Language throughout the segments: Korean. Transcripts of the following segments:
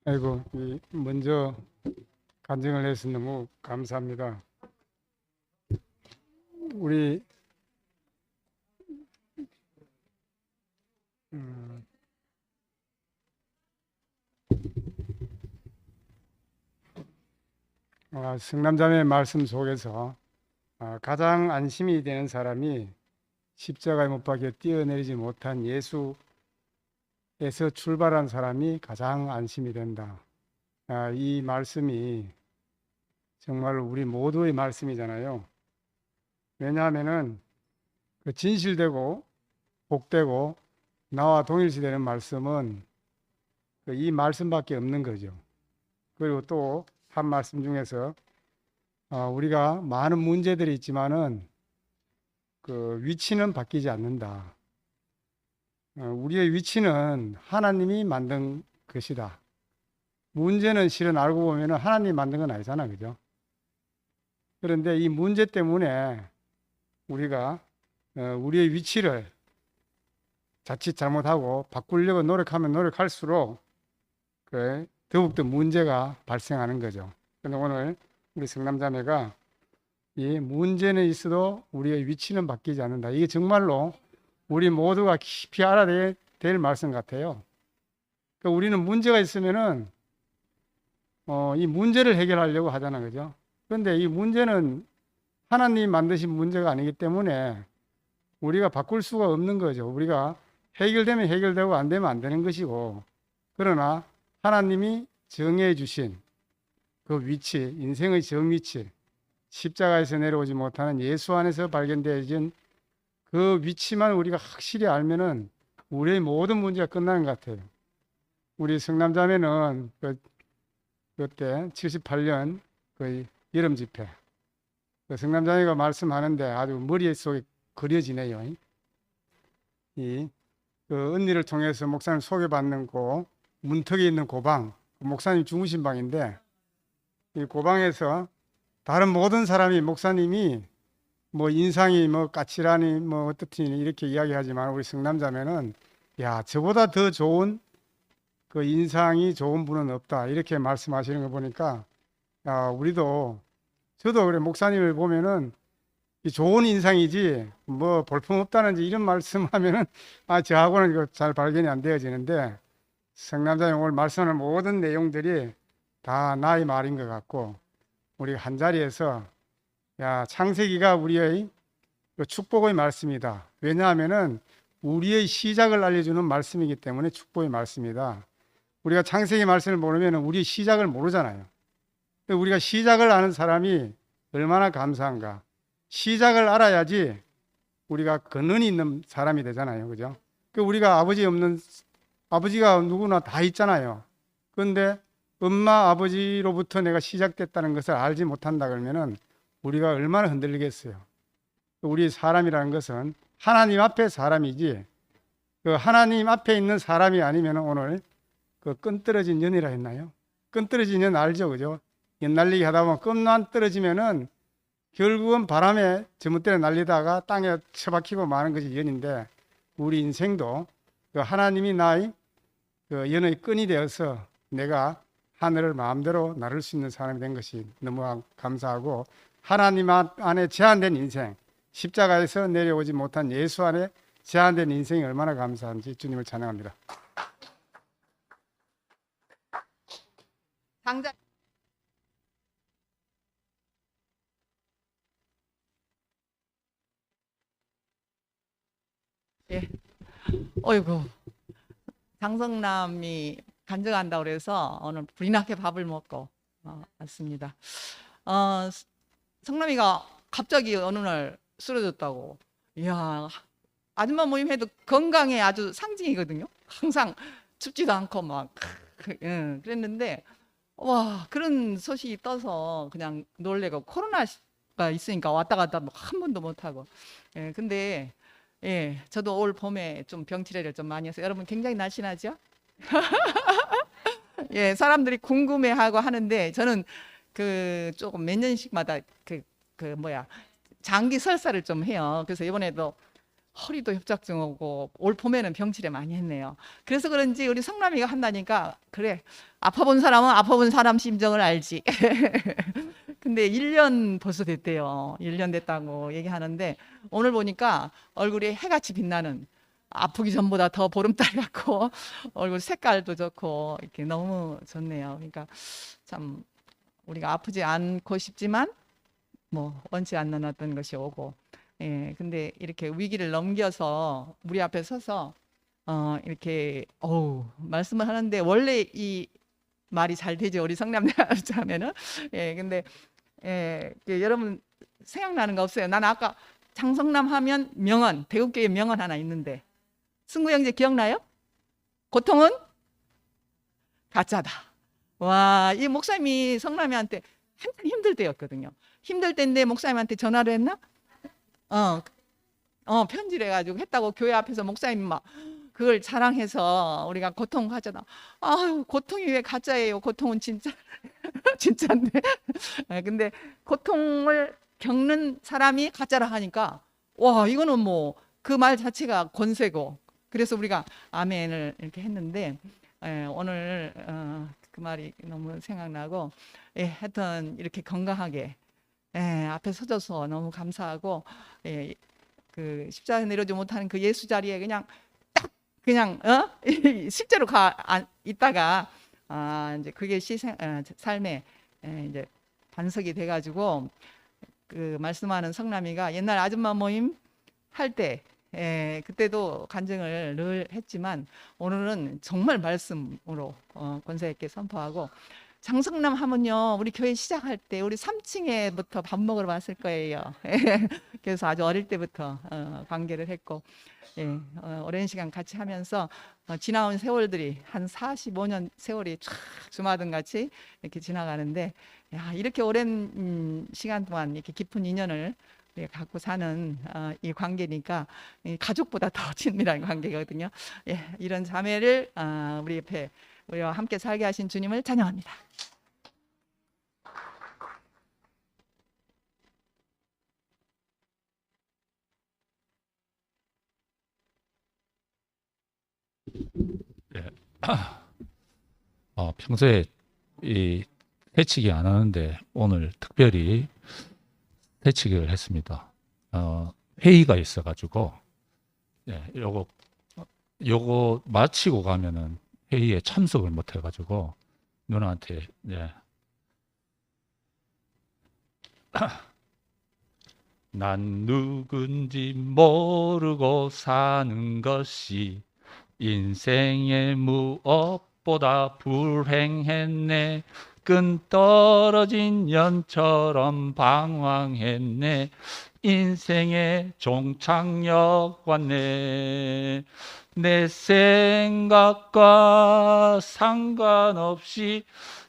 아이고, 먼저 간증을 해서 너무 감사합니다. 우리 음, 성남자매의 말씀 속에서 가장 안심이 되는 사람이 십자가에 못 박혀 뛰어내리지 못한 예수에서 출발한 사람이 가장 안심이 된다. 이 말씀이 정말 우리 모두의 말씀이잖아요. 왜냐하면은 그 진실되고 복되고 나와 동일시되는 말씀은 이 말씀밖에 없는 거죠. 그리고 또 한 말씀 중에서 우리가 많은 문제들이 있지만은 그 위치는 바뀌지 않는다. 우리의 위치는 하나님이 만든 것이다. 문제는 실은 알고 보면은 하나님이 만든 건 아니잖아, 그죠? 그런데 이 문제 때문에 우리가 우리의 위치를 자칫 잘못하고 바꾸려고 노력하면 노력할수록 더욱더 문제가 발생하는 거죠. 그런데 오늘 우리 성남자매가 이 문제는 있어도 우리의 위치는 바뀌지 않는다. 이게 정말로 우리 모두가 깊이 알아야 될 말씀 같아요. 그러니까 우리는 문제가 있으면은 이 문제를 해결하려고 하잖아, 그죠? 그런데 이 문제는 하나님이 만드신 문제가 아니기 때문에 우리가 바꿀 수가 없는 거죠. 우리가 해결되면 해결되고 안 되면 안 되는 것이고, 그러나 하나님이 정해 주신 그 위치, 인생의 정위치, 십자가에서 내려오지 못하는 예수 안에서 발견되어진 그 위치만 우리가 확실히 알면은 우리의 모든 문제가 끝나는 것 같아요. 우리 성남자매는 그때 78년 그 여름 집회, 그 성남자매가 말씀하는데 아주 머릿속에 그려지네요. 그 언니를 통해서 목사님 소개받는 문턱에 있는 고방, 목사님 주무신 방인데, 이 고방에서 다른 모든 사람이 목사님이 뭐 인상이 뭐 까칠하니 뭐 어떻니 이렇게 이야기하지만 우리 성남자매는 야, 저보다 더 좋은 그 인상이 좋은 분은 없다 이렇게 말씀하시는 거 보니까 우리도 저도 그래 목사님을 보면은 이 좋은 인상이지 뭐 볼품없다는지 이런 말씀하면은 저하고는 이거 잘 발견이 안 되어지는데, 성남자님 오늘 말씀하는 모든 내용들이 다 나의 말인 것 같고, 우리 한 자리에서 창세기가 우리의 그 축복의 말씀이다. 왜냐하면은 우리의 시작을 알려주는 말씀이기 때문에 축복의 말씀이다. 우리가 창세기 말씀을 모르면 우리의 시작을 모르잖아요. 우리가 시작을 아는 사람이 얼마나 감사한가. 시작을 알아야지 우리가 근원이 있는 사람이 되잖아요. 그죠? 우리가 아버지가 누구나 다 있잖아요. 그런데 엄마 아버지로부터 내가 시작됐다는 것을 알지 못한다 그러면은 우리가 얼마나 흔들리겠어요. 우리 사람이라는 것은 하나님 앞에 사람이지 그 하나님 앞에 있는 사람이 아니면 오늘 그 끈 떨어진 연이라 했나요? 끈 떨어진 연 알죠, 그죠? 연날리기 하다 보면 끈만 떨어지면은 결국은 바람에 저물대로 날리다가 땅에 처박히고 마는 것이 연인데, 우리 인생도 그 하나님이 나의 그 연의 끈이 되어서 내가 하늘을 마음대로 나를 수 있는 사람이 된 것이 너무 감사하고, 하나님 안에 제한된 인생, 십자가에서 내려오지 못한 예수 안에 제한된 인생이 얼마나 감사한지 주님을 찬양합니다. 당장 예. 어이구, 장성남이 간증한다고 그래서 오늘 불이 나게 밥을 먹고 왔습니다. 성남이가 갑자기 어느 날 쓰러졌다고. 이야, 아줌마 모임 해도 건강에 아주 상징이거든요. 항상 춥지도 않고 막 그랬는데 와, 그런 소식이 떠서 그냥 놀래고, 코로나가 있으니까 왔다 갔다 뭐 한 번도 못 하고. 근데 저도 올 봄에 좀 병치레를 좀 많이 해서 여러분 굉장히 날씬하죠? 사람들이 궁금해하고 하는데 저는 그 조금 몇 년씩마다 장기 설사를 좀 해요. 그래서 이번에도 허리도 협착증 오고 올 봄에는 병치레 많이 했네요. 그래서 그런지 우리 성남이가 한다니까 그래 아파 본 사람은 아파 본 사람 심정을 알지. 근데 1년 벌써 됐대요. 1년 됐다고 얘기하는데 오늘 보니까 얼굴이 해같이 빛나는 아프기 전보다 더 보름달 같고 얼굴 색깔도 좋고 이렇게 너무 좋네요. 그러니까 참 우리가 아프지 않고 싶지만 뭐 원치 않는 어떤 것이 오고 예, 근데 이렇게 위기를 넘겨서 우리 앞에 서서 이렇게 말씀을 하는데 원래 이 말이 잘 되죠. 우리 성남자면은 예, 근데 예, 여러분 생각나는 거 없어요? 난 아까 장성남 하면 명언, 대구교회 명언 하나 있는데 승구 형제 기억나요? 고통은 가짜다. 와, 이 목사님이 성남이한테 한참 힘들 때였거든요. 힘들 때인데 목사님한테 전화를 했나? 편지를 해가지고 했다고 교회 앞에서 목사님 막 그걸 자랑해서 우리가 고통 가져다. 아유, 고통이 왜 가짜예요? 고통은 진짜 진짜인데. 근데 고통을 겪는 사람이 가짜라 하니까 와, 이거는 뭐 그 말 자체가 권세고 그래서 우리가 아멘을 이렇게 했는데 오늘 그 말이 너무 생각나고 하여튼 이렇게 건강하게 앞에 서줘서 너무 감사하고 그 십자가에 내려오지 못하는 그 예수 자리에 그냥 딱 그냥 실제로 있다가 이제 그게 삶의 이제 반석이 돼가지고 그 말씀하는 성남이가 옛날 아줌마 모임 할 때 그때도 간증을 늘 했지만 오늘은 정말 말씀으로 권세 있게 선포하고 장성남 하면요 우리 교회 시작할 때 우리 3층에부터 밥 먹으러 왔을 거예요. 그래서 아주 어릴 때부터 관계를 했고 오랜 시간 같이 하면서 지나온 세월들이 한 45년 세월이 쫙 주마등 같이 이렇게 지나가는데 야, 이렇게 오랜 시간 동안 이렇게 깊은 인연을 갖고 사는 이 관계니까 이 가족보다 더 친밀한 관계거든요. 이런 자매를 우리 옆에 우리와 함께 살게 하신 주님을 찬양합니다. 예. 평소에 이 해치기 안 하는데 오늘 특별히 해치기를 했습니다. 회의가 있어가지고 요거 마치고 가면은 회의에 참석을 못 해가지고 누나한테 난 누군지 모르고 사는 것이 인생의 무엇보다 불행했네. 끈 떨어진 연처럼 방황했네. 인생의 종착역 왔네. 내 생각과 상관없이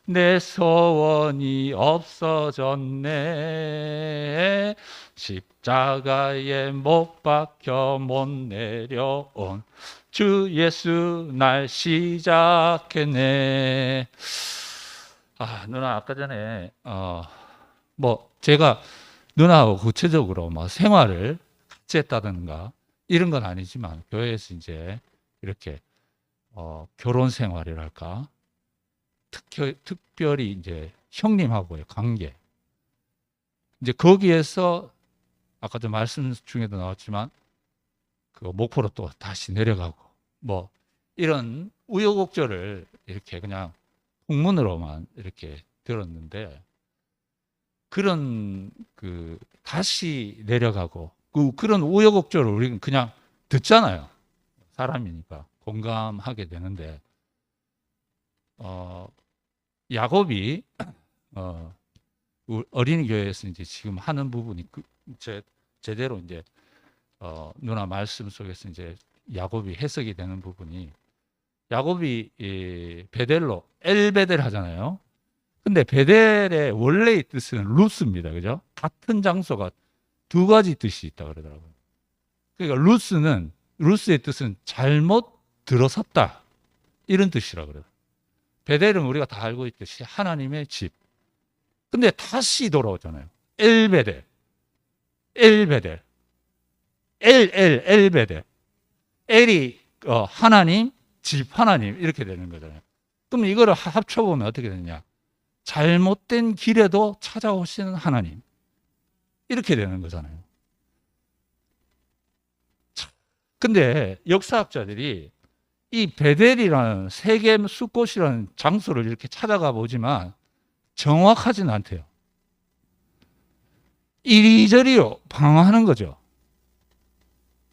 내 소원이 없어졌네. 십자가에 못 박혀 못 내려온 주 예수 날 시작했네. 누나 아까 전에 뭐 제가 누나하고 구체적으로 뭐 생활을 같이 했다든가 이런 건 아니지만 교회에서 이제 이렇게 결혼 생활이랄까 특별히 이제 형님하고의 관계 이제 거기에서 아까도 말씀 중에도 나왔지만 그 목포로 또 다시 내려가고 뭐 이런 우여곡절을 이렇게 그냥 풍문으로만 이렇게 들었는데 그런 그 다시 내려가고 그런 우여곡절을 우리는 그냥 듣잖아요. 사람이니까 공감하게 되는데 야곱이 어린이 교회에서 이제 지금 하는 부분이 제대로 이제 누나 말씀 속에서 이제 야곱이 해석이 되는 부분이 야곱이 베델로 엘베델 하잖아요. 근데 베델의 원래의 뜻은 루스입니다. 그죠? 같은 장소가 두 가지 뜻이 있다 그러더라고요. 그러니까 루스의 뜻은 잘못 들어섰다. 이런 뜻이라 그래요. 베델은 우리가 다 알고 있듯이 하나님의 집. 근데 다시 돌아오잖아요. 엘베델. L베데. L이 하나님, 집 하나님 이렇게 되는 거잖아요. 그럼 이거를 합쳐보면 어떻게 되느냐? 잘못된 길에도 찾아오시는 하나님. 이렇게 되는 거잖아요. 근데 역사학자들이 이 베델이라는 세겜 숫곳이라는 장소를 이렇게 찾아가 보지만 정확하진 않대요. 이리저리로 방황하는 거죠.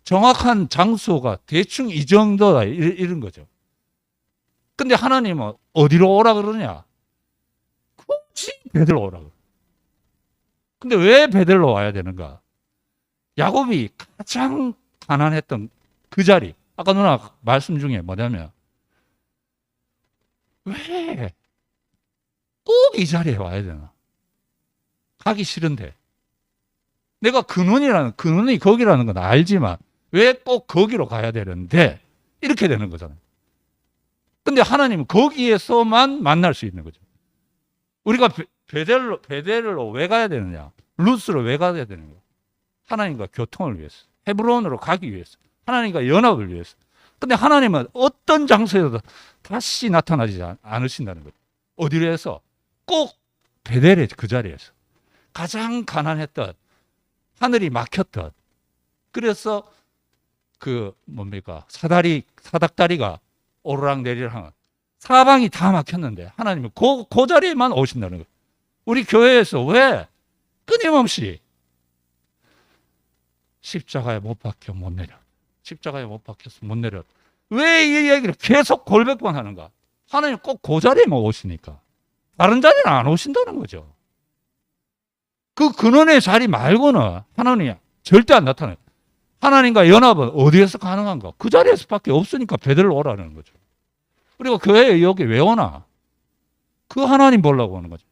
정확한 장소가 대충 이 정도다 이런 거죠. 근데 하나님은 어디로 오라 그러냐? 굳이 베델로 오라 그래요. 근데 왜 베델로 와야 되는가? 야곱이 가장 가난했던 그 자리, 아까 누나 말씀 중에 뭐냐면 왜 꼭 이 자리에 와야 되나? 가기 싫은데 내가 근원이 거기라는 건 알지만 왜 꼭 거기로 가야 되는데 이렇게 되는 거잖아요. 근데 하나님은 거기에서만 만날 수 있는 거죠. 우리가 베델로 왜 가야 되느냐? 루스로 왜 가야 되느냐? 하나님과 교통을 위해서, 헤브론으로 가기 위해서, 하나님과 연합을 위해서. 근데 하나님은 어떤 장소에서도 다시 나타나지 않으신다는 거죠. 어디로 해서? 꼭 베델의 그 자리에서. 가장 가난했던, 하늘이 막혔던, 그래서 그 뭡니까? 사닥다리가 오르락내리락 하는 사방이 다 막혔는데 하나님은 그 자리에만 오신다는 거예요. 우리 교회에서 왜 끊임없이 십자가에 못 박혀 못 내려. 십자가에 못 박혀서 못 내려. 왜 이 얘기를 계속 골백번 하는가? 하나님 꼭 그 자리에만 오시니까. 다른 자리는 안 오신다는 거죠. 그 근원의 자리 말고는 하나님이 절대 안 나타나요. 하나님과 연합은 어디에서 가능한가? 그 자리에서밖에 없으니까 베델로 오라는 거죠. 그리고 교회에 여기 왜 오나? 그 하나님 보려고 오는 거죠.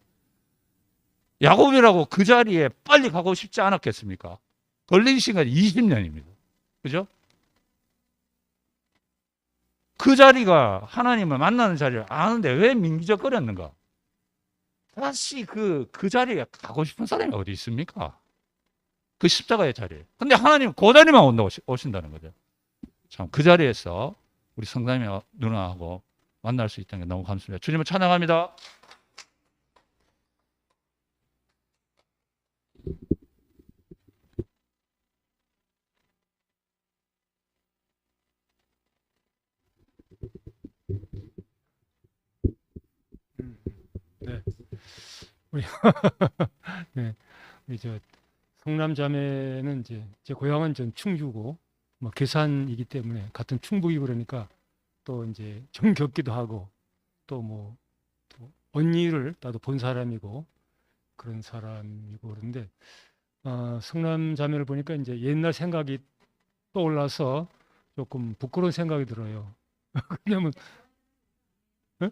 야곱이라고 그 자리에 빨리 가고 싶지 않았겠습니까? 걸린 시간이 20년입니다. 그죠? 그 자리가 하나님을 만나는 자리를 아는데 왜 민기적거렸는가? 다시 그 자리에 가고 싶은 사람이 어디 있습니까? 그 십자가의 자리에. 근데 하나님은 그 자리만 오신다는 거죠. 참, 그 자리에서 우리 성남이 누나하고 만날 수 있다는 게 너무 감사합니다. 주님을 찬양합니다. 네. 우리 네. 우리 저 성남 자매는 이제 제 고향은 전 충주고 뭐 괴산이기 때문에 같은 충북이고 그러니까 또 이제 좀 겪기도 하고 또 뭐 또 언니를 나도 본 사람이고 그런 사람이고 그런데 성남 자매를 보니까 이제 옛날 생각이 떠올라서 조금 부끄러운 생각이 들어요. 왜냐면 예?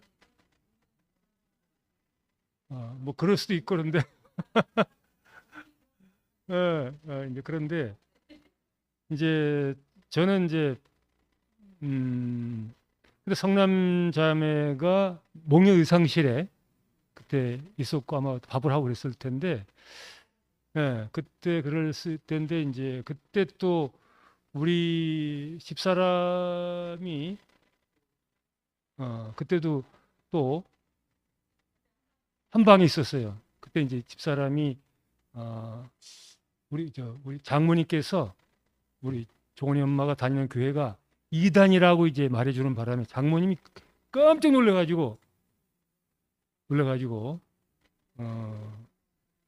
뭐 그럴 수도 있고 그런데 이제 그런데 이제 저는 이제 근데 성남 자매가 목련 의상실에 그때 있었고 아마 밥을 하고 그랬을 텐데 그때 그랬을 텐데 이제 그때 또 우리 집사람이 그때도 또 한 방에 있었어요. 그때 이제 집사람이 우리 장모님께서 우리 종원이 엄마가 다니는 교회가 이단이라고 이제 말해주는 바람에 장모님이 깜짝 놀래가지고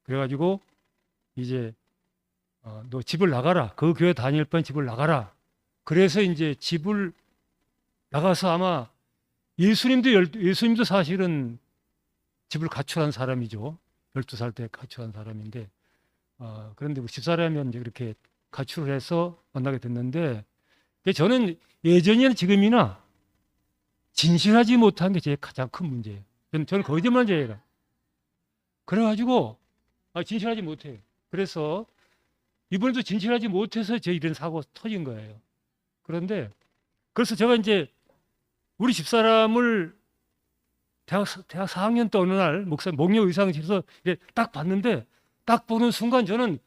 그래가지고 이제 너 집을 나가라. 그 교회 다닐 뻔 집을 나가라. 그래서 이제 집을 나가서 아마 예수님도 사실은 집을 가출한 사람이죠. 12살 때 가출한 사람인데 그런데 우리 집사람이 이제 그렇게 가출을 해서 만나게 됐는데 저는 예전이나 지금이나 진실하지 못한 게 제 가장 큰 문제예요. 저는 거짓말쟁이라. 그래가지고 진실하지 못해요. 그래서 이번에도 진실하지 못해서 제 이런 사고가 터진 거예요. 그런데 그래서 제가 이제 우리 집사람을 대학 4학년 때 어느 날 목련 의상실에서 딱 봤는데 딱 보는 순간 저는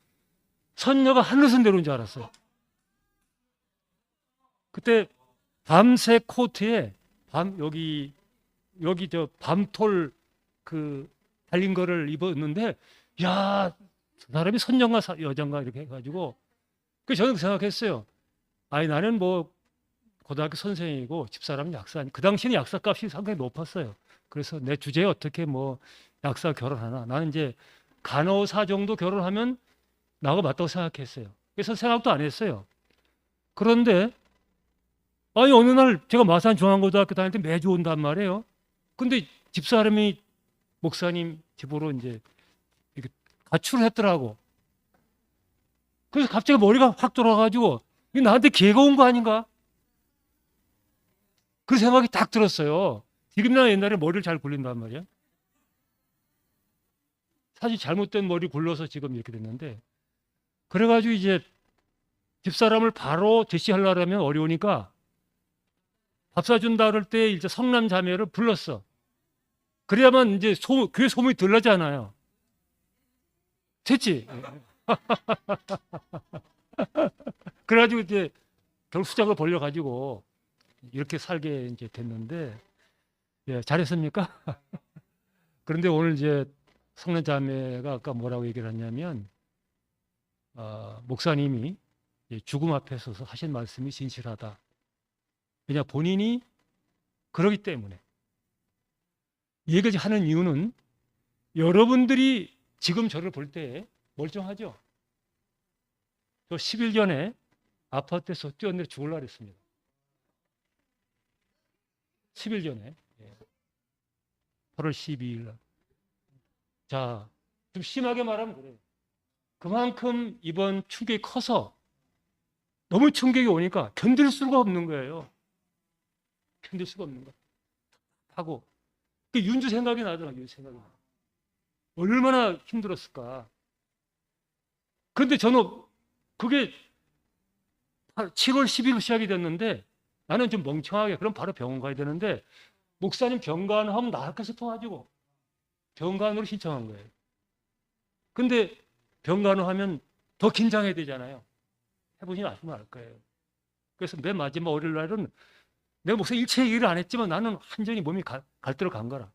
선녀가 하늘에서 내려온 줄 알았어요. 그때 밤새 코트에 여기 저 밤톨 그 달린 거를 입었는데, 야, 저 사람이 선정가 여장가 이렇게 해가지고, 그 저는 생각했어요. 아니, 나는 뭐 고등학교 선생이고 집사람은 약사, 그 당시에는 약사값이 상당히 높았어요. 그래서 내 주제에 어떻게 뭐 약사 결혼하나, 나는 이제 간호사 정도 결혼하면 나하고 맞다고 생각했어요. 그래서 생각도 안 했어요. 그런데 아니, 어느 날 제가 마산 중앙고등학교 다닐 때 매주 온단 말이에요. 근데 집사람이 목사님 집으로 이제 이렇게 가출을 했더라고. 그래서 갑자기 머리가 확 돌아가지고, 이거 나한테 기회가 온 거 아닌가? 그 생각이 딱 들었어요. 지금이나 옛날에 머리를 잘 굴린단 말이야. 사실 잘못된 머리 굴러서 지금 이렇게 됐는데, 그래가지고 이제 집사람을 바로 대시하려면 어려우니까 밥 사준다 그럴 때 이제 성남 자매를 불렀어. 그래야만 이제 교회 소문이 들나잖아요. 됐지? 그래가지고 이제 결국 수작을 벌려가지고 이렇게 살게 이제 됐는데, 예, 잘했습니까? 그런데 오늘 이제 성남 자매가 아까 뭐라고 얘기를 했냐면, 목사님이 죽음 앞에 서서 하신 말씀이 진실하다. 왜냐, 본인이 그러기 때문에. 이 얘기를 하는 이유는 여러분들이 지금 저를 볼 때 멀쩡하죠? 저 10일 전에 아파트에서 뛰어내려 죽으려고 했습니다. 10일 전에. 8월 12일 날. 자, 좀 심하게 말하면 그래요. 그만큼 이번 충격이 커서 너무 충격이 오니까 견딜 수가 없는 거예요. 견딜 수가 없는 거. 하고 그 윤주 생각이 나더라고요. 윤주 생각이 나. 얼마나 힘들었을까. 그런데 저는 그게 7월 10일 시작이 됐는데, 나는 좀 멍청하게 그럼 바로 병원 가야 되는데, 목사님 병간하면 나을까 싶어가지고 병간으로 신청한 거예요. 근데 병간호 하면 더 긴장해야 되잖아요. 해보시면 아시면 알 거예요. 그래서 맨 마지막 월요일 날은 내가 목사 일체 얘기를 안 했지만 나는 완전히 몸이 갈대로 간 거라.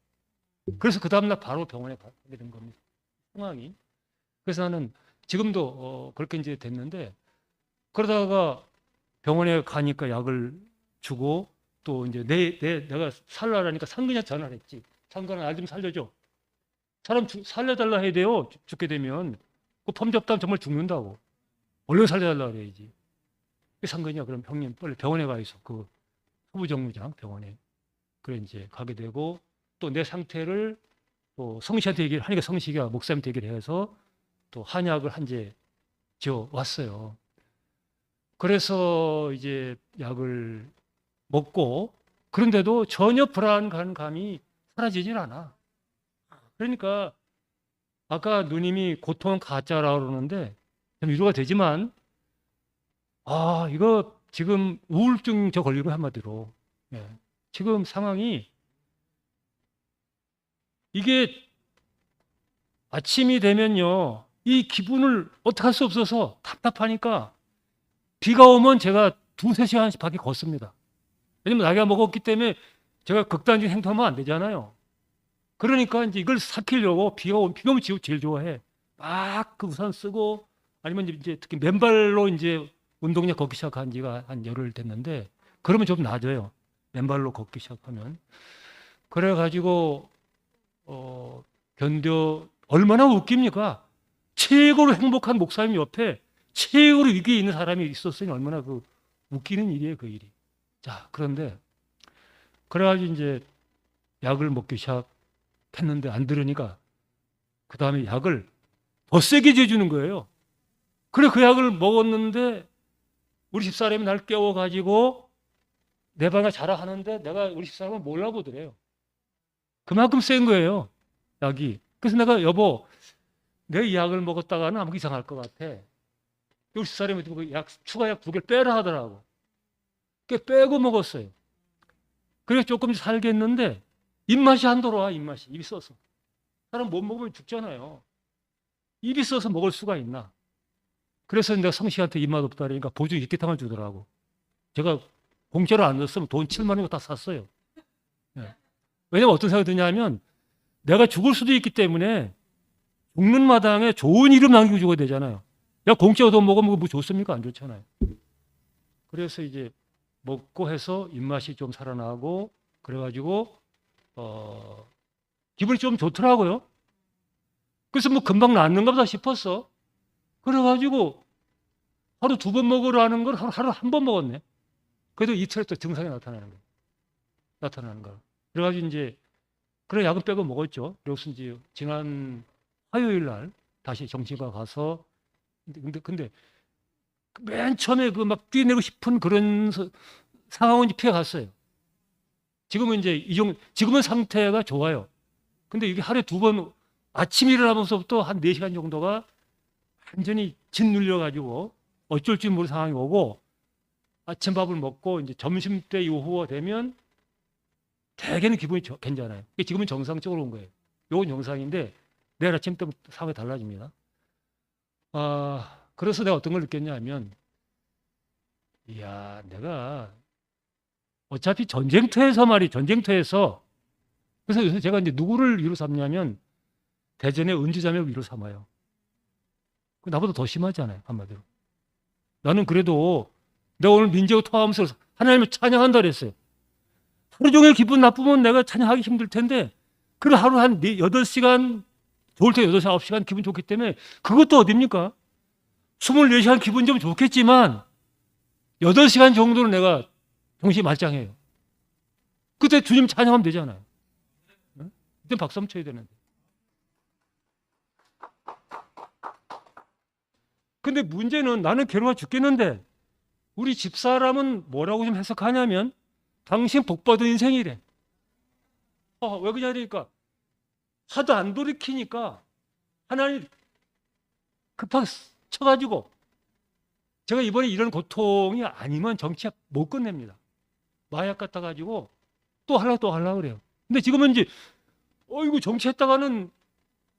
그래서 그 다음날 바로 병원에 가게 된 겁니다. 상황이. 그래서 나는 지금도 그렇게 이제 됐는데, 그러다가 병원에 가니까 약을 주고, 또 이제 내가 살라라니까 상근이한테 전화를 했지. 상근아, 날 좀 살려줘. 사람 살려달라 해야 돼요. 죽게 되면. 그 범접다면 정말 죽는다고. 얼른 살려달라 그래야지. 상근이야, 그럼 형님 빨리 병원에 가 있어. 그 후부정류장 병원에. 그래 이제 가게 되고, 또 내 상태를 또 성씨한테 얘기를 하니까 성씨가 목사님한테 얘기를 해서 또 한약을 한 제 지어 왔어요. 그래서 이제 약을 먹고, 그런데도 전혀 불안한 감이 사라지질 않아. 그러니까 아까 누님이 고통은 가짜라고 그러는데 좀 위로가 되지만, 이거 지금 우울증 저 걸리고 한마디로. 예. 지금 상황이 이게 아침이 되면요, 이 기분을 어떻게 할 수 없어서 답답하니까 비가 오면 제가 2-3시간씩 밖에 걷습니다. 왜냐면 나이가 먹었기 때문에 제가 극단적인 행동하면 안 되잖아요. 그러니까 이제 이걸 삭히려고 비가 오면 제일 좋아해. 막 그 우산 쓰고, 아니면 이제 특히 맨발로 이제 운동량 걷기 시작한 지가 한 열흘 됐는데, 그러면 좀 나아져요. 맨발로 걷기 시작하면. 그래가지고 얼마나 웃깁니까? 최고로 행복한 목사님 옆에 최고로 위기에 있는 사람이 있었으니 얼마나 그 웃기는 일이에요, 그 일이. 자, 그런데 그래가지고 이제 약을 먹기 시작했는데 안 들으니까 그 다음에 약을 더 세게 재주는 거예요. 그래, 그 약을 먹었는데 우리 집사람이 날 깨워가지고 내 방에 자라 하는데 내가 우리 집사람을 몰라보더래요. 그만큼 센 거예요, 약이. 그래서 내가, 여보, 내가 이 약을 먹었다가는 아무 이상할 것 같아. 우리 집사람이 그 추가약 2개를 빼라 하더라고. 그 빼고 먹었어요. 그래서 조금 살겠는데 입맛이 안 돌아와. 입이 써서. 사람 못 먹으면 죽잖아요. 입이 써서 먹을 수가 있나. 그래서 내가 성씨한테 입맛 없다 그러니까 보조 육개탕을 주더라고. 제가 공짜로 안 넣었으면 돈 7만 원이고 다 샀어요. 예. 왜냐면 어떤 생각이 드냐면 내가 죽을 수도 있기 때문에 죽는 마당에 좋은 이름 남기고 죽어야 되잖아요. 야, 공짜로 돈 먹으면 뭐 좋습니까? 안 좋잖아요. 그래서 이제 먹고 해서 입맛이 좀 살아나고 그래가지고 기분이 좀 좋더라고요. 그래서 뭐 금방 낫는가 보다 싶었어. 그래가지고 하루 2번 먹으라는 걸 하루 1번 먹었네. 그래도 이틀에 또 증상이 나타나는 거야. 그래가지고 이제 그래 약은 빼고 먹었죠. 그래서 이제 지난 화요일 날 다시 정신과 가서 근데 맨 처음에 그 막 뛰어내고 싶은 그런 상황은 이제 피해 갔어요. 지금은 이제 지금은 상태가 좋아요. 근데 이게 하루에 2번 아침 일어나면서부터 한 4시간 정도가 완전히 짓눌려 가지고 어쩔 줄 모르는 상황이 오고 아침밥을 먹고 이제 점심때 이후가 되면 대개는 기분이 괜찮아요. 지금은 정상적으로 온 거예요. 요건 정상인데 내일 아침 때부터 상황이 달라집니다. 그래서 내가 어떤 걸 느꼈냐면 이야, 내가 어차피 전쟁터에서 그래서 요새 제가 이제 누구를 위로 삼냐면 대전의 은주자매를 위로 삼아요. 나보다 더 심하잖아요, 한마디로. 나는 그래도 내가 오늘 민재고 통화하면서 하나님을 찬양한다 그랬어요. 하루 종일 기분 나쁘면 내가 찬양하기 힘들 텐데 그래 하루 한 8시간 좋을 때 8시간, 9시간 기분 좋기 때문에 그것도 어딥니까? 24시간 기분 좀 좋겠지만 8시간 정도는 내가 정신이 말짱해요. 그때 주님 찬양하면 되잖아요. 그때 박수 한번 쳐야 되는데. 근데 문제는 나는 괴로워 죽겠는데 우리 집사람은 뭐라고 좀 해석하냐면 당신 복받은 인생이래. 왜 그러냐니까 하도 안 돌이키니까 하나님 급하게 쳐가지고 제가 이번에 이런 고통이 아니면 정치학 못 끝냅니다. 마약 갖다 가지고 또 하려고 그래요. 근데 지금은 이제 이거 정치했다가는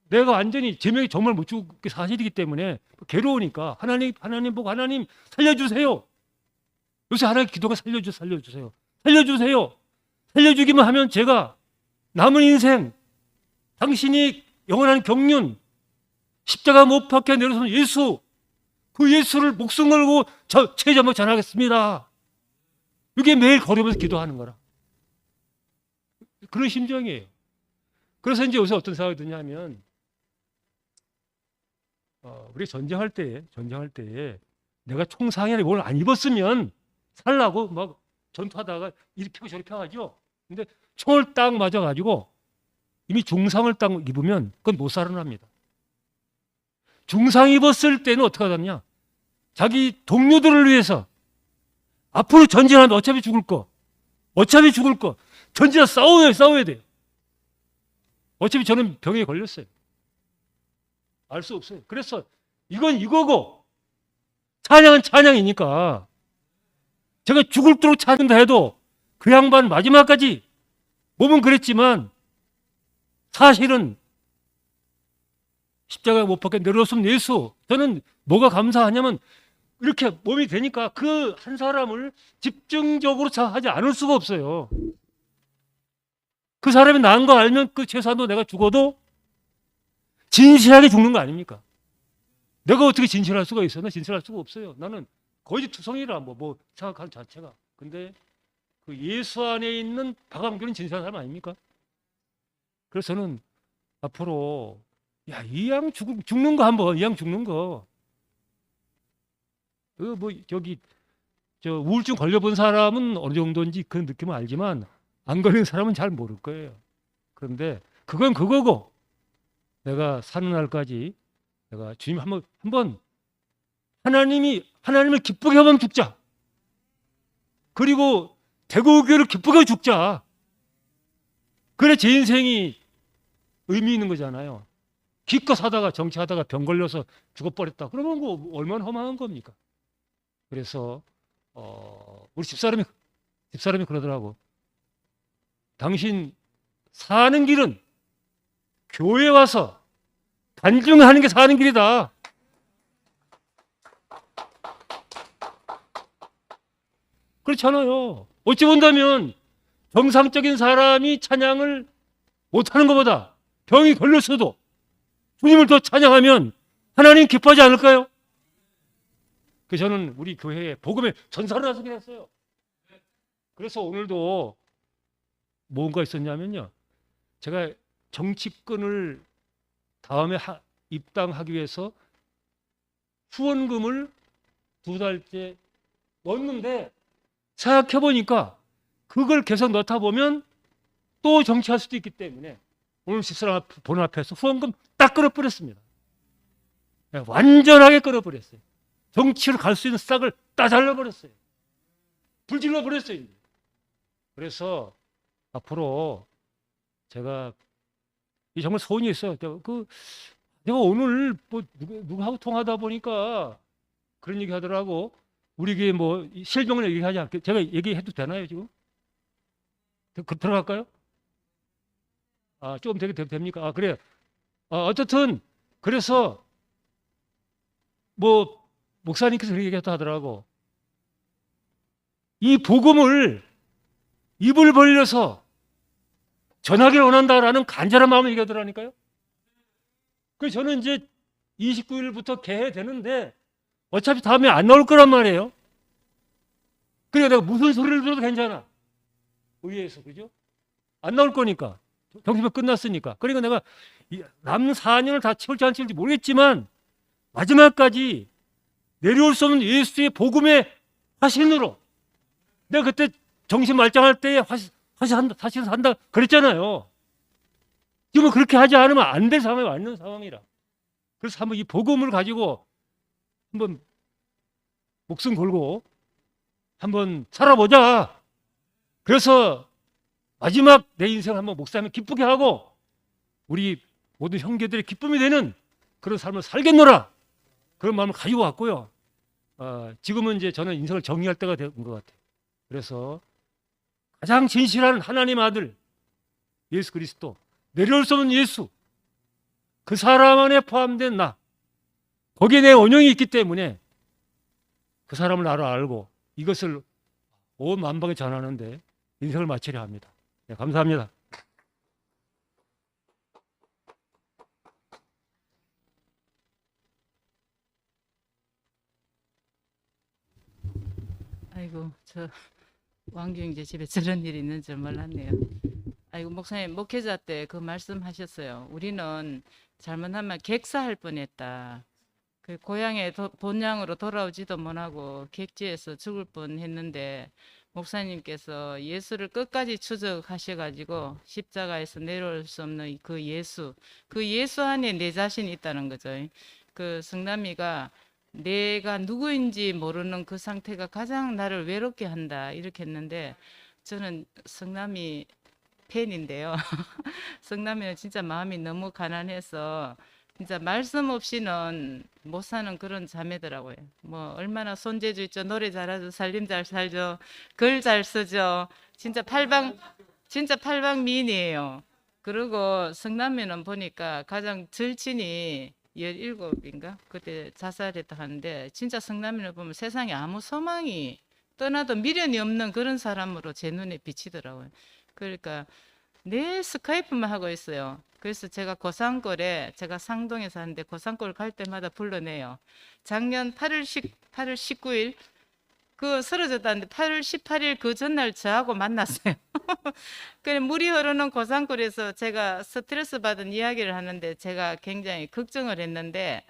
내가 완전히 제명이 정말 못 죽을 게 사실이기 때문에 괴로우니까 하나님 보고 하나님 살려주세요. 요새 하나님 기도가 살려주세요. 살려주기만 하면 제가 남은 인생 당신이 영원한 경륜 십자가 못 박혀 내려선 예수 그 예수를 목숨 걸고 제자목 전하겠습니다. 이게 매일 걸으면서 기도하는 거라. 그런 심정이에요. 그래서 이제 요새 어떤 생각이 드냐면 우리 전쟁할 때에 내가 총상에 뭘 안 입었으면 살라고 막 전투하다가 이리 펴고 저리 펴가지고 근데 총을 딱 맞아가지고 이미 중상을 딱 입으면 그건 못 살아납니다. 중상 입었을 때는 어떻게 하느냐? 자기 동료들을 위해서 앞으로 전진하면 어차피 죽을 거 전진하 싸워야 돼요. 어차피 저는 병에 걸렸어요. 알 수 없어요. 그래서 이건 이거고 찬양은 찬양이니까 제가 죽을도록 찬양다 해도 그 양반 마지막까지 몸은 그랬지만 사실은 십자가에 못 박혀 내려왔으면 예수. 저는 뭐가 감사하냐면 이렇게 몸이 되니까 그 한 사람을 집중적으로 하지 않을 수가 없어요. 그 사람이 나은 거 알면 그 최소한도 내가 죽어도 진실하게 죽는 거 아닙니까? 내가 어떻게 진실할 수가 있어? 나 진실할 수가 없어요. 나는 거짓투성이라 뭐 생각하는 자체가. 근데 그 예수 안에 있는 박완규는 진실한 사람 아닙니까? 그래서 저는 앞으로 이 양 죽는 거 한번 이 양 죽는 거 뭐 저기 우울증 걸려본 사람은 어느 정도인지 그런 느낌은 알지만 안 걸린 사람은 잘 모를 거예요. 그런데 그건 그거고 내가 사는 날까지 내가 주님 한번 하나님을 기쁘게 하면 죽자. 그리고 대구교를 기쁘게 죽자. 그래 제 인생이 의미 있는 거잖아요. 기껏 사다가 정치하다가 병 걸려서 죽어버렸다. 그러면 뭐 얼마나 허망한 겁니까? 그래서 우리 집사람이 그러더라고. 당신 사는 길은 교회 와서 단중하는 게 사는 길이다. 그렇잖아요. 어찌 본다면 정상적인 사람이 찬양을 못하는 것보다 병이 걸렸어도 주님을 더 찬양하면 하나님 기뻐하지 않을까요? 그래서 저는 우리 교회에 복음의 전사를 나서게 했어요. 그래서 오늘도 뭔가 있었냐면요. 제가 정치권을 다음에 입당하기 위해서 후원금을 2달째 넣었는데 생각해보니까 그걸 계속 넣다 보면 또 정치할 수도 있기 때문에 오늘 집사람 보는 앞에서 후원금 딱 끊어버렸습니다. 완전하게 끊어버렸어요. 정치로 갈 수 있는 싹을 다 잘라버렸어요. 불질러버렸어요. 이제. 그래서 앞으로 제가 정말 소원이 있어요. 내가 오늘 뭐 누구하고 통하다 보니까 그런 얘기 하더라고. 우리 교회 뭐 실명을 얘기하지 않게 제가 얘기해도 되나요 지금? 들어갈까요? 조금 되게 됩니까? 그래요. 어쨌든 그래서 뭐 목사님께서 그렇게 얘기했다 하더라고. 이 복음을 입을 벌려서 전하기를 원한다라는 간절한 마음을 얘기하더라니까요. 그래서 저는 이제 29일부터 개회되는데 어차피 다음에 안 나올 거란 말이에요. 그러니까 내가 무슨 소리를 들어도 괜찮아. 의회에서, 그죠? 안 나올 거니까. 정신병 끝났으니까. 그러니까 내가 남는 4년을 다 채울지 안 채울지 모르겠지만 마지막까지 내려올 수 없는 예수의 복음의 화신으로 내가 그때 정신 말짱할 때에 화신 한다 그랬잖아요. 지금은 그렇게 하지 않으면 안 될 상황에 왔는 상황이라. 그래서 한번 이 복음을 가지고 한번 목숨 걸고 한번 살아보자. 그래서 마지막 내 인생을 한번 목사님 기쁘게 하고 우리 모든 형제들의 기쁨이 되는 그런 삶을 살겠노라. 그런 마음을 가지고 왔고요. 지금은 이제 저는 인생을 정리할 때가 된 것 같아요. 그래서 가장 진실한 하나님 아들 예수 그리스도, 내려올 수 없는 예수, 그 사람 안에 포함된 나, 거기에 내 원형이 있기 때문에 그 사람을 나로 알고 이것을 온 만방에 전하는데 인생을 마치려 합니다. 네, 감사합니다. 아이고, 저 왕경제 집에 저런 일이 있는 줄 몰랐네요. 아이고, 목사님 목회자 때 그 말씀하셨어요. 우리는 잘못하면 객사할 뻔했다. 그 고향에 본향으로 돌아오지도 못하고 객지에서 죽을 뻔했는데 목사님께서 예수를 끝까지 추적하셔가지고 십자가에서 내려올 수 없는 그 예수 안에 내 자신이 있다는 거죠. 그 성남이가 내가 누구인지 모르는 그 상태가 가장 나를 외롭게 한다 이렇게 했는데 저는 성남이 팬인데요. 성남이는 진짜 마음이 너무 가난해서 진짜 말씀 없이는 못 사는 그런 자매더라고요. 뭐 얼마나 손재주 있죠. 노래 잘하죠. 살림 잘 살죠. 글 잘 쓰죠. 진짜 팔방 미인이에요. 그리고 성남이는 보니까 가장 절친이 17인가 그때 자살했다 하는데 진짜 성남이를 보면 세상에 아무 소망이 떠나도 미련이 없는 그런 사람으로 제 눈에 비치더라고요. 그러니까 내 스카이프만 하고 있어요. 그래서 제가 고산골에 제가 상동에 사는데 고산골 갈 때마다 불러내요. 작년 8월 19일 그 쓰러졌다는데 8월 18일 그 전날 저하고 만났어요. 그래 물이 흐르는 고산골에서 제가 스트레스 받은 이야기를 하는데 제가 굉장히 걱정을 했는데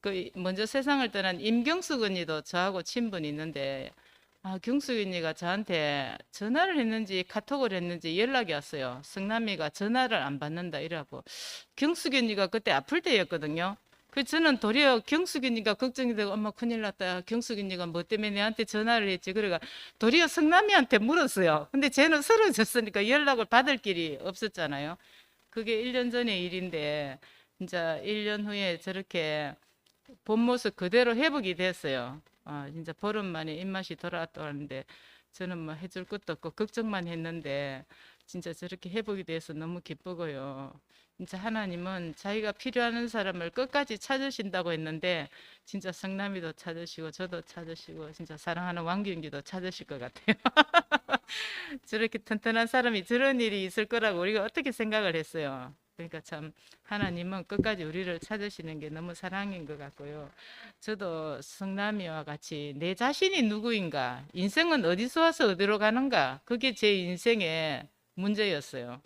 그 먼저 세상을 떠난 임경숙 언니도 저하고 친분이 있는데 경숙 언니가 저한테 전화를 했는지 카톡을 했는지 연락이 왔어요. 성남이가 전화를 안 받는다 이러고. 경숙 언니가 그때 아플 때였거든요. 그 저는 도리어 경숙 언니가 걱정이 되고 엄마 큰일 났다. 경숙 언니가 뭐 때문에 내한테 전화를 했지. 그래가 도리어 성남이한테 물었어요. 근데 쟤는 쓰러졌으니까 연락을 받을 길이 없었잖아요. 그게 1년 전의 일인데 진짜 1년 후에 저렇게 본 모습 그대로 회복이 됐어요. 진짜 보름 만에 입맛이 돌아왔다는데 저는 뭐 해줄 것도 없고 걱정만 했는데 진짜 저렇게 회복이 돼서 너무 기쁘고요. 진짜 하나님은 자기가 필요한 사람을 끝까지 찾으신다고 했는데 진짜 성남이도 찾으시고 저도 찾으시고 진짜 사랑하는 왕균기도 찾으실 것 같아요. 저렇게 튼튼한 사람이 저런 일이 있을 거라고 우리가 어떻게 생각을 했어요. 그러니까 참 하나님은 끝까지 우리를 찾으시는 게 너무 사랑인 것 같고요. 저도 성남이와 같이 내 자신이 누구인가, 인생은 어디서 와서 어디로 가는가, 그게 제 인생의 문제였어요.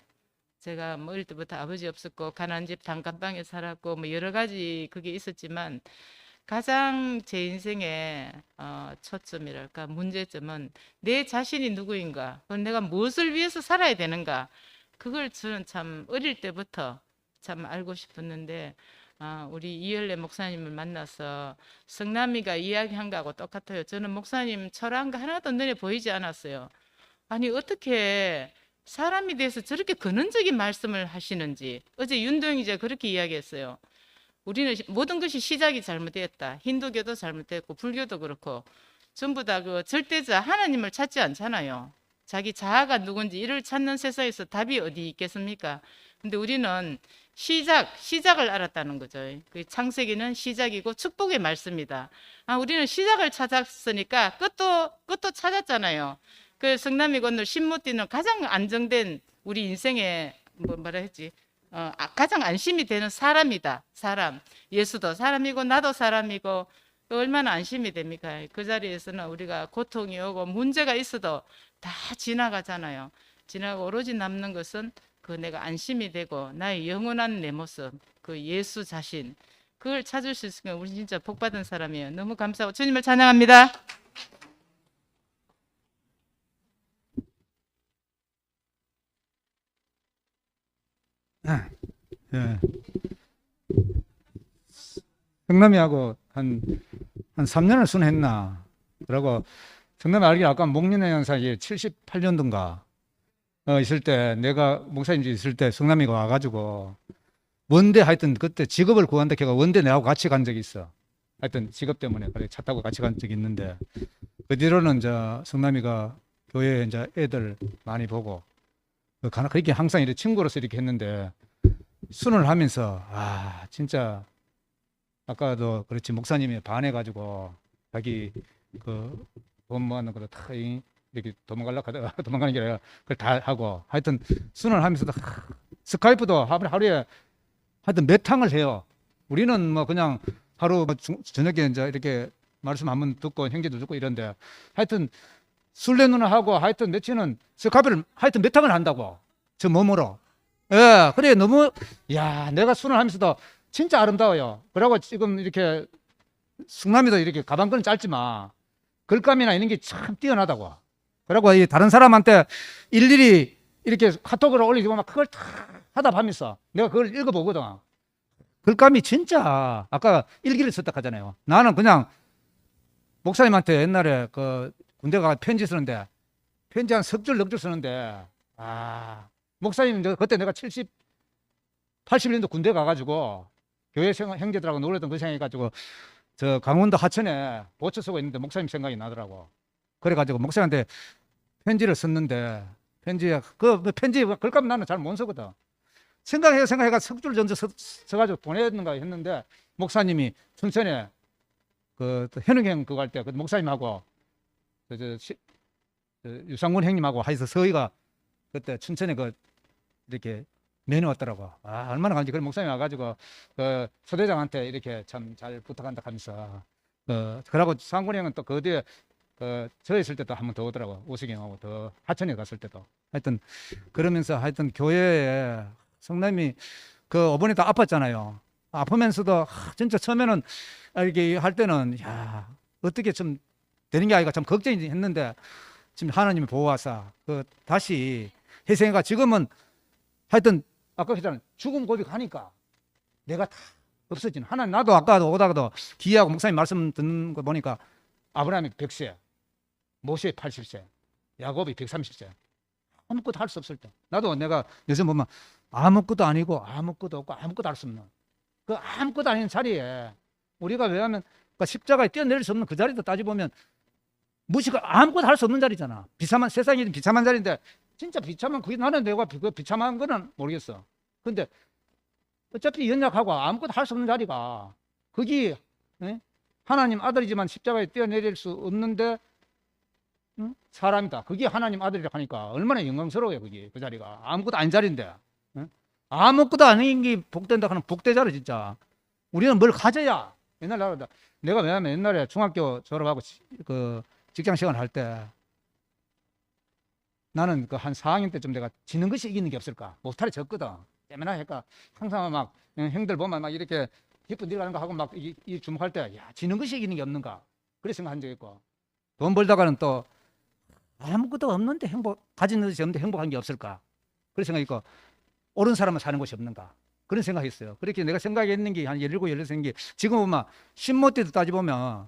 제가 뭐 어릴 때부터 아버지 없었고 가난한 집 단칸방에 살았고 뭐 여러 가지 그게 있었지만 가장 제 인생의 초점이랄까 문제점은 내 자신이 누구인가, 그럼 내가 무엇을 위해서 살아야 되는가, 그걸 저는 참 어릴 때부터 참 알고 싶었는데 우리 이열래 목사님을 만나서 성남이가 이야기한 거하고 똑같아요. 저는 목사님 철학한 거 하나도 눈에 보이지 않았어요. 아니 어떻게 사람에 대해서 저렇게 근원적인 말씀을 하시는지. 어제 윤도영 그렇게 이야기했어요. 우리는 모든 것이 시작이 잘못되었다. 힌두교도 잘못됐고 불교도 그렇고 전부 다 그 절대자 하나님을 찾지 않잖아요. 자기 자아가 누군지 이를 찾는 세상에서 답이 어디 있겠습니까? 근데 우리는 시작을 알았다는 거죠. 그 창세기는 시작이고 축복의 말씀이다. 우리는 시작을 찾았으니까 끝도 찾았잖아요. 그 성남이 건널 신무띠는 가장 안정된 우리 인생의 뭐라 했지? 가장 안심이 되는 사람이다. 사람. 예수도 사람이고 나도 사람이고 얼마나 안심이 됩니까? 그 자리에서는 우리가 고통이 오고 문제가 있어도 다 지나가잖아요. 지나고 오로지 남는 것은 그 내가 안심이 되고 나의 영원한 내 모습, 그 예수 자신, 그걸 찾을 수 있으면 우리 진짜 복받은 사람이에요. 너무 감사하고 주님을 찬양합니다. 예. 성남이하고 한 3년을 순했나. 그러고 성남이 알기로 아까 목련의 연사에 78년도인가 있을 때 내가 목사님 있을 때 성남이가 와가지고 원대 하여튼 그때 직업을 구한다 걔가 원대 내하고 같이 간 적이 있어. 하여튼 직업 때문에 그래 차 타고 같이 간 적이 있는데 그 뒤로는 성남이가 교회에 이제 애들 많이 보고 그렇게 항상 이렇게 친구로서 이렇게 했는데 순을 하면서 진짜 아까도 그렇지 목사님이 반해가지고 자기 그 돈 모아놓은 거다 다 이렇게 도망가려고 하다가 도망가는 게 아니라 그걸 다 하고 하여튼 순을 하면서도 스카이프도 하루에 하여튼 몇 탕을 해요. 우리는 뭐 그냥 하루 저녁에 이제 이렇게 말씀 한번 듣고 형제도 듣고 이런데 하여튼 술래 누나 하고 하여튼 며칠은 스카이프를 하여튼 몇 탕을 한다고 저 몸으로. 예, 그래 너무 내가 순을 하면서도 진짜 아름다워요. 그러고 지금 이렇게 승남이도 이렇게 가방끈은 짧지만 글감이나 이런 게 참 뛰어나다고. 그러고 이 다른 사람한테 일일이 이렇게 카톡으로 올리고 막 그걸 다 하다 보면서 내가 그걸 읽어보거든. 글감이 진짜 아까 일기를 썼다 하잖아요. 나는 그냥 목사님한테 옛날에 그 군대 가 편지 쓰는데 편지 한 석 줄, 넉 줄 쓰는데 목사님 그때 내가 81년도 군대 가가지고 교회 형제들하고 놀았던 그 생각해가지고 저 강원도 하천에 보초 쓰고 있는데 목사님 생각이 나더라고. 그래가지고 목사님한테 편지를 썼는데 그 편지 글감 나는 잘 못 쓰거든. 생각해가 석 줄 정도 써가지고 보냈는가 했는데 목사님이 춘천에 그 현웅형 그거 할 때 그 목사님하고 유상군 형님하고 해서 서희가 그때 춘천에 이렇게 면회 왔더라고. 얼마나 간지. 그래 목사님 와가지고 그 소대장한테 이렇게 참 잘 부탁한다 하면서 그러고 상군 형은 또 그 뒤에 저 있을 때도 한 번 더 오더라고. 오식이 형하고 더 하천에 갔을 때도. 하여튼 그러면서 하여튼 교회에 성남이 그 어머니도 아팠잖아요. 아프면서도 진짜 처음에는 이렇게 할 때는 어떻게 좀 되는 게 아니가 참 걱정이 했는데 지금 하나님이 보호하사 다시 희생해가 지금은 하여튼 아까 했잖아요. 죽음 고백하니까 내가 다 없어지는. 하나님 나도 아까 오다가도 기회하고 목사님 말씀 듣는 거 보니까 아브라함이 100세, 모세 80세, 야곱이 130세. 아무것도 할 수 없을 때. 나도 내가 요즘 보면 아무것도 아니고 아무것도 없고 아무것도 할 수 없는 그 아무것도 아닌 자리에 우리가 왜냐하면 십자가에 뛰어내릴 수 없는 그 자리도 따지보면 무시가 아무것도 할 수 없는 자리잖아. 세상이 비참한 자리인데 진짜 비참한 그게 나는 내가 그 비참한 거는 모르겠어. 근데 어차피 연약하고 아무것도 할 수 없는 자리가 거기 예? 하나님 아들이지만 십자가에 뛰어내릴 수 없는데 응? 사람이다. 그게 하나님 아들이라 하니까 얼마나 영광스러워요. 그게 그 자리가 아무것도 아닌 자리인데 예? 아무것도 아닌 게 복된다 하는 복되자로 진짜 우리는 뭘 가져야 옛날 내가 왜냐면 옛날에 중학교 졸업하고 그 직장 생활 할 때 나는 그 한 4학년 때쯤 내가 지는 것이 이기는 게 없을까 못탈이 졌거든. 때문에 하니까 항상 막 형들 보면 막 이렇게 기쁜 일 가는 거 하고 막 이 주목할 때 야 지는 것이 이기는 게 없는가 그래 생각한 적이 있고 돈 벌다가는 또 아무것도 없는데 가진 것이 없는데 행복한 게 없을까 그래 생각했고 옳은 사람은 사는 곳이 없는가 그런 생각했어요. 그렇게 내가 생각했는 게 한 17, 16개 지금 보면 신모띠도 따져보면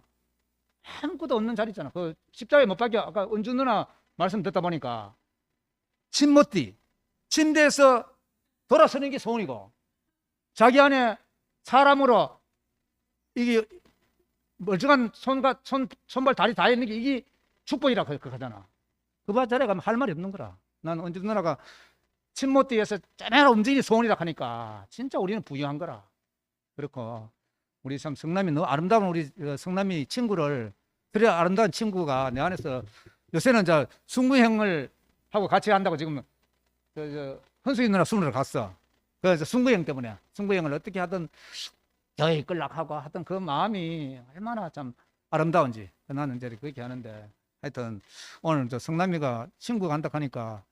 아무것도 없는 자리 있잖아. 그 십자가에 못 박혀 아까 은주 누나 말씀 듣다 보니까 신모띠 침대에서 돌아서는 게 소원이고 자기 안에 사람으로 이게 멀쩡한 손발 다리 다 있는 게 이게 축복이라 하잖아. 그 자리에 가면 할 말이 없는 거라. 난 은주 누나가 침모띠에서 짜내라 움직이는 소원이라 하니까 진짜 우리는 부유한 거라. 그렇고 우리 참 성남이 너무 아름다운 우리 성남이 친구를 그래 아름다운 친구가 내 안에서 요새는 이제 승구 형을 하고 같이 한다고 지금 헌수이 누나 수능을 갔어. 그래서 승구 형 때문에 승구 형을 어떻게 하든 교회 끌락하고 하던 그 마음이 얼마나 참 아름다운지 나는 이제 그렇게 하는데 하여튼 오늘 저 성남이가 친구 간다 하니까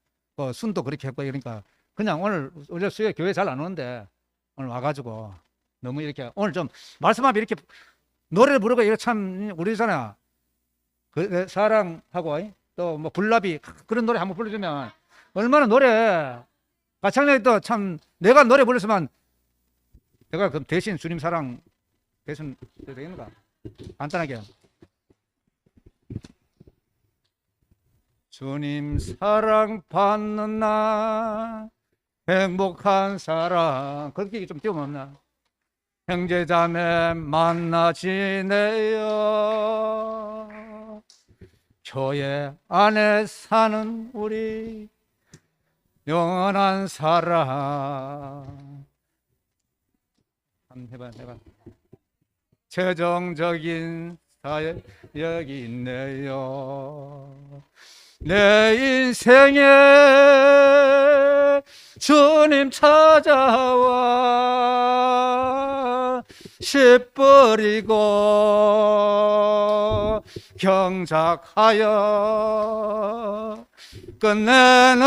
순도 그렇게 했고 그러니까 그냥 오늘 원래 수요일 교회 잘 안 오는데 오늘 와가지고 너무 이렇게 오늘 좀 말씀하면 이렇게 노래를 부르고 이거 참 우리잖아. 그 사랑하고 또 뭐 불나비 그런 노래 한번 불러주면 얼마나 노래 마찬가지 또 참 내가 노래 불렀으면 내가 그럼 대신 주님 사랑 대신 되겠는가 간단하게 주님 사랑 받는 날 행복한 사랑 그렇게 좀 띄우면 없나 형제자매 만나 지내요 교회 안에 사는 우리 영원한 사랑 한번 해봐 최종적인 사역 여기 있네요 내 인생에 주님 찾아와 씨뿌리고 경작하여 끝내는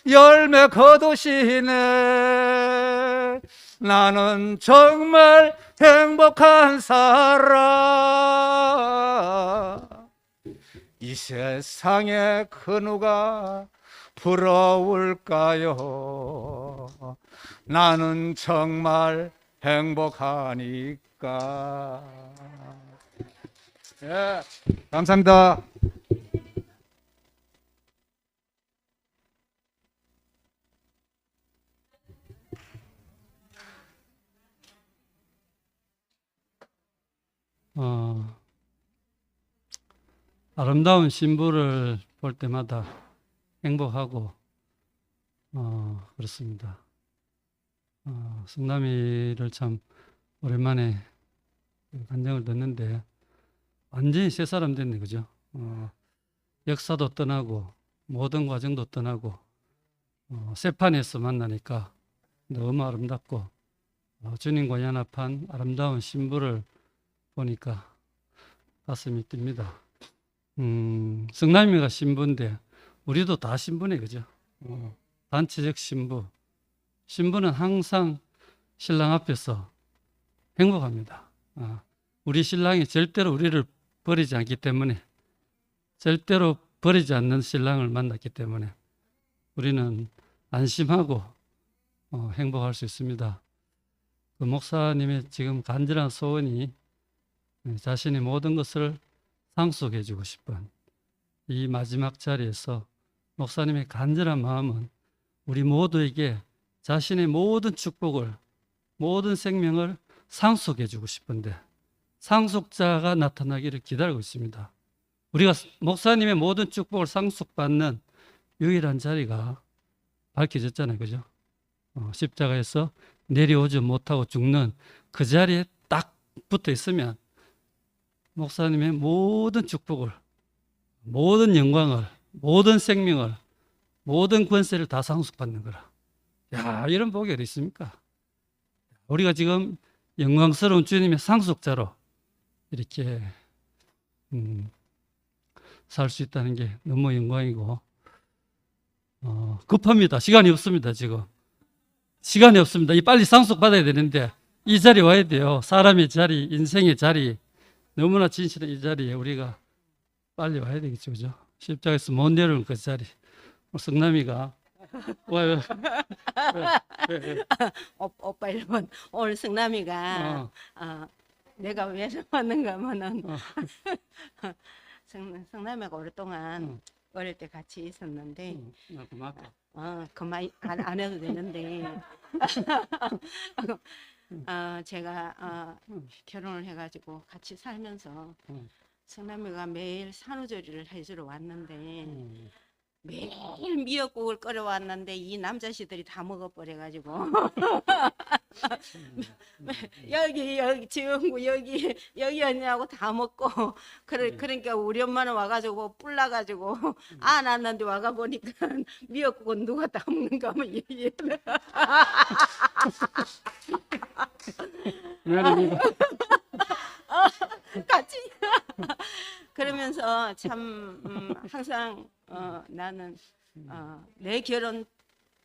열매 거두시네 나는 정말 행복한 사람 이 세상에 그 누가 부러울까요 나는 정말 행복하니까 예, 감사합니다. 아름다운 신부를 볼 때마다 행복하고 그렇습니다. 성남이를 참 오랜만에 간증을 듣는데 완전히 새 사람 됐네, 그죠? 역사도 떠나고 모든 과정도 떠나고 새 판에서 만나니까 너무 아름답고 주님과 연합한 아름다운 신부를 보니까 가슴이 뜁니다. 성남이가 신부인데 우리도 다 신부네, 그죠? 단체적 신부. 신부는 항상 신랑 앞에서 행복합니다. 우리 신랑이 절대로 우리를 버리지 않기 때문에 절대로 버리지 않는 신랑을 만났기 때문에 우리는 안심하고 행복할 수 있습니다. 그 목사님의 지금 간절한 소원이 자신의 모든 것을 상속해 주고 싶은 이 마지막 자리에서 목사님의 간절한 마음은 우리 모두에게 자신의 모든 축복을 모든 생명을 상속해 주고 싶은데 상속자가 나타나기를 기다리고 있습니다. 우리가 목사님의 모든 축복을 상속받는 유일한 자리가 밝혀졌잖아요. 그죠? 십자가에서 내려오지 못하고 죽는 그 자리에 딱 붙어 있으면 목사님의 모든 축복을, 모든 영광을, 모든 생명을, 모든 권세를 다 상속받는 거라. 야, 이런 복이 어디 있습니까? 우리가 지금 영광스러운 주님의 상속자로 이렇게 살 수 있다는 게 너무 영광이고, 급합니다. 시간이 없습니다. 지금 시간이 없습니다. 이 빨리 상속받아야 되는데 이 자리 와야 돼요. 사람의 자리, 인생의 자리, 너무나 진실한 이 자리에 우리가 빨리 와야 되겠죠. 그죠? 십자가에서 못 내려오는 그 자리. 성남이가 왜? 오빠 1번 오늘 성남이가 내가 왜 왔는가 하면은 성남이가 오랫동안 어릴 때 같이 있었는데 고맙다. 그만 안 해도 되는데 제가 결혼을 해가지고 같이 살면서 성남이가 매일 산후조리를 해주러 왔는데 매일 미역국을 끓여왔는데 이 남자씨들이 다 먹어버려가지고 여기 지은구 여기 언니하고 다 먹고 그러니까 우리 엄마는 와가지고 뿔나가지고 안 왔는데 와가 보니까 미역국은 누가 다 먹는가 하면 얘는 같이 그러면서 참 항상 나는 내 결혼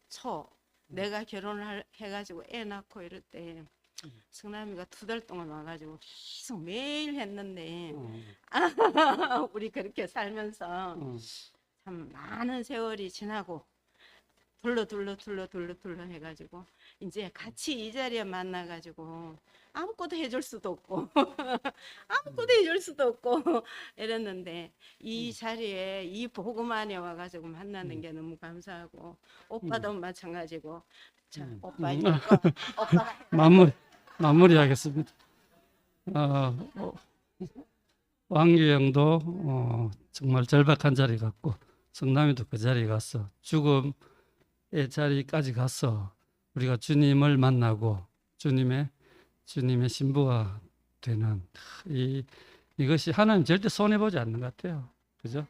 초 내가 결혼을 해가지고 애 낳고 이럴 때 성남이가 2달 동안 와가지고 계속 매일 했는데 우리 그렇게 살면서 참 많은 세월이 지나고 둘러 해가지고 이제 같이 이 자리에 만나가지고 아무것도 해줄 수도 없고 이랬는데 이 자리에 이 복음 안에 와가지고 만나는 게 너무 감사하고 오빠도 마찬가지고 자 오빠 이제 오빠가 마무리하겠습니다. 왕규영도 정말 절박한 자리 갔고 성남이도 그 자리에 가서 죽음의 자리까지 가서 우리가 주님을 만나고 주님의 신부가 되는 이것이 하나님 절대 손해 보지 않는 것 같아요. 그죠?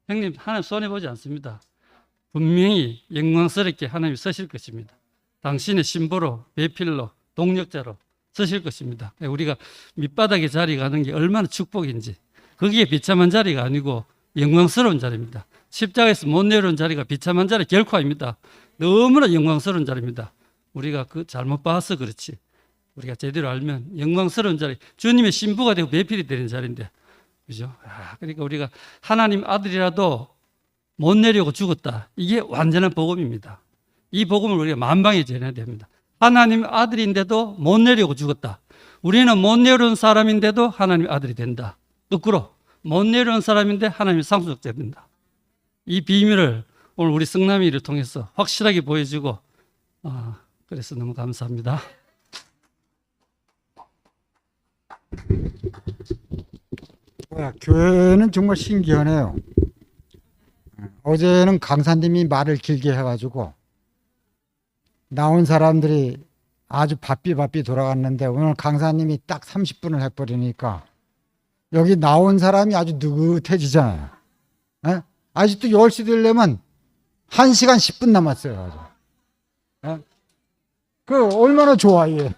형님 하나님 손해 보지 않습니다. 분명히 영광스럽게 하나님이 쓰실 것입니다. 당신의 신부로 배필로 동력자로 쓰실 것입니다. 우리가 밑바닥에 자리 가는 게 얼마나 축복인지 거기에 비참한 자리가 아니고 영광스러운 자리입니다. 십자가에서 못 내려온 자리가 비참한 자리 결코 아닙니다. 너무나 영광스러운 자리입니다. 우리가 그 잘못 봐서 그렇지 우리가 제대로 알면 영광스러운 자리, 주님의 신부가 되고 배필이 되는 자리인데, 그죠? 그러니까 우리가 하나님 아들이라도 못 내려오고 죽었다. 이게 완전한 복음입니다. 이 복음을 우리가 만방에 전해야 됩니다. 하나님 아들인데도 못 내려오고 죽었다. 우리는 못 내려온 사람인데도 하나님 아들이 된다. 거꾸로 못 내려온 사람인데 하나님의 상속자 된다. 이 비밀을 오늘 우리 성남이를 통해서 확실하게 보여주고, 그래서 너무 감사합니다. 교회는 정말 신기하네요. 어제는 강사님이 말을 길게 해가지고 나온 사람들이 아주 바삐 돌아갔는데 오늘 강사님이 딱 30분을 해버리니까 여기 나온 사람이 아주 느긋해지잖아요. 에? 아직도 10시 되려면 1시간 10분 남았어요. 아주. 그 얼마나 좋아 이게.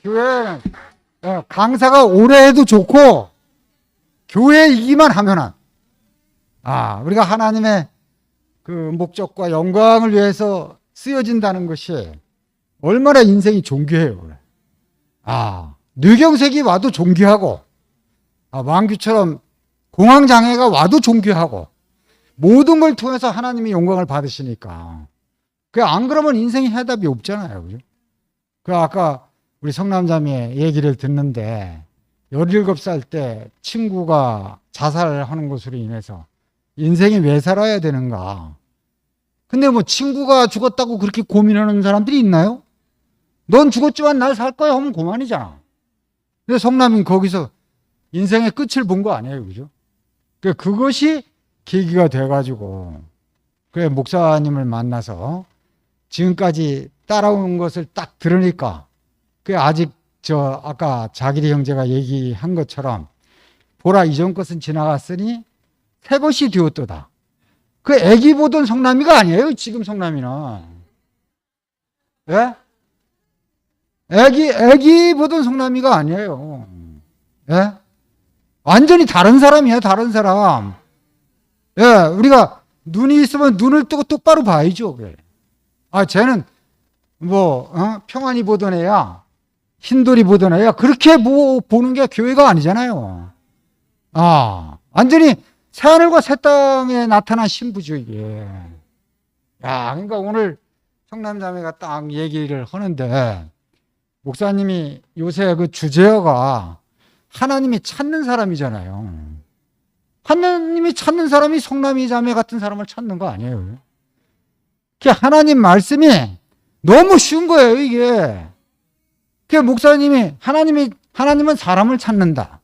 교회는 강사가 오래 해도 좋고 교회이기만 하면은 우리가 하나님의 그 목적과 영광을 위해서 쓰여진다는 것이 얼마나 인생이 존귀해요. 뇌경색이 와도 존귀하고 왕규처럼 공황장애가 와도 존귀하고 모든 걸 통해서 하나님이 영광을 받으시니까 안 그러면 인생에 해답이 없잖아요. 그죠? 아까 우리 성남자매 얘기를 듣는데 17살 때 친구가 자살을 하는 것으로 인해서 인생이 왜 살아야 되는가. 근데 뭐 친구가 죽었다고 그렇게 고민하는 사람들이 있나요? 넌 죽었지만 날 살 거야 하면 그만이잖아. 근데 성남은 거기서 인생의 끝을 본 거 아니에요, 그죠? 그것이 계기가 돼가지고 그래 목사님을 만나서 지금까지 따라온 것을 딱 들으니까 그 아직 저 아까 자기리 형제가 얘기한 것처럼 보라 이전 것은 지나갔으니 새 것이 되었도다. 그 애기 보던 성남이가 아니에요. 지금 성남이는. 예? 애기 보던 성남이가 아니에요. 예? 완전히 다른 사람이에요. 다른 사람. 예, 우리가 눈이 있으면 눈을 뜨고 똑바로 봐야죠. 그래. 아, 쟤는 평안히 보던 애야. 흰돌이 보던 애야. 그렇게 보는 게 교회가 아니잖아요. 아, 완전히 새하늘과 새 땅에 나타난 신부죠, 이게. 야, 그러니까 오늘 성남자매가 딱 얘기를 하는데, 목사님이 요새 그 주제어가 하나님이 찾는 사람이잖아요. 하나님이 찾는 사람이 성남이 자매 같은 사람을 찾는 거 아니에요. 하나님 말씀이 너무 쉬운 거예요, 이게. 목사님이, 하나님은 사람을 찾는다.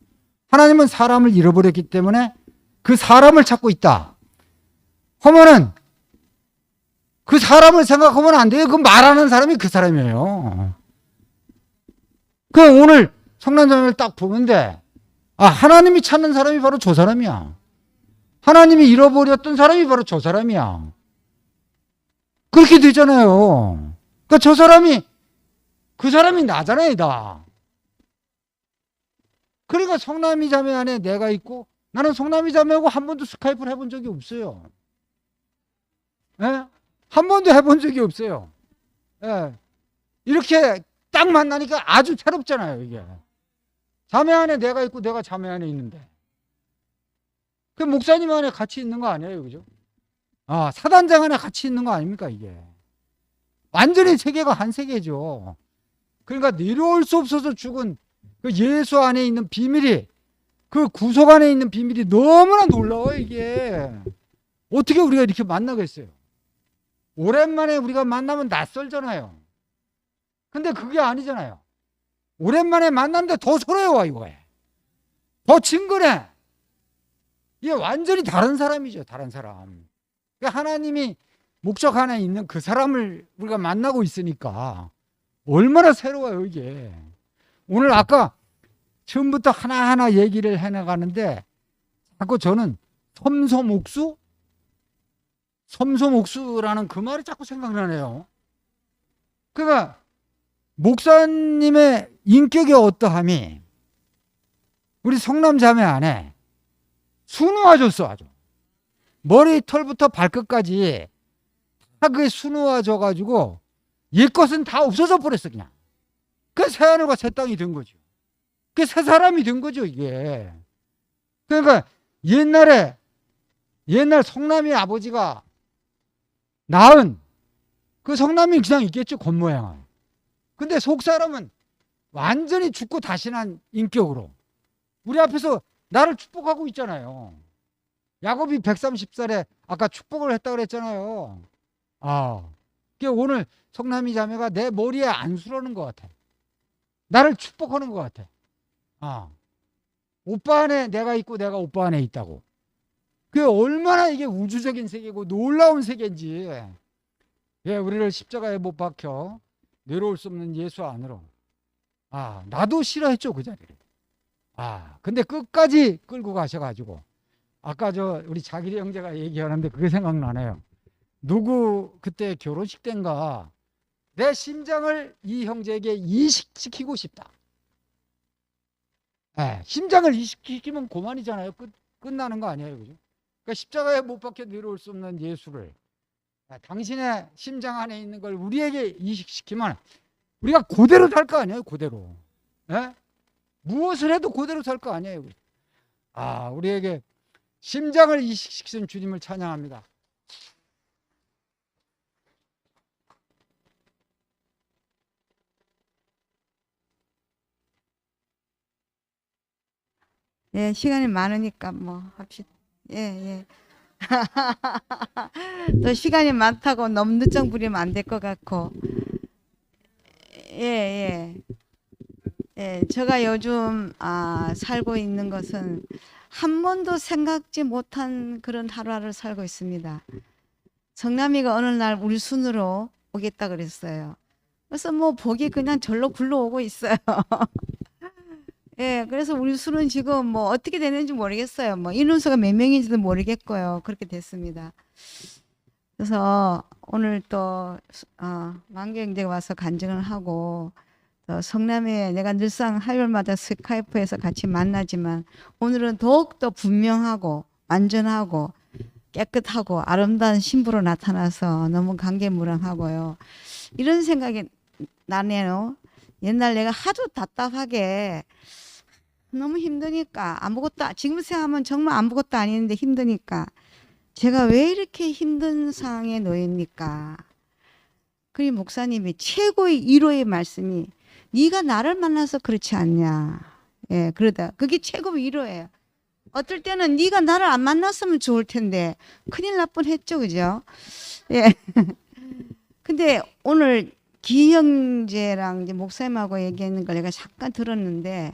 하나님은 사람을 잃어버렸기 때문에 그 사람을 찾고 있다. 하면은 그 사람을 생각하면 안 돼요. 그 말하는 사람이 그 사람이에요. 오늘 성남자매를 딱 보는데, 아, 하나님이 찾는 사람이 바로 저 사람이야. 하나님이 잃어버렸던 사람이 바로 저 사람이야. 그렇게 되잖아요. 그러니까 저 사람이, 그 사람이 나잖아요, 다. 그러니까 성남이 자매 안에 내가 있고, 나는 성남이 자매하고 한 번도 스카이프를 해본 적이 없어요. 예? 한 번도 해본 적이 없어요. 예. 이렇게 딱 만나니까 아주 새롭잖아요, 이게. 자매 안에 내가 있고 내가 자매 안에 있는데. 그 목사님 안에 같이 있는 거 아니에요, 그죠? 아, 사단장 안에 같이 있는 거 아닙니까, 이게? 완전히 세계가 한 세계죠. 그러니까 내려올 수 없어서 죽은 그 예수 안에 있는 비밀이, 그 구속 안에 있는 비밀이 너무나 놀라워요, 이게. 어떻게 우리가 이렇게 만나겠어요? 오랜만에 우리가 만나면 낯설잖아요. 근데 그게 아니잖아요. 오랜만에 만났는데 더 서러워, 이거에. 더 친근해. 이게 완전히 다른 사람이죠, 다른 사람. 그러니까 하나님이 목적 안에 있는 그 사람을 우리가 만나고 있으니까 얼마나 새로워요, 이게. 오늘 아까 처음부터 하나하나 얘기를 해나가는데 자꾸 저는 섬섬옥수? 섬섬옥수라는 그 말이 자꾸 생각나네요. 그러니까 목사님의 인격의 어떠함이 우리 성남자매 안에 순화졌어, 아주. 머리털부터 발끝까지 다 그게 순화져가지고 옛것은 다 없어져 버렸어, 그냥. 그 새하늘과 새 땅이 된 거죠. 그 새 사람이 된 거죠, 이게. 그러니까 옛날 성남이 아버지가 낳은 그 성남이 그냥 있겠죠, 겉모양은. 근데 속 사람은 완전히 죽고 다시 난 인격으로 우리 앞에서 나를 축복하고 있잖아요. 야곱이 130살에 아까 축복을 했다고 그랬잖아요. 아, 오늘 성남이 자매가 내 머리에 안수라는 것 같아. 나를 축복하는 것 같아. 아, 오빠 안에 내가 있고 내가 오빠 안에 있다고. 그게 얼마나 이게 우주적인 세계고 놀라운 세계인지. 예, 우리를 십자가에 못 박혀 내려올 수 없는 예수 안으로. 아, 나도 싫어했죠, 그 자리를. 아, 근데 끝까지 끌고 가셔가지고. 아까 우리 자기리 형제가 얘기하는데 그게 생각나네요. 누구 그때 결혼식 때인가 내 심장을 이 형제에게 이식시키고 싶다. 네, 심장을 이식시키면 고만이잖아요. 끝나는 거 아니에요, 그죠? 그러니까 십자가에 못 박혀 내려올 수 없는 예수를 당신의 심장 안에 있는 걸 우리에게 이식시키면 우리가 그대로 살 거 아니에요, 그대로. 네? 무엇을 해도 그대로 살 거 아니에요. 아, 우리에게 심장을 이식시키신 주님을 찬양합니다. 예, 시간이 많으니까 뭐 합시다. 예, 예. 또 시간이 많다고 너무 늦정 부리면 안 될 것 같고. 예, 예. 예, 제가 요즘 살고 있는 것은 한 번도 생각지 못한 그런 하루하루를 살고 있습니다. 성남이가 어느 날 우리 순으로 오겠다 그랬어요. 그래서 뭐 복이 그냥 절로 굴러오고 있어요. 예, 그래서 우리 순은 지금 뭐 어떻게 되는지 모르겠어요. 뭐 인원수가 몇 명인지도 모르겠고요. 그렇게 됐습니다. 그래서 오늘 또 만경제가 와서 간증을 하고 성남에 내가 늘상 화요일마다 스카이프에서 같이 만나지만 오늘은 더욱더 분명하고 완전하고 깨끗하고 아름다운 신부로 나타나서 너무 감개무량하고요. 이런 생각이 나네요. 옛날 내가 하도 답답하게 너무 힘드니까 아무것도 지금 생각하면 정말 아무것도 아닌데 힘드니까 제가 왜 이렇게 힘든 상황에 놓입니까? 그리 목사님이 최고의 위로의 말씀이 네가 나를 만나서 그렇지 않냐. 예, 그러다 그게 최고의 위로예요. 어떨 때는 네가 나를 안 만났으면 좋을 텐데 큰일 날 뻔했죠, 그죠? 예. 근데 오늘 기 형제랑 이제 목사님하고 얘기하는 걸 내가 잠깐 들었는데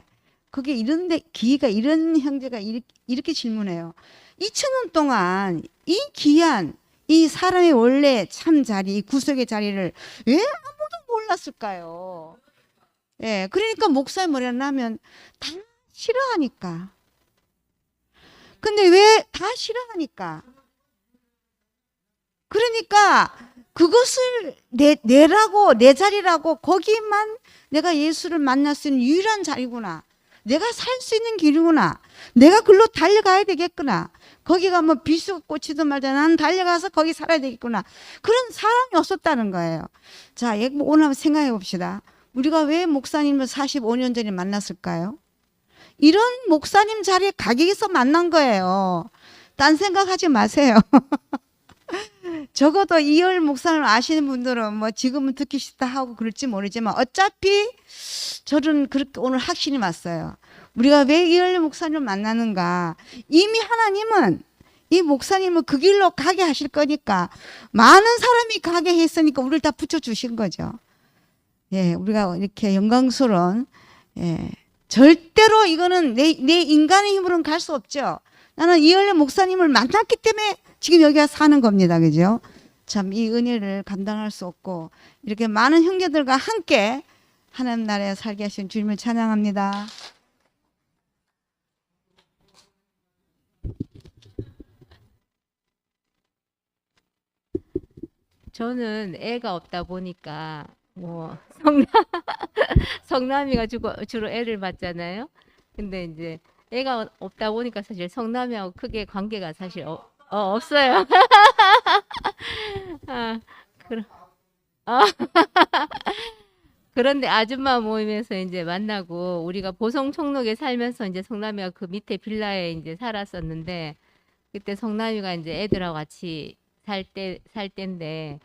그게 이런데 기가 이런 형제가 이렇게 질문해요. 2000년 동안 이 귀한 이 사람의 원래 참 자리, 이 구속의 자리를 왜 아무도 몰랐을까요? 예, 그러니까 목사님 머리가 나면 다 싫어하니까. 근데 왜 다 싫어하니까? 그러니까 그것을 내라고 내 자리라고 거기만 내가 예수를 만날 수 있는 유일한 자리구나. 내가 살 수 있는 길이구나. 내가 글로 달려가야 되겠구나. 거기 가면 비수가 꽂히든 말든 나는 달려가서 거기 살아야 되겠구나. 그런 사람이 없었다는 거예요. 자, 오늘 한번 생각해 봅시다. 우리가 왜 목사님을 45년 전에 만났을까요? 이런 목사님 자리에 가기 위해서 만난 거예요. 딴 생각하지 마세요. 적어도 이열 목사님을 아시는 분들은 뭐 지금은 듣기 싫다 하고 그럴지 모르지만 어차피 저는 그렇게 오늘 확신이 왔어요. 우리가 왜 이열 목사님을 만나는가? 이미 하나님은 이 목사님을 그 길로 가게 하실 거니까 많은 사람이 가게 했으니까 우리를 다 붙여주신 거죠. 예, 우리가 이렇게 영광스러운 절대로 이거는 내 인간의 힘으로는 갈 수 없죠. 나는 이열레 목사님을 만났기 때문에 지금 여기 와서 사는 겁니다. 그죠? 참 이 은혜를 감당할 수 없고 이렇게 많은 형제들과 함께 하나님 나라에 살게 하신 주님을 찬양합니다. 저는 애가 없다 보니까 뭐 성남이가 주로 애를 낳잖아요. 근데 이제 애가 없다 보니까 사실 성남이하고 크게 관계가 사실 없어요. 그런데 아줌마 모임에서 이제 만나고 우리가 보성 총록에 살면서 이제 성남이가 그 밑에 빌라에 이제 살았었는데 그때 성남이가 이제 애들하고 같이 살 때인데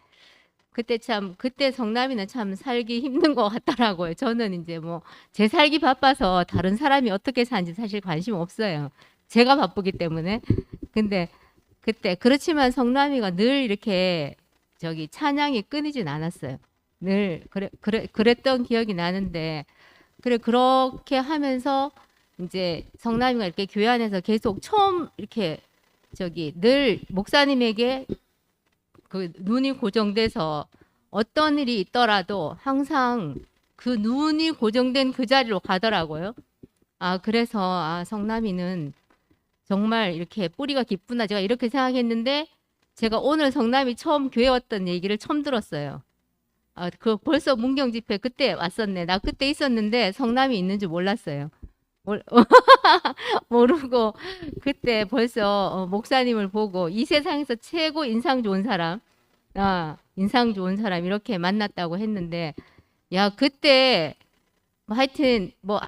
그때 성남이는 참 살기 힘든 것 같더라고요. 저는 이제 뭐 제 살기 바빠서 다른 사람이 어떻게 사는지 사실 관심 없어요. 제가 바쁘기 때문에. 근데 그때 그렇지만 성남이가 늘 이렇게 찬양이 끊이진 않았어요. 늘 그랬던 기억이 나는데 그렇게 하면서 이제 성남이가 이렇게 교회 안에서 계속 처음 이렇게 늘 목사님에게 그 눈이 고정돼서 어떤 일이 있더라도 항상 그 눈이 고정된 그 자리로 가더라고요. 그래서 성남이는 정말 이렇게 뿌리가 깊구나 제가 이렇게 생각했는데 제가 오늘 성남이 처음 교회 왔던 얘기를 처음 들었어요. 그 벌써 문경 집회 그때 왔었네. 나 그때 있었는데 성남이 있는 줄 몰랐어요. 모르고 그때 벌써 목사님을 보고 이 세상에서 최고 인상 좋은 사람 이렇게 만났다고 했는데 야 그때 하여튼 뭐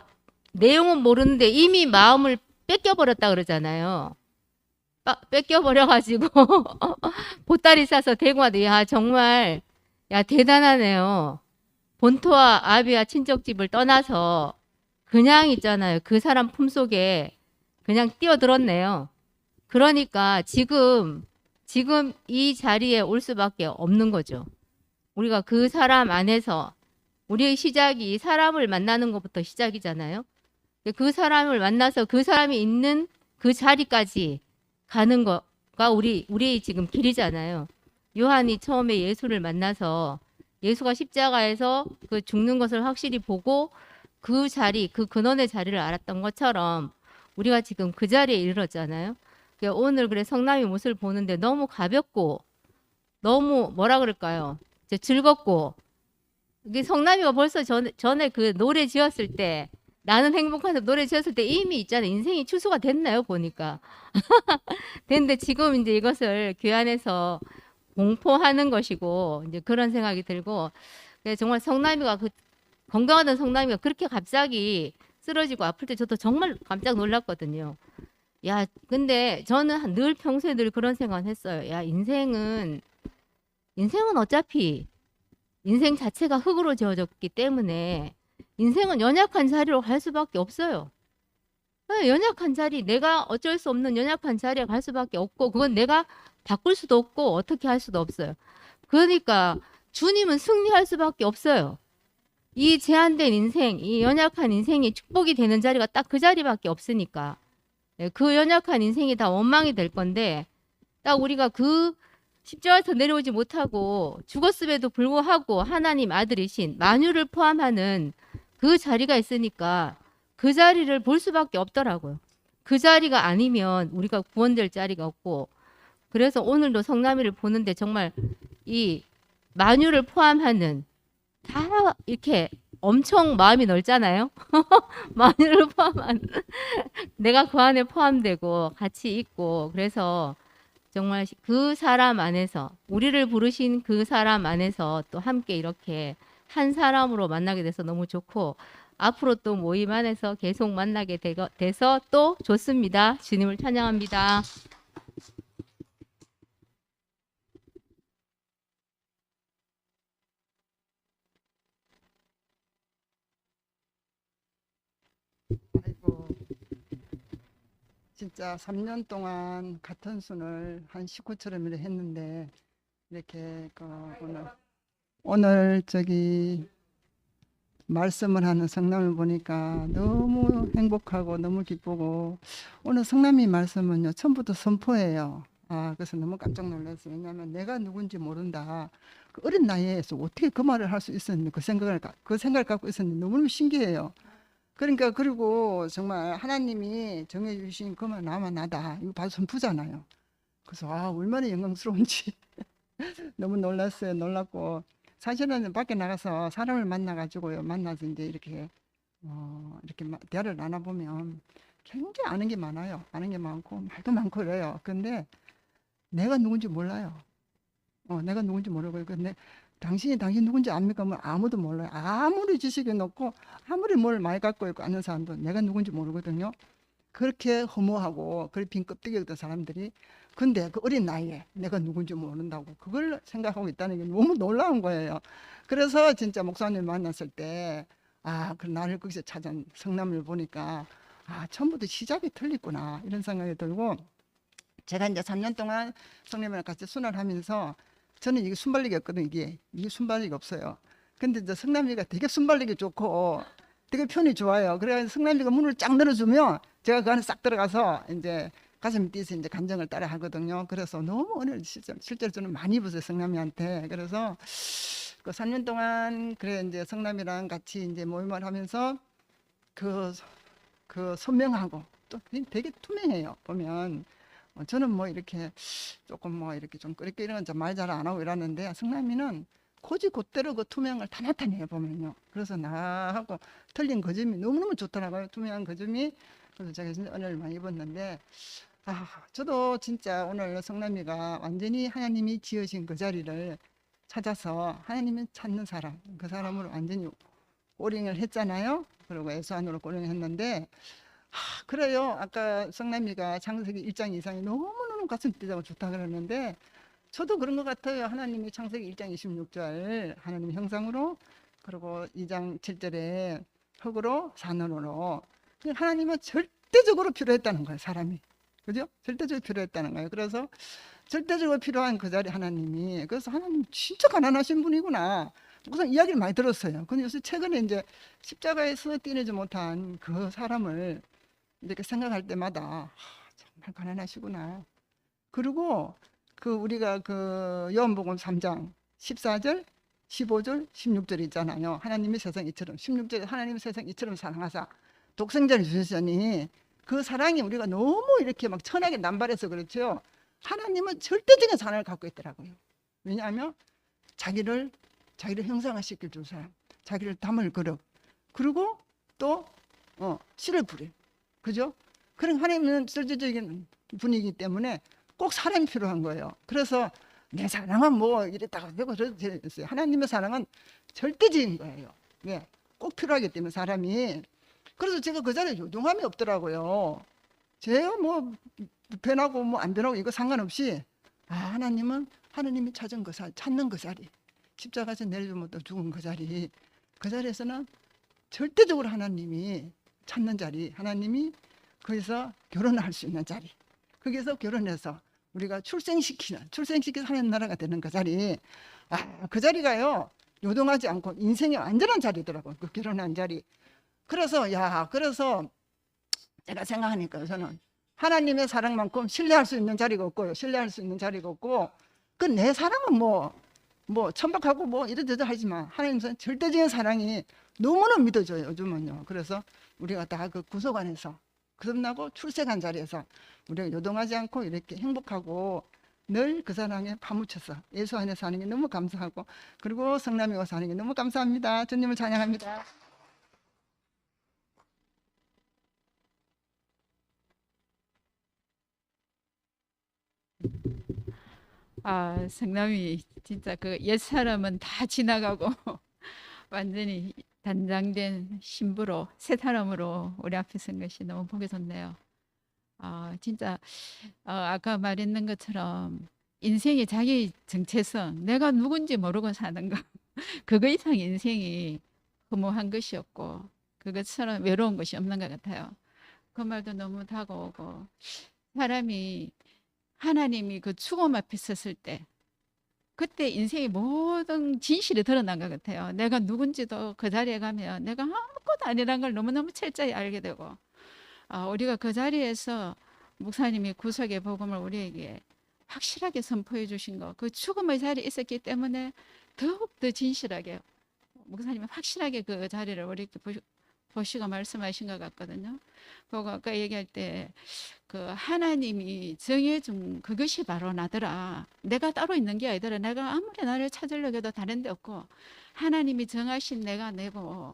내용은 모르는데 이미 마음을 뺏겨버렸다 그러잖아요. 뺏겨버려가지고 보따리 싸서 대구 와도 야 정말 야 대단하네요. 본토와 아비와 친척집을 떠나서 그냥 있잖아요. 그 사람 품속에 그냥 뛰어들었네요. 그러니까 지금 이 자리에 올 수밖에 없는 거죠. 우리가 그 사람 안에서 우리의 시작이 사람을 만나는 것부터 시작이잖아요. 그 사람을 만나서 그 사람이 있는 그 자리까지 가는 거가 우리의 지금 길이잖아요. 요한이 처음에 예수를 만나서 예수가 십자가에서 그 죽는 것을 확실히 보고 그 자리, 그 근원의 자리를 알았던 것처럼 우리가 지금 그 자리에 이르렀잖아요. 오늘 그래 성남이 모습을 보는데 너무 가볍고 너무 뭐라 그럴까요? 이제 즐겁고 이게 성남이가 벌써 전에 그 노래 지었을 때 나는 행복한 숲 노래 지었을 때 이미 있잖아요. 인생이 추수가 됐나요? 보니까. 됐는데 지금 이제 이것을 교회 안에서 공포하는 것이고 이제 그런 생각이 들고 정말 성남이가 건강하던 성남이가 그렇게 갑자기 쓰러지고 아플 때 저도 정말 깜짝 놀랐거든요. 야, 근데 저는 늘 평소에 늘 그런 생각을 했어요. 야, 인생은 어차피 인생 자체가 흙으로 지어졌기 때문에 인생은 연약한 자리로 갈 수밖에 없어요. 연약한 자리, 내가 어쩔 수 없는 연약한 자리에 갈 수밖에 없고 그건 내가 바꿀 수도 없고 어떻게 할 수도 없어요. 그러니까 주님은 승리할 수밖에 없어요. 이 제한된 인생, 이 연약한 인생이 축복이 되는 자리가 딱 그 자리밖에 없으니까 그 연약한 인생이 다 원망이 될 건데 딱 우리가 그 십자가에서 내려오지 못하고 죽었음에도 불구하고 하나님 아들이신 만유를 포함하는 그 자리가 있으니까 그 자리를 볼 수밖에 없더라고요. 그 자리가 아니면 우리가 구원될 자리가 없고 그래서 오늘도 성남이를 보는데 정말 이 만유를 포함하는 다 이렇게 엄청 마음이 넓잖아요. 만유를 포함한 내가 그 안에 포함되고 같이 있고 그래서 정말 그 사람 안에서 우리를 부르신 그 사람 안에서 또 함께 이렇게 한 사람으로 만나게 돼서 너무 좋고 앞으로 또 모임 안에서 계속 만나게 돼서 또 좋습니다. 주님을 찬양합니다. 아이고, 진짜 3년 동안 같은 순을 한 식구처럼 이렇게 했는데 이렇게 오늘 저기 말씀을 하는 성남을 보니까 너무 행복하고 너무 기쁘고 오늘 성남이 말씀은요 처음부터 선포예요. 그래서 너무 깜짝 놀랐어요. 왜냐하면 내가 누군지 모른다. 그 어린 나이에서 어떻게 그 말을 할 수 있었는지 그 생각을 갖고 있었는데 너무너무 신기해요. 그러니까 그리고 정말 하나님이 정해주신 그만 나만 나다. 이거 바로 선포잖아요. 그래서 얼마나 영광스러운지 너무 놀랐어요. 놀랐고 사실은 밖에 나가서 사람을 만나가지고요. 만나서 이제 이렇게 대화를 나눠보면 굉장히 아는 게 많아요. 아는 게 많고 말도 많고 그래요. 근데 내가 누군지 몰라요. 내가 누군지 모르고 근데 당신 누군지 압니까? 뭐 아무도 몰라요. 아무리 지식이 높고 아무리 뭘 많이 갖고 있고 아는 사람도 내가 누군지 모르거든요. 그렇게 허무하고 그렇게 빈 껍데기였던 사람들이 근데 그 어린 나이에 내가 누군지 모른다고 그걸 생각하고 있다는 게 너무 놀라운 거예요. 그래서 진짜 목사님 만났을 때 그 나를 거기서 찾은 성남을 보니까 처음부터 시작이 틀렸구나 이런 생각이 들고 제가 이제 3년 동안 성남이랑 같이 순환하면서 저는 이게 순발력이었거든요. 이게 순발력이 없어요. 근데 이제 성남이가 되게 순발력이 좋고 되게 편이 좋아요. 그래서 성남이가 문을 쫙 열어주면 제가 그 안에 싹 들어가서 이제 가슴이 뛰어서 이제 감정을 따라 하거든요. 그래서 너무 은혜를 실제로 저는 많이 입었어요. 성남이한테. 그래서 그 3년 동안 그래 이제 성남이랑 같이 이제 모임을 하면서 그 선명하고 또 되게 투명해요. 보면. 저는 뭐 이렇게 조금 뭐 이렇게 좀 그렇게 이런 건 말 잘 안 하고 이러는데 성남이는 곧대로 그 투명을 다 나타내요 보면요. 그래서 나하고 틀린 그 점이 너무너무 좋더라고요. 투명한 그 점이. 그래서 제가 진짜 은혜를 많이 입었는데 저도 진짜 오늘 성남이가 완전히 하나님이 지으신 그 자리를 찾아서 하나님을 찾는 사람 그 사람으로 완전히 꼬링을 했잖아요. 그리고 예수 안으로 꼬링을 했는데 그래요. 아까 성남이가 창세기 1장 2장이 너무너무 가슴 뛰자고 좋다 그러는데 저도 그런 것 같아요. 하나님이 창세기 1장 26절 하나님 형상으로 그리고 2장 7절에 흙으로 산으로 하나님은 절대적으로 필요했다는 거예요. 사람이. 그죠? 절대적으로 필요했다는 거예요. 그래서 절대적으로 필요한 그 자리 하나님이 그래서 하나님 진짜 가난하신 분이구나. 우선 이야기를 많이 들었어요. 근데 요새 최근에 이제 십자가에서 떼내지 못한 그 사람을 이렇게 생각할 때마다 정말 가난하시구나. 그리고 그 우리가 그 요한복음 3장 14절, 15절, 16절 있잖아요. 하나님이 세상 이처럼 16절에 하나님이 세상 이처럼 사랑하사 독생자를 주셨으니 그 사랑이 우리가 너무 이렇게 막 천하게 남발해서 그렇죠. 하나님은 절대적인 사랑을 갖고 있더라고요. 왜냐하면 자기를 형상화시킬 줄 사람, 자기를 담을 그릇, 그리고 또 씨를 부려, 그죠? 그런 하나님은 절대적인 분이기 때문에 꼭 사람이 필요한 거예요. 그래서 내 사랑은 뭐 이랬다가 되고 그랬어요. 하나님의 사랑은 절대적인 거예요. 예, 꼭 필요하기 때문에 사람이. 그래서 제가 그 자리에 요동함이 없더라고요. 제가 뭐 변하고 뭐 안 변하고 이거 상관없이 하나님은 하나님이 찾은 그 자리, 찾는 그 자리, 십자가에서 내려주지 못하고 죽은 그 자리, 그 자리에서는 절대적으로 하나님이 찾는 자리, 하나님이 거기서 결혼을 할 수 있는 자리, 거기서 결혼해서 우리가 출생시켜서 하나님 나라가 되는 그 자리, 그 자리가요 요동하지 않고 인생의 완전한 자리더라고요. 그 결혼한 자리. 그래서 그래서 제가 생각하니까 저는 하나님의 사랑만큼 신뢰할 수 있는 자리가 없고요. 신뢰할 수 있는 자리가 없고, 그 내 사랑은 뭐 천박하고 뭐 이러저러 하지만 하나님은 절대적인 사랑이 너무나 믿어져요, 요즘은요. 그래서 우리가 다 그 구속 안에서 거듭나고 출세한 자리에서 우리가 요동하지 않고 이렇게 행복하고 늘 그 사랑에 파묻혀서 예수 안에 사는 게 너무 감사하고, 그리고 성남에 와서 사는 게 너무 감사합니다. 주님을 찬양합니다. 성남이 진짜 그 옛사람은 다 지나가고 완전히 단장된 신부로 새 사람으로 우리 앞에 선 것이 너무 보기 좋네요. 진짜 아까 말했는 것처럼 인생이 자기 정체성, 내가 누군지 모르고 사는 거 그거 이상 인생이 허무한 것이 없고 그것처럼 외로운 것이 없는 것 같아요. 그 말도 너무 다가오고, 사람이 하나님이 그 죽음 앞에 섰을 때 그때 인생의 모든 진실이 드러난 것 같아요. 내가 누군지도 그 자리에 가면 내가 아무것도 아니란 걸 너무너무 철저히 알게 되고, 우리가 그 자리에서 목사님이 구속의 복음을 우리에게 확실하게 선포해 주신 거, 그 죽음의 자리에 있었기 때문에 더욱더 진실하게 목사님이 확실하게 그 자리를 우리에게 보시고 말씀하신 것 같거든요. 그거 아까 얘기할 때 그 하나님이 정해준 그것이 바로 나더라. 내가 따로 있는 게 아니더라. 내가 아무리 나를 찾으려고 해도 다른 데 없고 하나님이 정하신 내가 내고,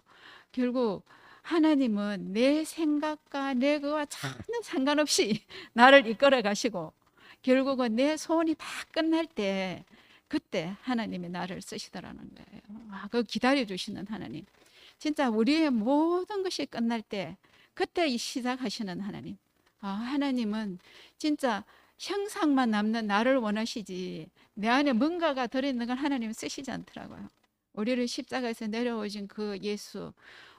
결국 하나님은 내 생각과 내 그와 전혀 상관없이 나를 이끌어 가시고, 결국은 내 소원이 다 끝날 때 그때 하나님이 나를 쓰시더라는 거예요. 그거 기다려 주시는 하나님. 진짜 우리의 모든 것이 끝날 때 그때 시작하시는 하나님. 하나님은 진짜 형상만 남는 나를 원하시지 내 안에 뭔가가 들어있는 걸 하나님은 쓰시지 않더라고요. 우리를 십자가에서 내려오신 그 예수,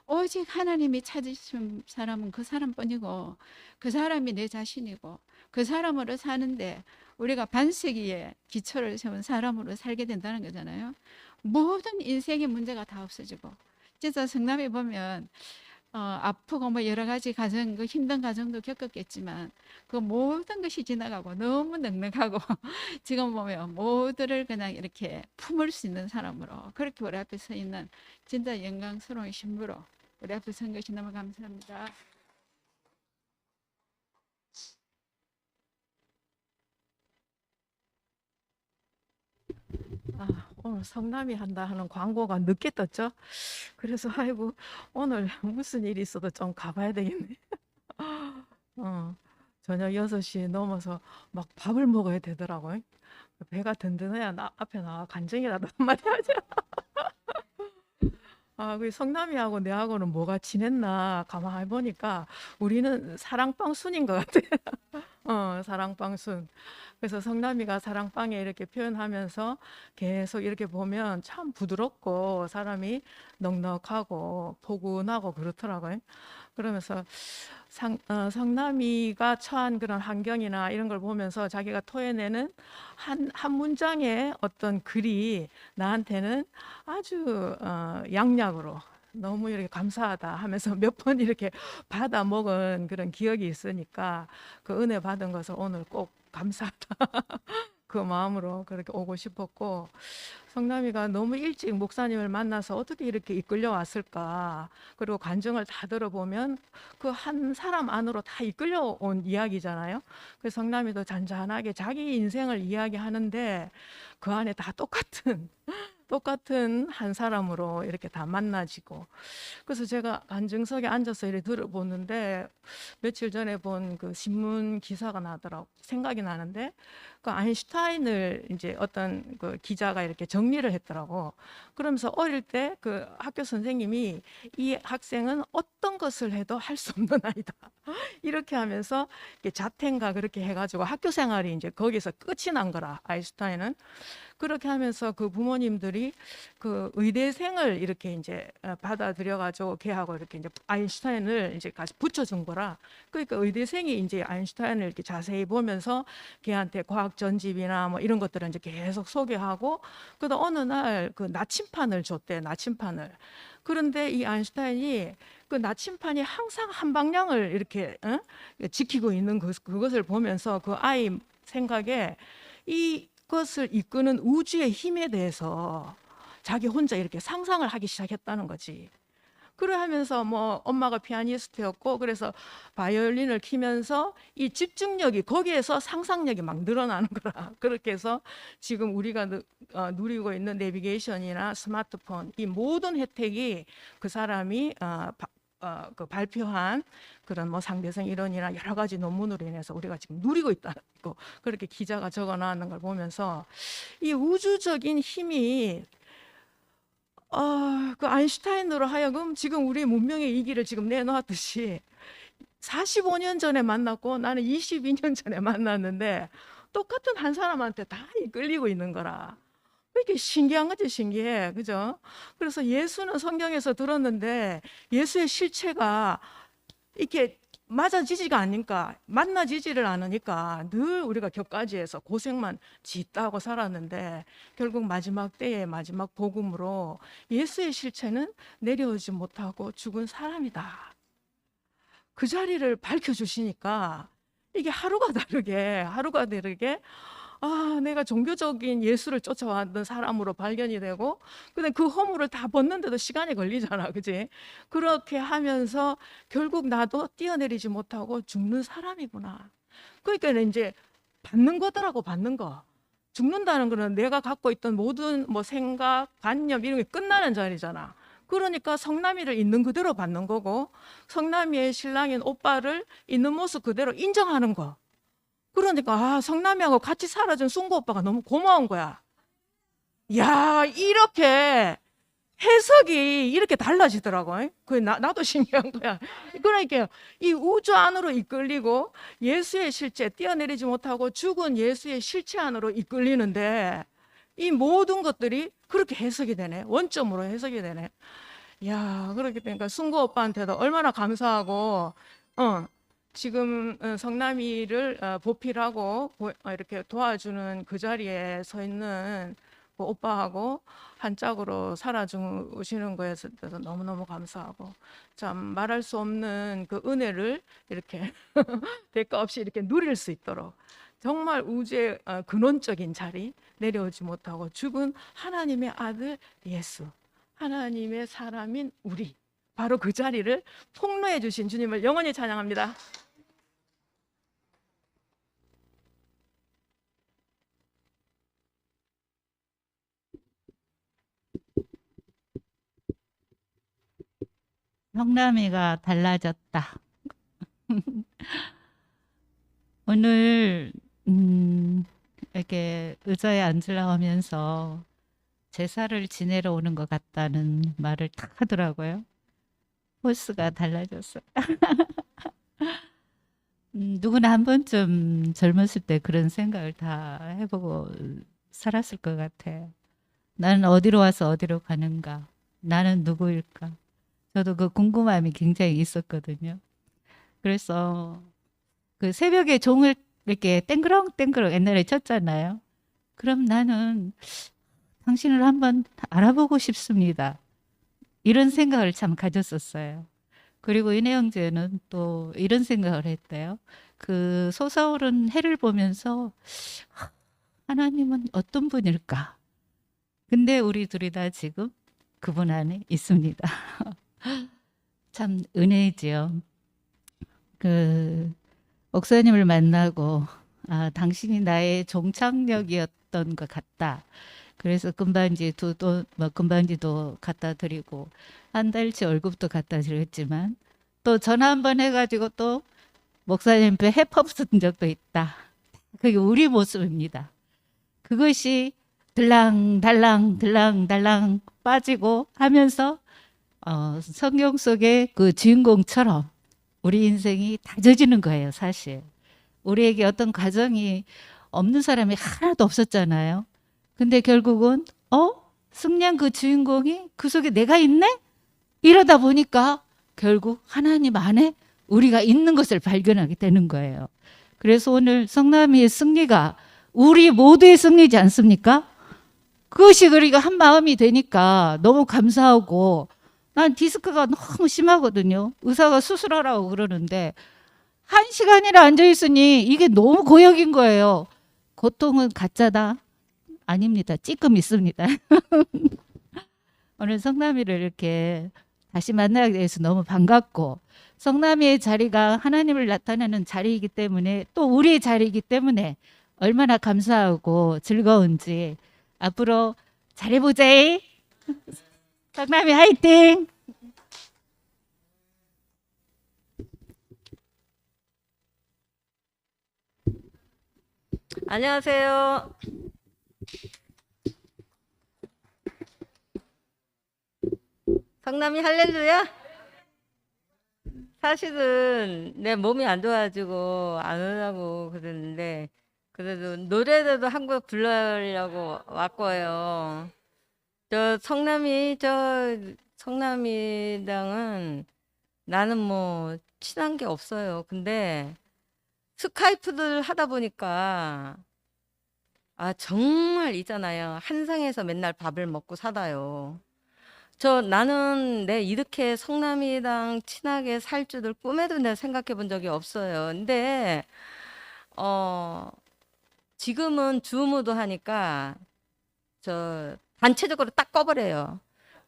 오직 하나님이 찾으신 사람은 그 사람뿐이고 그 사람이 내 자신이고, 그 사람으로 사는데 우리가 반세기에 기초를 세운 사람으로 살게 된다는 거잖아요. 모든 인생의 문제가 다 없어지고, 진짜 성남에 보면 아프고 뭐 여러 가지 가정, 그 힘든 가정도 겪었겠지만 그 모든 것이 지나가고 너무 넉넉하고 지금 보면 모두를 그냥 이렇게 품을 수 있는 사람으로 그렇게 우리 앞에 서 있는 진짜 영광스러운 신부로 우리 앞에 선 것이 너무 감사합니다. 오늘 성남이 한다 하는 광고가 늦게 떴죠. 그래서 아이고 오늘 무슨 일이 있어도 좀 가봐야 되겠네. 저녁 6시 넘어서 막 밥을 먹어야 되더라고요. 배가 든든해야 앞에 나와 간증이라도 한마디 하죠. 그 성남이하고 내하고는 뭐가 지냈나 가만히 보니까 우리는 사랑방 순인 것 같아요. 사랑방순. 그래서 성남이가 사랑방에 이렇게 표현하면서 계속 이렇게 보면 참 부드럽고 사람이 넉넉하고 포근하고 그렇더라고요. 그러면서 성남이가 처한 그런 환경이나 이런 걸 보면서 자기가 토해내는 한 문장의 어떤 글이 나한테는 아주 양약으로 너무 이렇게 감사하다 하면서 몇 번 이렇게 받아 먹은 그런 기억이 있으니까 그 은혜 받은 것을 오늘 꼭 감사하다 그 마음으로 그렇게 오고 싶었고, 성남이가 너무 일찍 목사님을 만나서 어떻게 이렇게 이끌려 왔을까, 그리고 간증을 다 들어보면 그 한 사람 안으로 다 이끌려 온 이야기잖아요. 그래서 성남이도 잔잔하게 자기 인생을 이야기하는데 그 안에 다 똑같은 한 사람으로 이렇게 다 만나지고, 그래서 제가 간증석에 앉아서 이렇게 들어보는데 며칠 전에 본 그 신문 기사가 나더라고, 생각이 나는데, 그 아인슈타인을 이제 어떤 그 기자가 이렇게 정리를 했더라고. 그러면서 어릴 때 그 학교 선생님이 이 학생은 어떤 것을 해도 할 수 없는 아이다 이렇게 하면서 이렇게 자퇴인가 그렇게 해가지고 학교 생활이 이제 거기서 끝이 난 거라, 아인슈타인은. 그렇게 하면서 그 부모님들이 그 의대생을 이렇게 이제 받아들여가지고 걔하고 이렇게 이제 아인슈타인을 이제 같이 붙여준 거라. 그러니까 의대생이 이제 아인슈타인을 이렇게 자세히 보면서 걔한테 과학 전집이나 뭐 이런 것들을 이제 계속 소개하고, 그러다 어느 날 그 나침판을 줬대, 나침판을. 그런데 이 아인슈타인이 그 나침판이 항상 한 방향을 이렇게 지키고 있는 그것을 보면서 그 아이 생각에 이것을 이끄는 우주의 힘에 대해서 자기 혼자 이렇게 상상을 하기 시작했다는 거지. 그러면서 뭐 엄마가 피아니스트였고 그래서 바이올린을 키면서 이 집중력이 거기에서 상상력이 막 늘어나는 거라. 그렇게 해서 지금 우리가 누리고 있는 내비게이션이나 스마트폰, 이 모든 혜택이 그 사람이 그 발표한 그런 뭐 상대성 이론이나 여러 가지 논문으로 인해서 우리가 지금 누리고 있다는 거, 그렇게 기자가 적어 놨는 걸 보면서 이 우주적인 힘이 그 아인슈타인으로 하여금 지금 우리 문명의 이기를 지금 내놓았듯이 45년 전에 만났고 나는 22년 전에 만났는데 똑같은 한 사람한테 다 이끌리고 있는 거라. 이게 신기한 거지, 신기해. 그죠? 그래서 예수는 성경에서 들었는데 예수의 실체가 이렇게 맞아지지가 않으니까, 만나지지를 않으니까 늘 우리가 격가지에서 고생만 짓다고 살았는데 결국 마지막 때의 마지막 복음으로 예수의 실체는 내려오지 못하고 죽은 사람이다. 그 자리를 밝혀주시니까 이게 하루가 다르게 내가 종교적인 예수를 쫓아왔던 사람으로 발견이 되고, 근데 그 허물을 다 벗는데도 시간이 걸리잖아, 그지? 그렇게 하면서 결국 나도 뛰어내리지 못하고 죽는 사람이구나. 그러니까 이제 받는 거더라고, 받는 거. 죽는다는 거는 내가 갖고 있던 모든 뭐 생각, 관념 이런 게 끝나는 자리잖아. 그러니까 성남이를 있는 그대로 받는 거고, 성남이의 신랑인 오빠를 있는 모습 그대로 인정하는 거. 그러니까 성남이하고 같이 살아준 순구 오빠가 너무 고마운 거야. 야, 이렇게 해석이 이렇게 달라지더라고. 나도 신기한 거야. 그러니까 이 우주 안으로 이끌리고 예수의 실체, 뛰어내리지 못하고 죽은 예수의 실체 안으로 이끌리는데 이 모든 것들이 그렇게 해석이 되네. 원점으로 해석이 되네. 야, 그렇게 되니까 순구 오빠한테도 얼마나 감사하고, 지금 성남이를 보필하고 이렇게 도와주는 그 자리에 서 있는 그 오빠하고 한 짝으로 살아주시는 거에 대해서 너무너무 감사하고, 참 말할 수 없는 그 은혜를 이렇게 대가 없이 이렇게 누릴 수 있도록 정말 우주의 근원적인 자리, 내려오지 못하고 죽은 하나님의 아들 예수, 하나님의 사람인 우리, 바로 그 자리를 폭로해 주신 주님을 영원히 찬양합니다. 성남이가 달라졌다. 오늘 이렇게 의자에 앉으려고 하면서 제사를 지내러 오는 것 같다는 말을 딱 하더라고요. 포스가 달라졌어요. 누구나 한 번쯤 젊었을 때 그런 생각을 다 해보고 살았을 것 같아요. 나는 어디로 와서 어디로 가는가? 나는 누구일까? 저도 그 궁금함이 굉장히 있었거든요. 그래서 그 새벽에 종을 이렇게 땡그렁땡그렁 옛날에 쳤잖아요. 그럼 나는 당신을 한번 알아보고 싶습니다. 이런 생각을 참 가졌었어요. 그리고 이내 형제는 또 이런 생각을 했대요. 그 솟아오른 해를 보면서 하나님은 어떤 분일까? 근데 우리 둘이 다 지금 그분 안에 있습니다. 참 은혜지요. 그 목사님을 만나고 당신이 나의 종착역이었던 것 같다. 그래서 금반지도 갖다 드리고 한 달치 월급도 갖다 드렸지만 또 전화 한번 해가지고 또 목사님 배 해법 쓴 적도 있다. 그게 우리 모습입니다. 그것이 들랑달랑 빠지고 하면서 성경 속의 그 주인공처럼 우리 인생이 다져지는 거예요, 사실. 우리에게 어떤 과정이 없는 사람이 하나도 없었잖아요. 근데 결국은 승리한 그 주인공이 그 속에 내가 있네? 이러다 보니까 결국 하나님 안에 우리가 있는 것을 발견하게 되는 거예요. 그래서 오늘 성남이의 승리가 우리 모두의 승리지 않습니까? 그것이 우리가 한 마음이 되니까 너무 감사하고 난 디스크가 너무 심하거든요. 의사가 수술하라고 그러는데 1시간이나 앉아있으니 이게 너무 고역인 거예요. 고통은 가짜다. 아닙니다. 찌끔 있습니다. 오늘 성남이를 이렇게 다시 만나게 돼서 너무 반갑고 성남이의 자리가 하나님을 나타내는 자리이기 때문에 또 우리의 자리이기 때문에 얼마나 감사하고 즐거운지 앞으로 잘해보자. 성남이 화이팅! 안녕하세요. 성남이 할렐루야? 사실은 내 몸이 안 좋아가지고 안 오려고 그랬는데 그래도 노래라도 한 곡 불러려고 왔고요. 성남이당은 나는 뭐 친한 게 없어요. 근데 스카이프를 하다 보니까 정말 있잖아요. 한상에서 맨날 밥을 먹고 살아요. 나는 이렇게 성남이랑 친하게 살 줄을 꿈에도 내가 생각해 본 적이 없어요. 근데 지금은 줌으로 하니까 단체적으로 딱 꺼버려요.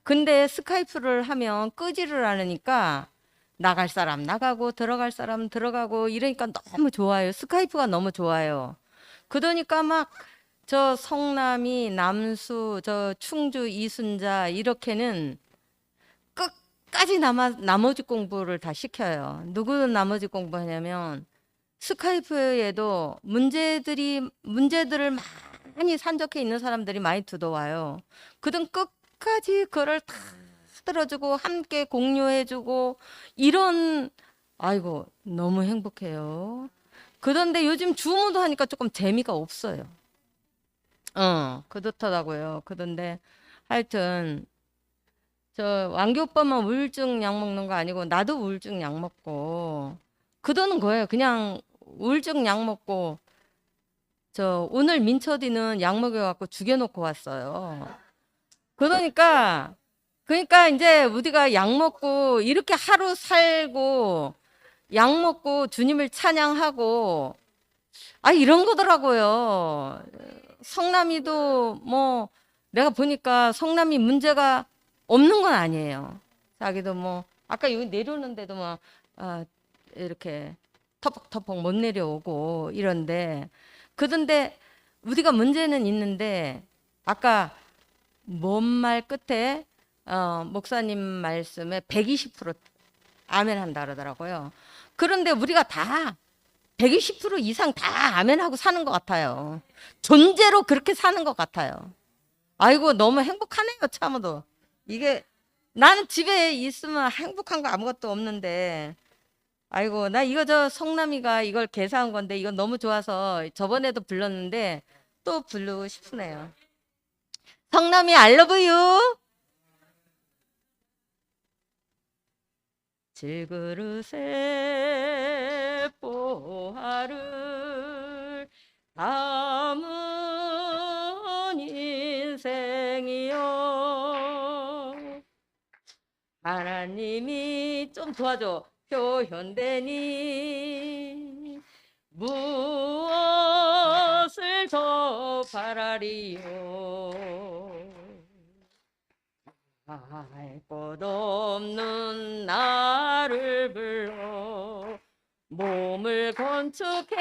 근데 스카이프를 하면 끄지를 않으니까 나갈 사람 나가고 들어갈 사람 들어가고 이러니까 너무 좋아요. 스카이프가 너무 좋아요. 그러니까 막 성남이, 남수, 충주, 이순자 이렇게는 끝까지 나머지 공부를 다 시켜요. 누구는 나머지 공부하냐면 스카이프에도 문제들을 많이 산적해 있는 사람들이 많이 들어와요. 그든 끝까지 그걸 다 들어주고 함께 공유해주고 이런 아이고 너무 행복해요. 그런데 요즘 줌으로 하니까 조금 재미가 없어요. 그렇더라고요. 그런데 하여튼 왕교 오빠만 우울증 약 먹는 거 아니고 나도 우울증 약 먹고 그러는 거예요. 그냥 우울증 약 먹고 오늘 민철이는 약 먹여갖고 죽여놓고 왔어요. 그러니까 이제 우리가 약 먹고 이렇게 하루 살고 약 먹고 주님을 찬양하고 이런 거더라고요. 성남이도 뭐 내가 보니까 성남이 문제가 없는 건 아니에요. 자기도 뭐 아까 여기 내려오는데도 뭐 이렇게 터벅터벅 못 내려오고 이런데 그런데 우리가 문제는 있는데 아까 뭔 말 끝에 목사님 말씀에 120% 아멘 한다 그러더라고요. 그런데 우리가 다 120% 이상 다 아멘하고 사는 것 같아요. 존재로 그렇게 사는 것 같아요. 아이고 너무 행복하네요. 참으로 이게 나는 집에 있으면 행복한 거 아무것도 없는데 아이고, 나 이거 저 성남이가 이걸 개사한 건데 이건 너무 좋아서 저번에도 불렀는데 또 부르고 싶으네요. 성남이 I love you. 질그릇에 보화를 담은 인생이요. 하나님이 좀 도와줘. 표현되니 무엇을 더 바라리요. 할 것 없는 나를 불러 몸을 건축해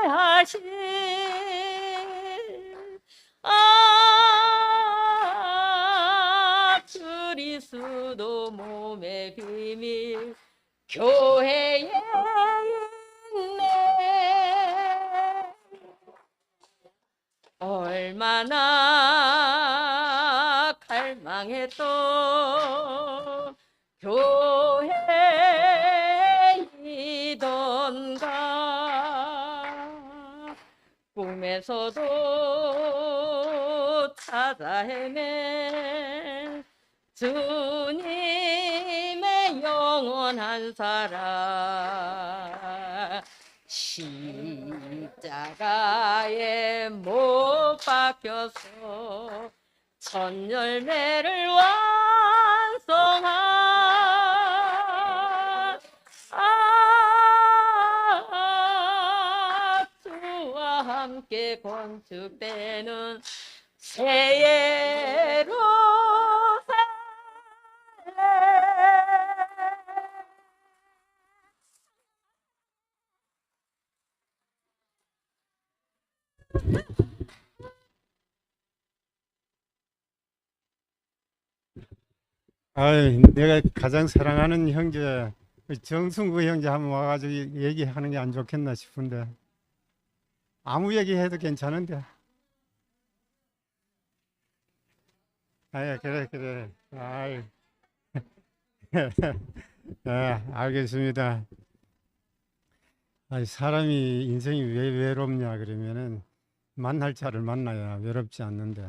하신 그리스도 몸의 비밀 교회에 있네. 얼마나 갈망했던 교회이던가. 꿈에서도 찾아 헤맨 주님의 영원한 사랑. 십자가에 못 박혀서 첫 열매를 완성한 주와 함께 건축되는 새 예루살렘. 아이, 내가 가장 사랑하는 형제 정승구 형제 한번 와가지고 얘기하는 게 안 좋겠나 싶은데 아무 얘기해도 괜찮은데. 아예 그래. 아이. 네, 알겠습니다. 아니, 사람이 인생이 왜 외롭냐 그러면은 만날 자를 만나야 외롭지 않는데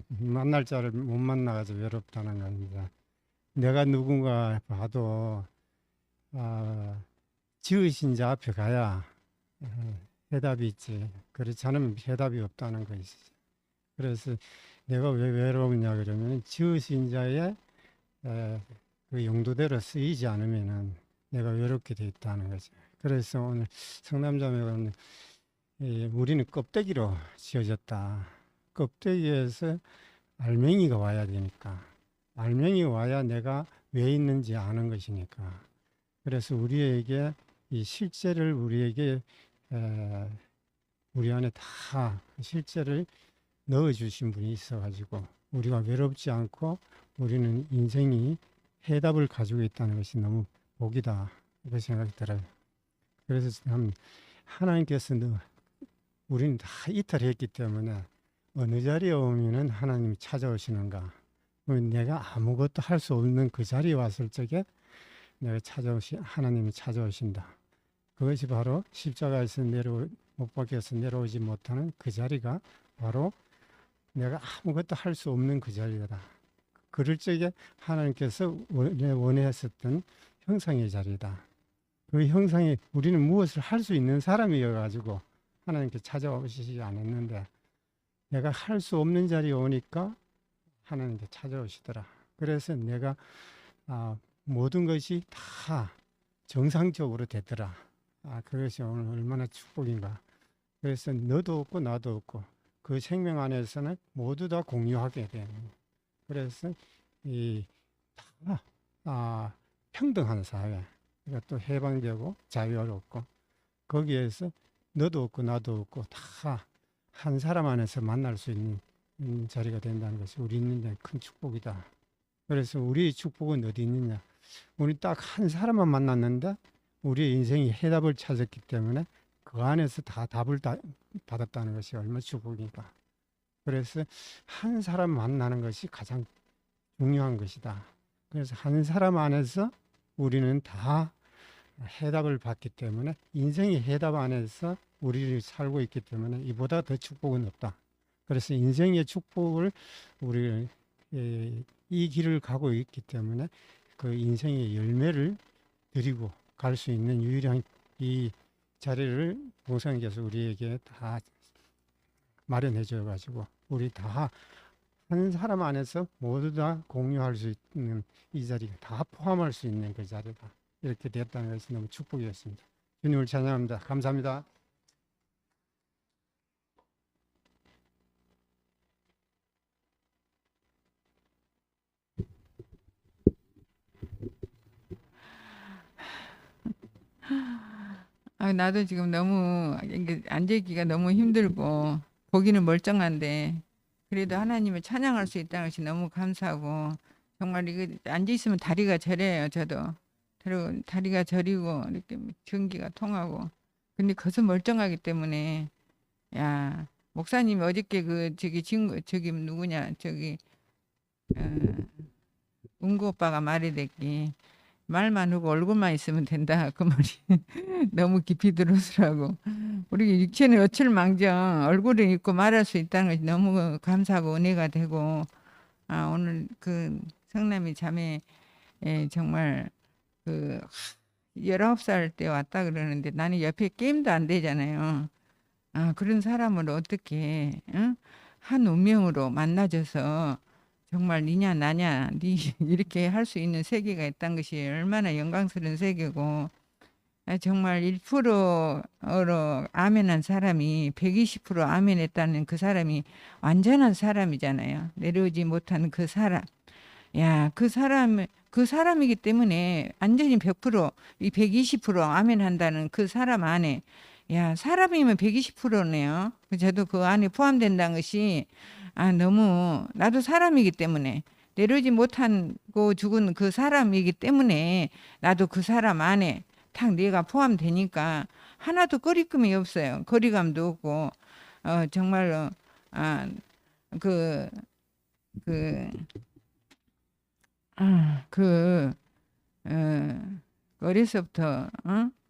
만날 자를 못 만나가지고 외롭다는 겁니다. 내가 누군가 봐도 지으신 자 앞에 가야 해답이 있지. 그렇지 않으면 해답이 없다는 것이지. 그래서 내가 왜 외로우냐 그러면 지으신 자의 그 용도대로 쓰이지 않으면은 내가 외롭게 돼 있다는 거죠. 그래서 오늘 성남자매가 우리는 껍데기로 지어졌다. 껍데기에서 알맹이가 와야 되니까, 알맹이가 와야 내가 왜 있는지 아는 것이니까. 그래서 우리에게 이 실제를 우리에게 우리 안에 다 실제를 넣어주신 분이 있어가지고 우리가 외롭지 않고 우리는 인생이 해답을 가지고 있다는 것이 너무 복이다, 이런 생각이 들어요. 그래서 참 하나님께서 우리는 다 이탈했기 때문에 어느 자리에 오면은 하나님이 찾아오시는가. 내가 아무것도 할 수 없는 그 자리에 왔을 적에 내가 하나님이 찾아오신다. 그것이 바로 십자가에서 못 박혀서 내려오지 못하는 그 자리가 바로 내가 아무것도 할 수 없는 그 자리다. 그럴 적에 하나님께서 원하셨던 형상의 자리다. 그 형상이 우리는 무엇을 할 수 있는 사람이어가지고 하나님께 찾아오시지 않았는데 내가 할 수 없는 자리에 오니까 하나님께 찾아오시더라. 그래서 내가 모든 것이 다 정상적으로 되더라. 그것이 오늘 얼마나 축복인가. 그래서 너도 없고 나도 없고 그 생명 안에서는 모두 다 공유하게 되는. 그래서 다 평등한 사회, 그러니까 또 해방되고 자유롭고 거기에서 너도 없고 나도 없고 다 한 사람 안에서 만날 수 있는 자리가 된다는 것이 우리 있는 데 큰 축복이다. 그래서 우리의 축복은 어디 있느냐? 우리 딱 한 사람만 만났는데 우리의 인생이 해답을 찾았기 때문에 그 안에서 다 답을 받았다는 것이 얼마나 축복인가. 그래서 한 사람 만나는 것이 가장 중요한 것이다. 그래서 한 사람 안에서 우리는 다 해답을 받기 때문에 인생의 해답 안에서 우리를 살고 있기 때문에 이보다 더 축복은 없다. 그래서 인생의 축복을 우리 이 길을 가고 있기 때문에 그 인생의 열매를 드리고 갈 수 있는 유일한 이 자리를 목사님께서 우리에게 다 마련해 줘 가지고 우리 다 한 사람 안에서 모두 다 공유할 수 있는 이 자리가 다 포함할 수 있는 그 자리다. 이렇게 됐다는 것이 너무 축복이었습니다. 주님을 찬양합니다. 감사합니다. 아, 나도 지금 너무 앉아있기가 너무 힘들고 보기는 멀쩡한데 그래도 하나님을 찬양할 수 있다는 것이 너무 감사하고 정말 이거 앉아있으면 다리가 저려요. 저도 그리고 다리가 저리고 이렇게 전기가 통하고 근데 거기서 멀쩡하기 때문에 야 목사님이 어저께 그 저기 누구냐 저기 은구 오빠가 말이 말만 하고 얼굴만 있으면 된다 그 말이 너무 깊이 들어오더라고. 우리 육체는 어철망정 얼굴을 입고 말할 수 있다는 것이 너무 감사하고 은혜가 되고 오늘 그 성남이 자매 정말 그 19살 때 왔다 그러는데 나는 옆에 게임도 안 되잖아요. 그런 사람을 어떻게 한 운명으로 만나줘서 정말 니냐 나냐 니 이렇게 할 수 있는 세계가 있다는 것이 얼마나 영광스러운 세계고 정말 1%로 아멘한 사람이 120% 아멘했다는 그 사람이 완전한 사람이잖아요. 내려오지 못한 그 사람. 야, 그 사람이기 때문에 완전히 100%, 이 120% 아멘한다는 그 사람 안에 야, 사람이면 120%네요. 저도 그 안에 포함된다는 것이 너무 나도 사람이기 때문에 내려오지 못하고 죽은 그 사람이기 때문에 나도 그 사람 안에 탁 내가 포함되니까 하나도 거리감이 없어요. 거리감도 없고 정말로 어려서부터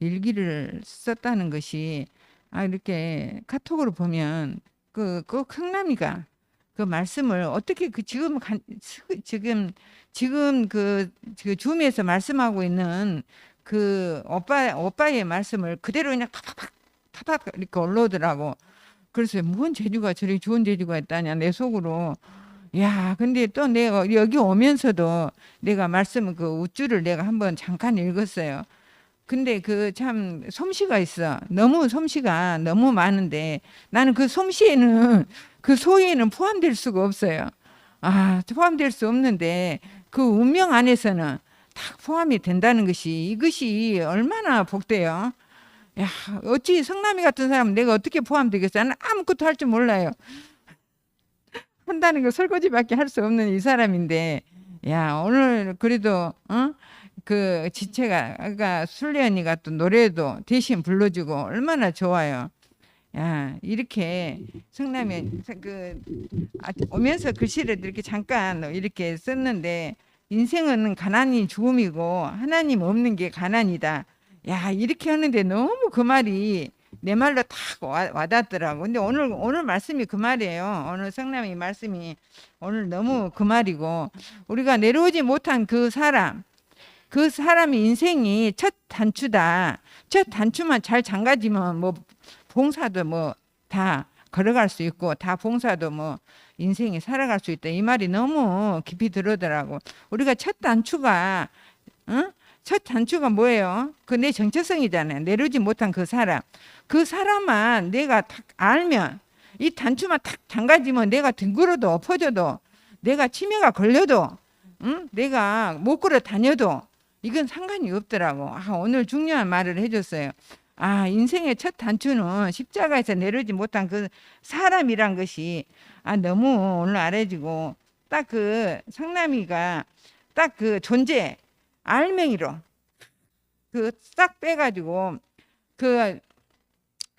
일기를 썼다는 것이 이렇게 카톡으로 보면 꼭 성남이가 그 말씀을 어떻게 지금 그 줌에서 말씀하고 있는 그 오빠의 말씀을 그대로 그냥 팍팍 이렇게 올라오더라고. 그래서 뭔 재주가 저리 좋은 재주가 있다냐 내 속으로. 야, 근데 또 내가 여기 오면서도 내가 말씀 그 우주를 내가 한번 잠깐 읽었어요. 근데 그 참 솜씨가 있어. 너무 솜씨가 너무 많은데 나는 그 솜씨에는 그 소위에는 포함될 수가 없어요. 포함될 수 없는데 그 운명 안에서는 다 포함이 된다는 것이 이것이 얼마나 복돼요. 야, 어찌 성남이 같은 사람은 내가 어떻게 포함되겠어? 나는 아무것도 할 줄 몰라요. 한다는 거 설거지밖에 할 수 없는 이 사람인데 야, 오늘 그래도 그 지체가 아까 술래 언니가 또 노래도 대신 불러주고 얼마나 좋아요. 야, 이렇게 성남에 오면서 글씨를 이렇게 잠깐 이렇게 썼는데 인생은 가난이 죽음이고 하나님 없는 게 가난이다. 야, 이렇게 하는데 너무 그 말이 내 말로 딱 와닿더라고. 근데 오늘 말씀이 그 말이에요. 오늘 성남이 말씀이 오늘 너무 그 말이고 우리가 내려오지 못한 그 사람이 인생이 첫 단추다. 첫 단추만 잘 잠가지면 뭐 봉사도 뭐 다 걸어갈 수 있고 다 봉사도 뭐 인생이 살아갈 수 있다. 이 말이 너무 깊이 들어오더라고. 우리가 첫 단추가 첫 단추가 뭐예요? 그 내 정체성이잖아요. 내려오지 못한 그 사람. 그 사람만 내가 딱 알면 이 단추만 탁 잠가지면 내가 뒹굴어도 엎어져도 내가 치매가 걸려도 내가 못 걸어 다녀도 이건 상관이 없더라고. 오늘 중요한 말을 해줬어요. 인생의 첫 단추는 십자가에서 내려오지 못한 그 사람이란 것이 너무 오늘 알아지고 딱 그 성남이가 딱 그 존재 알맹이로 그 싹 빼가지고 그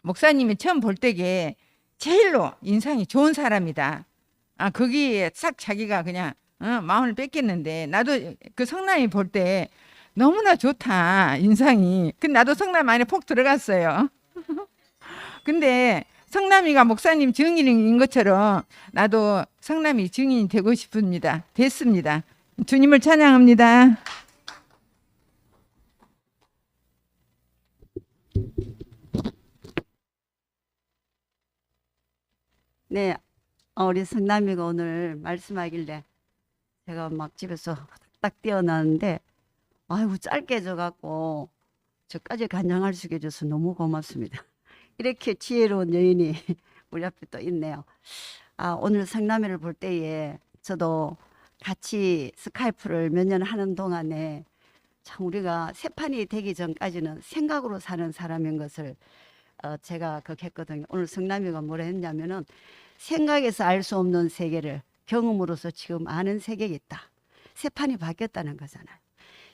목사님이 처음 볼 때게 제일로 인상이 좋은 사람이다. 거기에 싹 자기가 그냥 마음을 뺏겼는데 나도 그 성남이 볼 때 너무나 좋다 인상이. 근데 나도 성남 안에 폭 들어갔어요. 근데 성남이가 목사님 증인인 것처럼 나도 성남이 증인이 되고 싶습니다. 됐습니다. 주님을 찬양합니다. 네, 우리 성남이가 오늘 말씀하길래 제가 막 집에서 딱 뛰어나는데 아이고 짧게 해줘갖고 저까지 간증할 수 있게 해줘서 너무 고맙습니다. 이렇게 지혜로운 여인이 우리 앞에 또 있네요. 오늘 성남이를 볼 때에 저도 같이 스카이프를 몇 년 하는 동안에 참 우리가 새 판이 되기 전까지는 생각으로 사는 사람인 것을 제가 했거든요. 오늘 성남이가 뭐라 했냐면은 생각에서 알 수 없는 세계를 경험으로서 지금 아는 세계가 있다. 새 판이 바뀌었다는 거잖아요.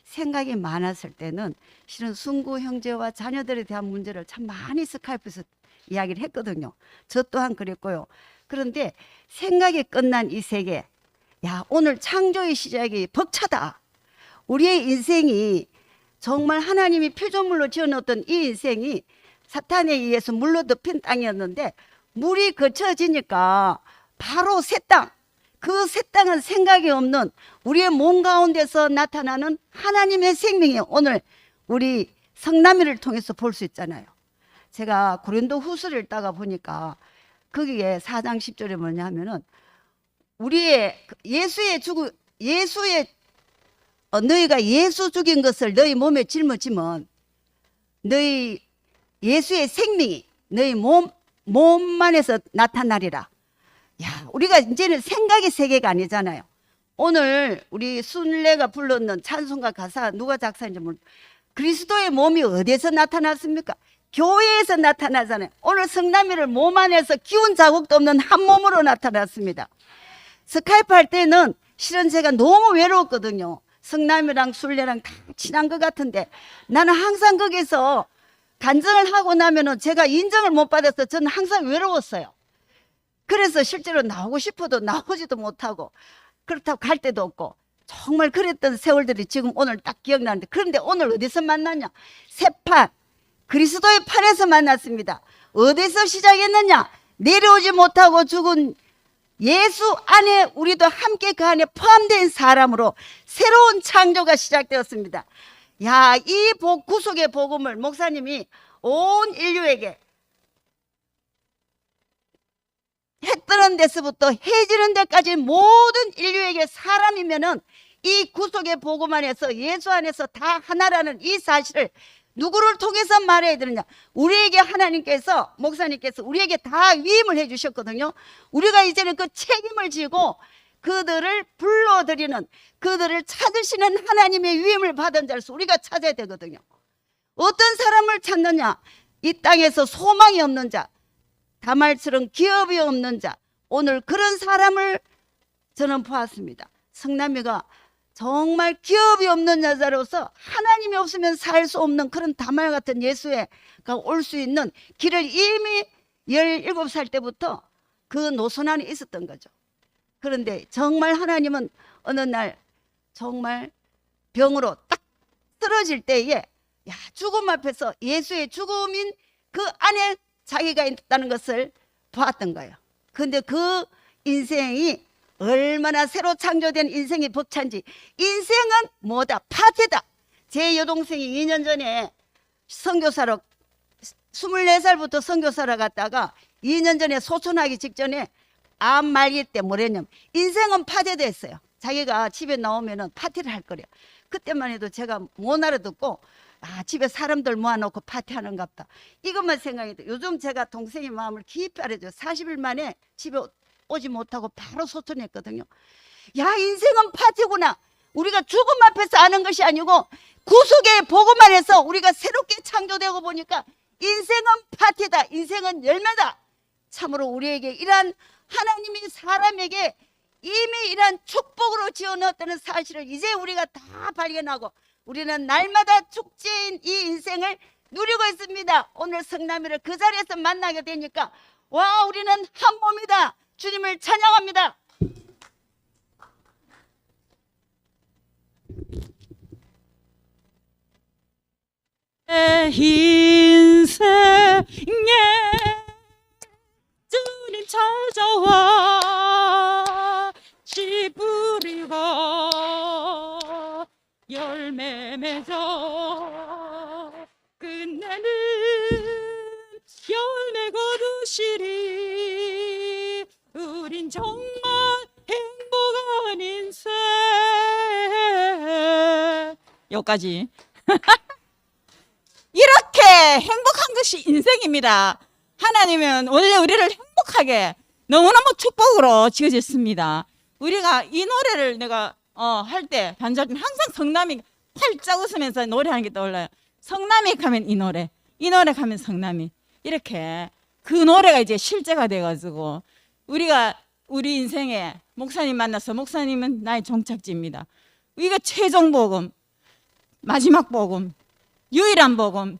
생각이 많았을 때는 실은 순구 형제와 자녀들에 대한 문제를 참 많이 스카이프에서 이야기를 했거든요. 저 또한 그랬고요. 그런데 생각이 끝난 이 세계, 야 오늘 창조의 시작이 벅차다. 우리의 인생이 정말 하나님이 피조물로 지어놓았던 이 인생이 사탄에 의해서 물로 덮인 땅이었는데 물이 거쳐지니까 바로 새 땅. 그 새 땅은 생각이 없는 우리의 몸 가운데서 나타나는 하나님의 생명이 오늘 우리 성남이를 통해서 볼 수 있잖아요. 제가 고린도 후서를 읽다가 보니까 거기에 4장 10절에 뭐냐 하면은 우리의 너희가 예수 죽인 것을 너희 몸에 짊어지면 너희 예수의 생명이 너희 몸만에서 나타나리라. 야, 우리가 이제는 생각의 세계가 아니잖아요. 오늘 우리 순례가 불렀는 찬송가 가사 누가 작사인지 모르겠어요. 그리스도의 몸이 어디에서 나타났습니까? 교회에서 나타나잖아요. 오늘 성남이를 몸 안에서 기운 자국도 없는 한 몸으로 나타났습니다. 스카이프 할 때는 실은 제가 너무 외로웠거든요. 성남이랑 순례랑 다 친한 것 같은데 나는 항상 거기서 간증을 하고 나면은 제가 인정을 못 받아서 저는 항상 외로웠어요. 그래서 실제로 나오고 싶어도 나오지도 못하고 그렇다고 갈 데도 없고 정말 그랬던 세월들이 지금 오늘 딱 기억나는데 그런데 오늘 어디서 만났냐? 새판 그리스도의 판에서 만났습니다. 어디서 시작했느냐? 내려오지 못하고 죽은 예수 안에 우리도 함께 그 안에 포함된 사람으로 새로운 창조가 시작되었습니다. 야, 이 구속의 복음을 목사님이 온 인류에게 해 뜨는 데서부터 해 지는 데까지 모든 인류에게 사람이면은 이 구속의 복음 안에서 예수 안에서 다 하나라는 이 사실을 누구를 통해서 말해야 되느냐? 우리에게 하나님께서 목사님께서 우리에게 다 위임을 해 주셨거든요. 우리가 이제는 그 책임을 지고 그들을 불러들이는 그들을 찾으시는 하나님의 위임을 받은 자로서 우리가 찾아야 되거든요. 어떤 사람을 찾느냐? 이 땅에서 소망이 없는 자, 다말처럼 기업이 없는 자, 오늘 그런 사람을 저는 보았습니다. 성남이가 정말 기업이 없는 여자로서 하나님이 없으면 살 수 없는 그런 다말 같은 예수가 올 수 있는 길을 이미 17살 때부터 그 노선 안에 있었던 거죠. 그런데 정말 하나님은 어느 날 정말 병으로 딱 쓰러질 때에 야, 죽음 앞에서 예수의 죽음인 그 안에 자기가 있다는 것을 보았던 거예요. 그런데 그 인생이 얼마나 새로 창조된 인생이 벅찬지. 인생은 뭐다? 파티다. 제 여동생이 2년 전에 선교사로 24살부터 선교사로 갔다가 2년 전에 소천하기 직전에 암 말기 때 뭐랬냐면 인생은 파티다 했어요. 자기가 집에 나오면은 파티를 할 거래요. 그때만 해도 제가 못 알아듣고 집에 사람들 모아놓고 파티하는갑다. 이것만 생각해도 요즘 제가 동생의 마음을 깊이 알아줘요. 40일 만에 집에 오지 못하고 바로 소천했거든요. 야, 인생은 파티구나. 우리가 죽음 앞에서 아는 것이 아니고 구속의 복음 안에서 우리가 새롭게 창조되고 보니까 인생은 파티다. 인생은 열매다. 참으로 우리에게 이러한 하나님이 사람에게 이미 이러한 축복으로 지어넣었다는 사실을 이제 우리가 다 발견하고 우리는 날마다 축제인 이 인생을 누리고 있습니다. 오늘 성남이를 그 자리에서 만나게 되니까 와, 우리는 한 몸이다. 주님을 찬양합니다. 인생에 주님 찾아와 씨 뿌리고 열매 맺어 끝내는 열매 거두시리 우린 정말 행복한 인생. 여기까지. 이렇게 행복한 것이 인생입니다. 하나님은 원래 우리를 행복하게 너무너무 축복으로 지어졌습니다. 우리가 이 노래를 내가 할 때 반주할 때 항상 성남이 활짝 웃으면서 노래하는 게 떠올라요. 성남이 가면 이 노래 가면 성남이, 이렇게 그 노래가 이제 실제가 돼가지고 우리가 우리 인생에 목사님 만나서, 목사님은 나의 종착지입니다. 우리가 최종 복음, 마지막 복음, 유일한 복음,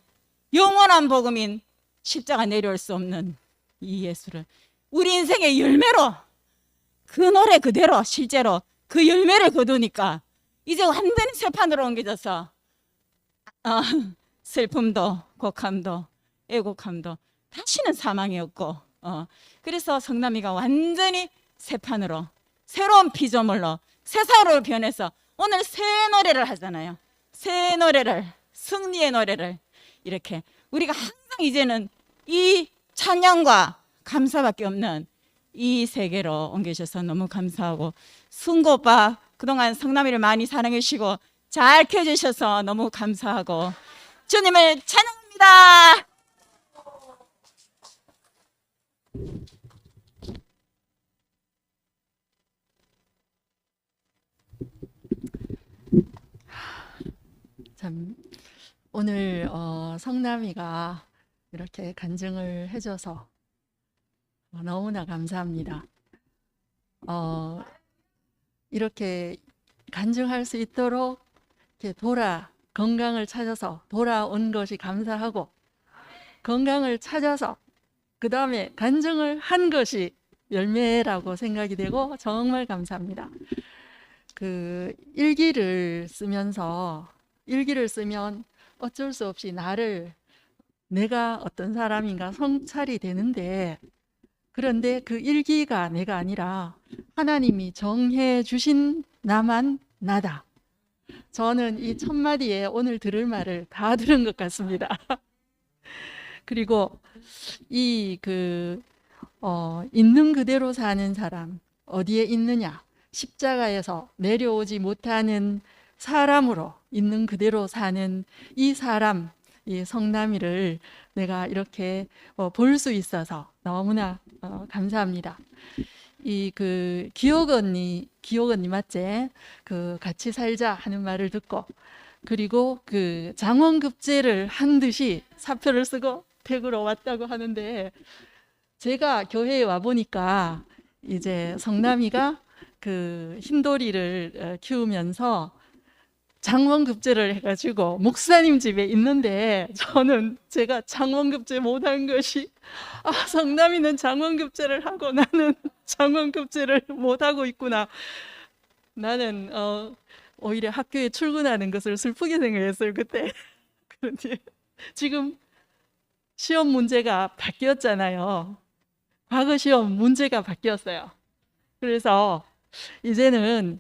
영원한 복음인 십자가 내려올 수 없는 이 예수를 우리 인생의 열매로, 그 노래 그대로 실제로 그 열매를 거두니까 이제 완전히 새판으로 옮겨져서 슬픔도 곡함도 애곡함도 다시는 사망이 없고, 그래서 성남이가 완전히 새판으로 새로운 피조물로 세상으로 변해서 오늘 새 노래를 하잖아요. 새 노래를, 승리의 노래를, 이렇게 우리가 항상 이제는 이 찬양과 감사밖에 없는 이 세계로 옮겨주셔서 너무 감사하고, 승구 오빠 그동안 성남이를 많이 사랑해 주시고 잘 키워주셔서 너무 감사하고 주님을 찬양합니다. 참 오늘 성남이가 이렇게 간증을 해줘서 너무나 감사합니다. 이렇게 간증할 수 있도록 이렇게 건강을 찾아서 돌아온 것이 감사하고, 건강을 찾아서 그 다음에 간증을 한 것이 열매라고 생각이 되고 정말 감사합니다. 그 일기를 쓰면 어쩔 수 없이 내가 어떤 사람인가 성찰이 되는데, 그런데 그 일기가 내가 아니라 하나님이 정해 주신 나만 나다. 저는 이 첫 마디에 오늘 들을 말을 다 들은 것 같습니다. 그리고 있는 그대로 사는 사람, 어디에 있느냐? 십자가에서 내려오지 못하는 사람으로 있는 그대로 사는 이 사람, 이 성남이를 내가 이렇게 볼 수 있어서 너무나 감사합니다. 기억 언니 맞지? 같이 살자 하는 말을 듣고, 그리고 장원급제를 한 듯이 사표를 쓰고 댁으로 왔다고 하는데, 제가 교회에 와 보니까 이제 성남이가 흰돌이를 키우면서 장원급제를 해가지고 목사님 집에 있는데, 저는 제가 장원급제 못한 것이, 성남이는 장원급제를 하고 나는 장원급제를 못하고 있구나. 나는 오히려 학교에 출근하는 것을 슬프게 생각했어요, 그때. 그런데 지금 시험 문제가 바뀌었잖아요. 과거 시험 문제가 바뀌었어요. 그래서 이제는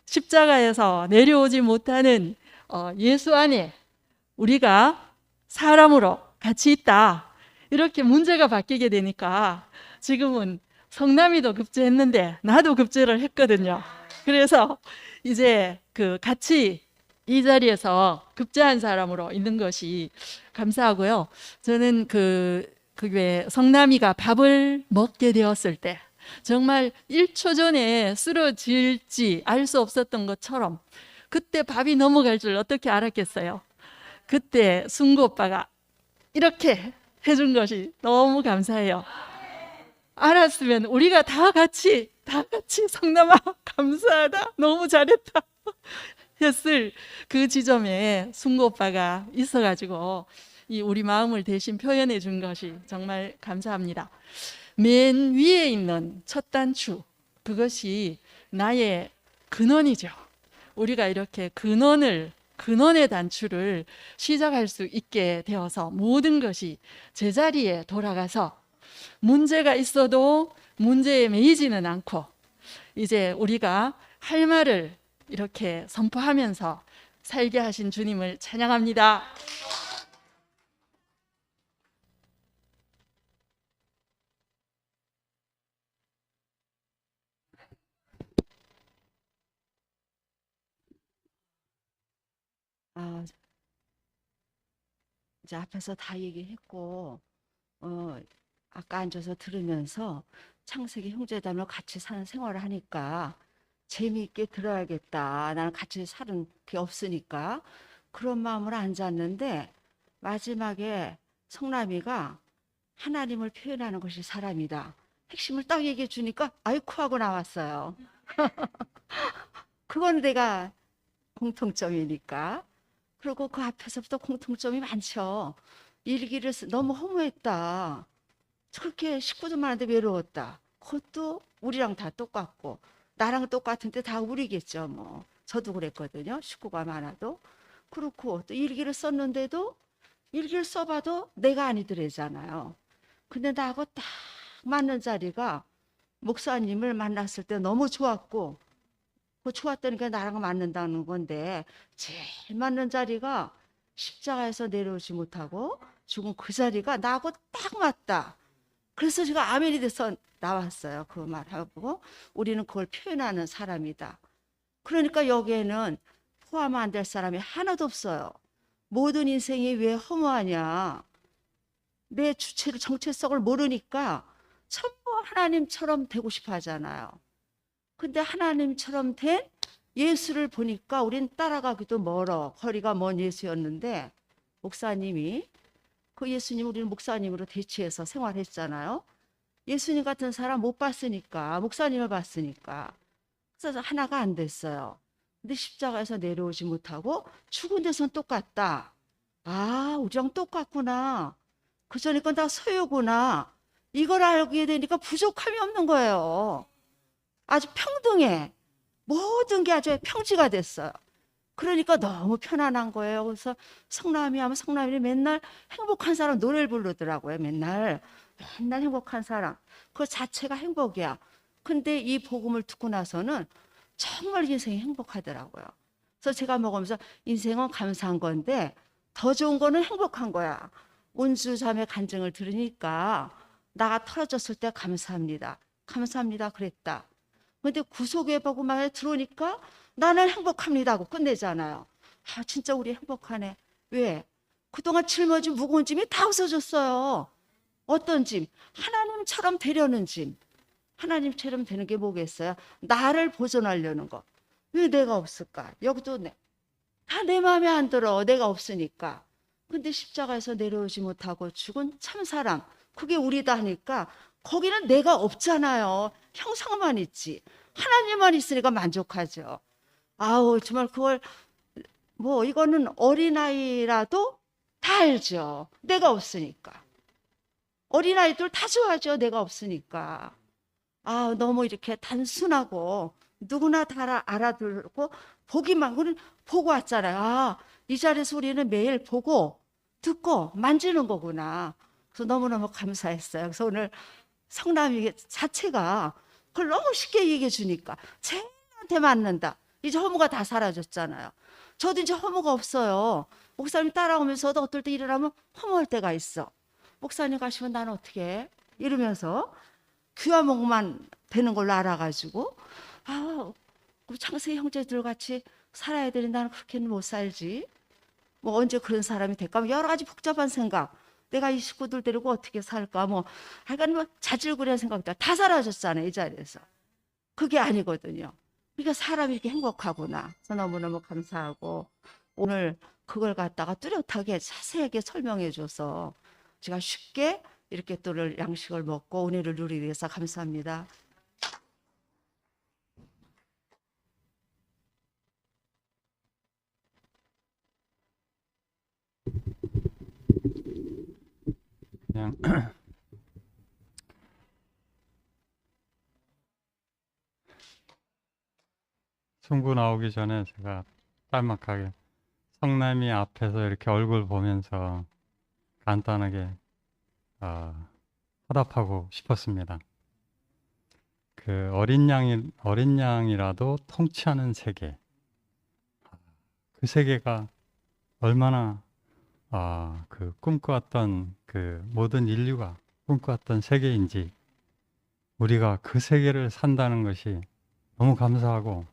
십자가에서 내려오지 못하는 예수 안에 우리가 사람으로 같이 있다. 이렇게 문제가 바뀌게 되니까 지금은 성남이도 급제했는데 나도 급제를 했거든요. 그래서 이제 같이 이 자리에서 급제한 사람으로 있는 것이 감사하고요. 저는 왜 성남이가 밥을 먹게 되었을 때 정말 1초 전에 쓰러질지 알 수 없었던 것처럼 그때 밥이 넘어갈 줄 어떻게 알았겠어요. 그때 승구 오빠가 이렇게 해준 것이 너무 감사해요. 알았으면 우리가 다 같이 성남아 감사하다, 너무 잘했다 했을 그 지점에 승구 오빠가 있어가지고 우리 마음을 대신 표현해 준 것이 정말 감사합니다. 맨 위에 있는 첫 단추, 그것이 나의 근원이죠. 우리가 이렇게 근원을 근원의 단추를 시작할 수 있게 되어서 모든 것이 제자리에 돌아가서 문제가 있어도 문제에 매이지는 않고 이제 우리가 할 말을 이렇게 선포하면서 살게 하신 주님을 찬양합니다. 아, 이제 앞에서 다 얘기했고, 아까 앉아서 들으면서 창세기 형제자매로 같이 사는 생활을 하니까 재미있게 들어야겠다. 나는 같이 사는 게 없으니까 그런 마음으로 앉았는데 마지막에 성남이가 하나님을 표현하는 것이 사람이다. 핵심을 딱 얘기해 주니까 아이쿠 하고 나왔어요. 그건 내가 공통점이니까. 그리고 그 앞에서부터 공통점이 많죠. 일기를 너무 허무했다. 저렇게 식구도 많은데 외로웠다. 그것도 우리랑 다 똑같고 나랑 똑같은데 다 우리겠죠. 뭐 저도 그랬거든요. 식구가 많아도. 그렇고 또 일기를 썼는데도 일기를 써봐도 내가 아니더래잖아요. 근데 나하고 딱 맞는 자리가 목사님을 만났을 때 너무 좋았고 그 좋았다니까 나랑 맞는다는 건데 제일 맞는 자리가 십자가에서 내려오지 못하고 죽은 그 자리가 나하고 딱 맞다. 그래서 제가 아멘이 돼서 나왔어요. 그 말하고 우리는 그걸 표현하는 사람이다. 그러니까 여기에는 포함 안 될 사람이 하나도 없어요. 모든 인생이 왜 허무하냐. 내 주체를 정체성을 모르니까 전부 하나님처럼 되고 싶어 하잖아요. 근데 하나님처럼 된 예수를 보니까 우린 따라가기도 멀어. 거리가 먼 예수였는데 목사님이 그 예수님 우리는 목사님으로 대치해서 생활했잖아요. 예수님 같은 사람 못 봤으니까 목사님을 봤으니까 그래서 하나가 안 됐어요. 근데 십자가에서 내려오지 못하고 죽은 데선 똑같다. 아 우리랑 똑같구나. 그 전에 건 다 소유구나. 이걸 알게 되니까 부족함이 없는 거예요. 아주 평등해. 모든 게 아주 평지가 됐어요. 그러니까 너무 편안한 거예요. 그래서 성남이 하면 성남이 맨날 행복한 사람 노래를 부르더라고요. 맨날 행복한 사람. 그 자체가 행복이야. 근데 이 복음을 듣고 나서는 정말 인생이 행복하더라고요. 그래서 제가 먹으면서 인생은 감사한 건데 더 좋은 거는 행복한 거야. 온주자매 간증을 들으니까 나가 털어졌을 때 감사합니다. 감사합니다 그랬다. 근데 구속의 복음만에 들어오니까 나는 행복합니다 하고 끝내잖아요. 아 진짜 우리 행복하네. 왜? 그동안 짊어진 무거운 짐이 다 없어졌어요. 어떤 짐? 하나님처럼 되려는 짐. 하나님처럼 되는 게 뭐겠어요? 나를 보존하려는 거. 왜 내가 없을까? 여기도 다 내 마음에 안 들어. 내가 없으니까. 근데 십자가에서 내려오지 못하고 죽은 참사람. 그게 우리다 하니까 거기는 내가 없잖아요. 형상만 있지. 하나님만 있으니까 만족하죠. 아우 정말 그걸 뭐 이거는 어린아이라도 다 알죠. 내가 없으니까. 어린아이들 다 좋아하죠. 내가 없으니까. 아 너무 이렇게 단순하고 누구나 다 알아들고 보기만 우리는 보고 왔잖아요. 아 이 자리에서 우리는 매일 보고 듣고 만지는 거구나. 그래서 너무너무 감사했어요. 그래서 오늘 성남이 자체가 그걸 너무 쉽게 얘기해 주니까 쟤한테 맞는다. 이제 허무가 다 사라졌잖아요. 저도 이제 허무가 없어요. 목사님 따라오면서도 어떨 때 일어나면 허무할 때가 있어. 목사님 가시면 나는 어떻게 해? 이러면서 귀화목만 되는 걸로 알아가지고 아, 그 창세기 형제들 같이 살아야 되는 나는 그렇게는 못 살지. 뭐 언제 그런 사람이 될까? 뭐 여러 가지 복잡한 생각. 내가 이 식구들 데리고 어떻게 살까? 뭐 하여간 뭐 자질구레한 생각들 다 사라졌잖아요. 이 자리에서. 그게 아니거든요. 그러니까 사람이 이렇게 행복하구나. 그래서 너무너무 감사하고 오늘 그걸 갖다가 뚜렷하게 자세하게 설명해 줘서 제가 쉽게 이렇게 또 양식을 먹고 은혜를 누리기 위해서 감사합니다. 그냥 송구 나오기 전에 제가 짤막하게 성남이 앞에서 이렇게 얼굴 보면서 간단하게 화답하고 싶었습니다. 그 어린 양이라도 통치하는 세계, 그 세계가 얼마나 그 꿈꿔왔던 그 모든 인류가 꿈꿔왔던 세계인지, 우리가 그 세계를 산다는 것이 너무 감사하고,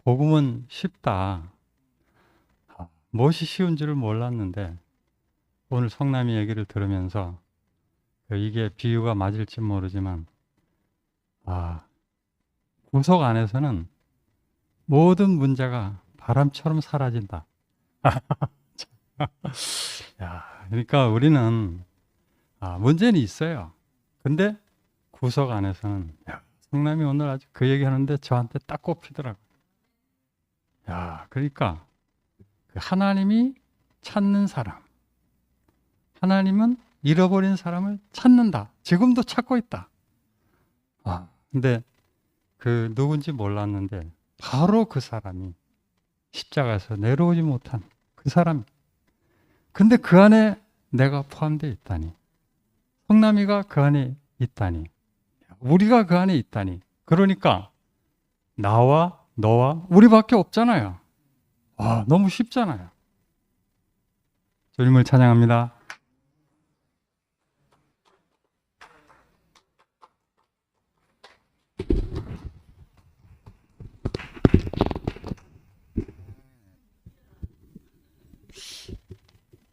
복음은 쉽다. 무엇이 쉬운 줄을 몰랐는데 오늘 성남이 얘기를 들으면서 이게 비유가 맞을지 모르지만 구속 안에서는 모든 문제가 바람처럼 사라진다. 야, 그러니까 우리는 문제는 있어요. 근데 구속 안에서는, 성남이 오늘 아주 그 얘기하는데 저한테 딱 꼽히더라고요. 야, 그러니까 하나님이 찾는 사람, 하나님은 잃어버린 사람을 찾는다. 지금도 찾고 있다. 근데 그 누군지 몰랐는데 바로 그 사람이 십자가에서 내려오지 못한 그 사람. 근데 그 안에 내가 포함되어 있다니, 성남이가 그 안에 있다니, 우리가 그 안에 있다니. 그러니까 나와 너와 우리밖에 없잖아요. 너무 쉽잖아요. 주님을 찬양합니다.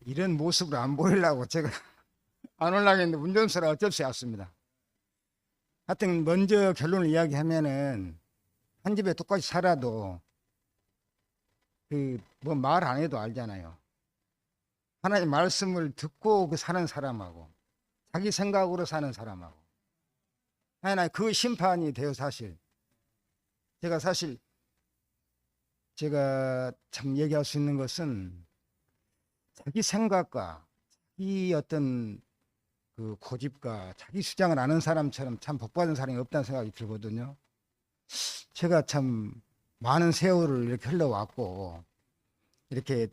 이런 모습으로 안 보이려고 제가 안 올라가 있는데 운전수라 어쩔 수 없습니다. 하여튼 먼저 결론을 이야기하면은 한 집에 똑같이 살아도 그 뭐 말 안 해도 알잖아요. 하나님 말씀을 듣고 그 사는 사람하고 자기 생각으로 사는 사람하고, 하나 그 심판이 돼요. 사실 제가 참 얘기할 수 있는 것은, 자기 생각과 자기 어떤 그 고집과 자기 주장을 아는 사람처럼 참 복받은 사람이 없다는 생각이 들거든요. 제가 참 많은 세월을 이렇게 흘러왔고, 이렇게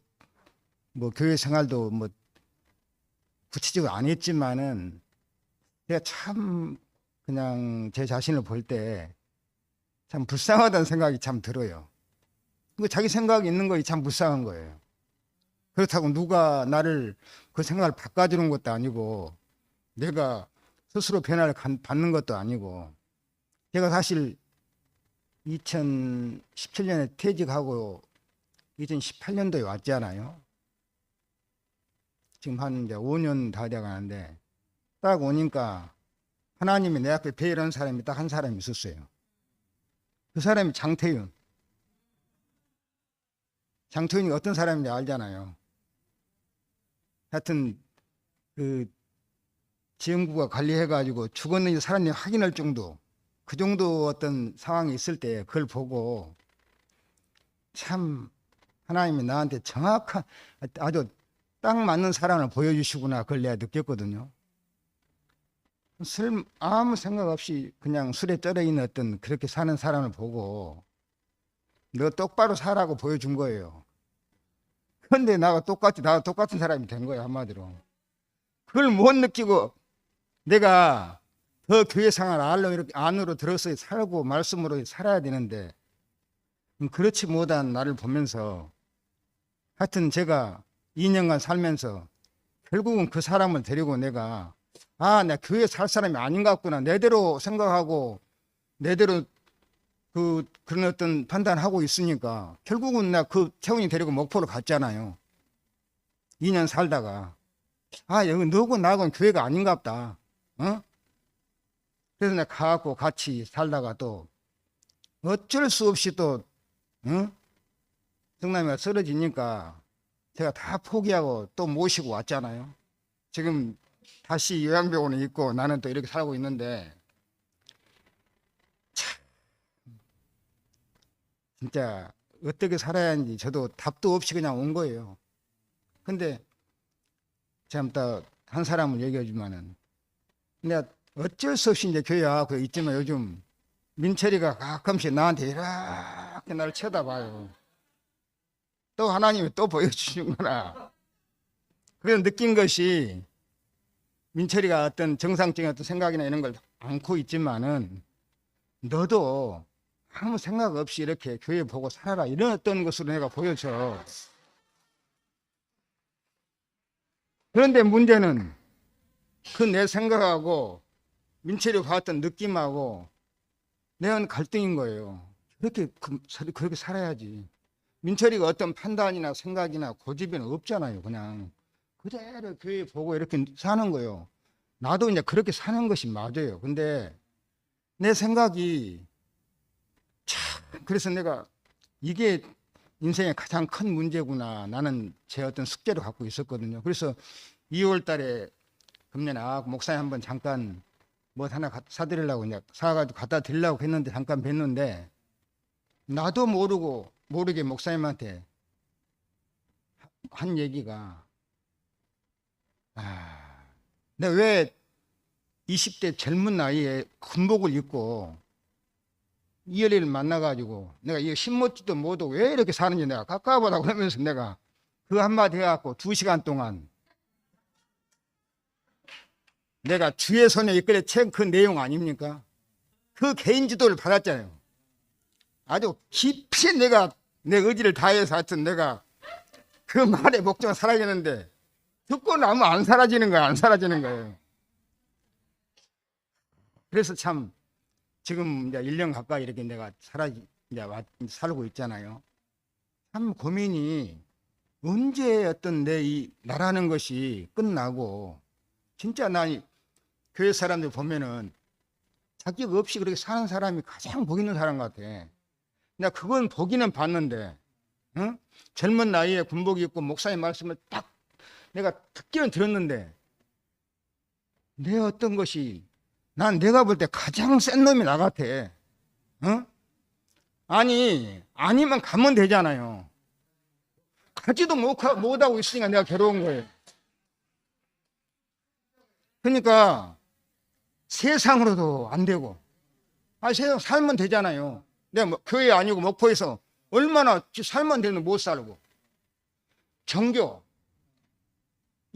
뭐 교회 생활도 뭐 구체적으로 안 했지만은 제가 참 그냥 제 자신을 볼 때 참 불쌍하다는 생각이 참 들어요. 자기 생각이 있는 것이 참 불쌍한 거예요. 그렇다고 누가 나를 그 생각을 바꿔주는 것도 아니고, 내가 스스로 변화를 받는 것도 아니고, 제가 사실 2017년에 퇴직하고 2018년도에 왔잖아요. 지금 한 이제 5년 다 돼 가는데, 딱 오니까 하나님이 내 앞에 배이라는 사람이 딱 한 사람이 있었어요. 그 사람이 장태윤. 장태윤이 어떤 사람인지 알잖아요. 하여튼 그 지역구가 관리해가지고 죽었는지 살았는지 확인할 정도, 그 정도 어떤 상황이 있을 때 그걸 보고 참 하나님이 나한테 정확한 아주 딱 맞는 사랑을 보여주시구나, 그걸 내가 느꼈거든요. 아무 생각 없이 그냥 술에 쩔어 있는 어떤 그렇게 사는 사람을 보고 너 똑바로 살라고 보여준 거예요. 그런데 나도 똑같은 사람이 된 거예요, 한마디로. 그걸 못 느끼고 내가 더 교회 생활 이렇게 안으로 들어서 살고 말씀으로 살아야 되는데, 그렇지 못한 나를 보면서 하여튼 제가 2년간 살면서 결국은 그 사람을 데리고 내가 내가 교회 살 사람이 아닌 것 같구나, 내대로 생각하고 내대로 그런 어떤 판단하고 있으니까 결국은 나 그 태훈이 데리고 목포로 갔잖아요. 2년 살다가 여기 너고 나하고는 교회가 아닌갑다. 그래서 내가 가갖고 같이 살다가 또 어쩔 수 없이 또 성남이가 쓰러지니까 제가 다 포기하고 또 모시고 왔잖아요. 지금 다시 요양병원에 있고 나는 또 이렇게 살고 있는데, 참 진짜 어떻게 살아야 하는지 저도 답도 없이 그냥 온 거예요. 근데 참 또 한 사람을 얘기해 주면은, 내가 어쩔 수 없이 이제 교회 와서 있지만 요즘 민철이가 가끔씩 나한테 이렇게 나를 쳐다봐요. 또 하나님이 또 보여주시는구나. 그래서 느낀 것이 민철이가 어떤 정상적인 어떤 생각이나 이런 걸 안고 있지만은 너도 아무 생각 없이 이렇게 교회 보고 살아라 이런 어떤 것으로 내가 보여줘. 그런데 문제는 그 내 생각하고 민철이 봤던 느낌하고 내가 갈등인 거예요. 그렇게 살아야지. 민철이가 어떤 판단이나 생각이나 고집이나 없잖아요. 그냥 그대로 교회 보고 이렇게 사는 거예요. 나도 이제 그렇게 사는 것이 맞아요. 근데 내 생각이 참, 그래서 내가 이게 인생의 가장 큰 문제구나. 나는 제 어떤 숙제를 갖고 있었거든요. 그래서 2월 달에 금년에 목사님 한번 잠깐 뭐 하나 사드리려고 이제 사가지고 갖다 드리려고 했는데 잠깐 뵀는데 나도 모르게 목사님한테 한 얘기가 내가 왜 20대 젊은 나이에 군복을 입고 이열이를 만나가지고 내가 이거 신묻지도 못하고 왜 이렇게 사는지 내가 깝깝하다 그러면서 내가 그 한마디 해갖고 2시간 동안 내가 주의 손에 이끌려 책 그 내용 아닙니까? 그 개인 지도를 받았잖아요. 아주 깊이 내가 내 의지를 다해서 하여튼 내가 그 말의 목적은 사라지는데 듣고 나면 안 사라지는 거야. 안 사라지는 거예요. 그래서 참 지금 이제 1년 가까이 이렇게 내가 살고 있잖아요. 참 고민이 언제 어떤 내 이 나라는 것이 끝나고 진짜 나 교회 사람들 보면은 자격 없이 그렇게 사는 사람이 가장 복 있는 사람 같아. 나 그건 보기는 봤는데, 응? 젊은 나이에 군복 입고 목사님 말씀을 딱 내가 듣기는 들었는데, 내 어떤 것이 난 내가 볼 때 가장 센 놈이 나 같아. 응? 아니면 가면 되잖아요. 가지도 못하고 있으니까 내가 괴로운 거예요. 그러니까 세상으로도 안 되고, 세상 살면 되잖아요. 내가 뭐 교회 아니고 목포에서 얼마나 살면 되는 못 살고. 정교.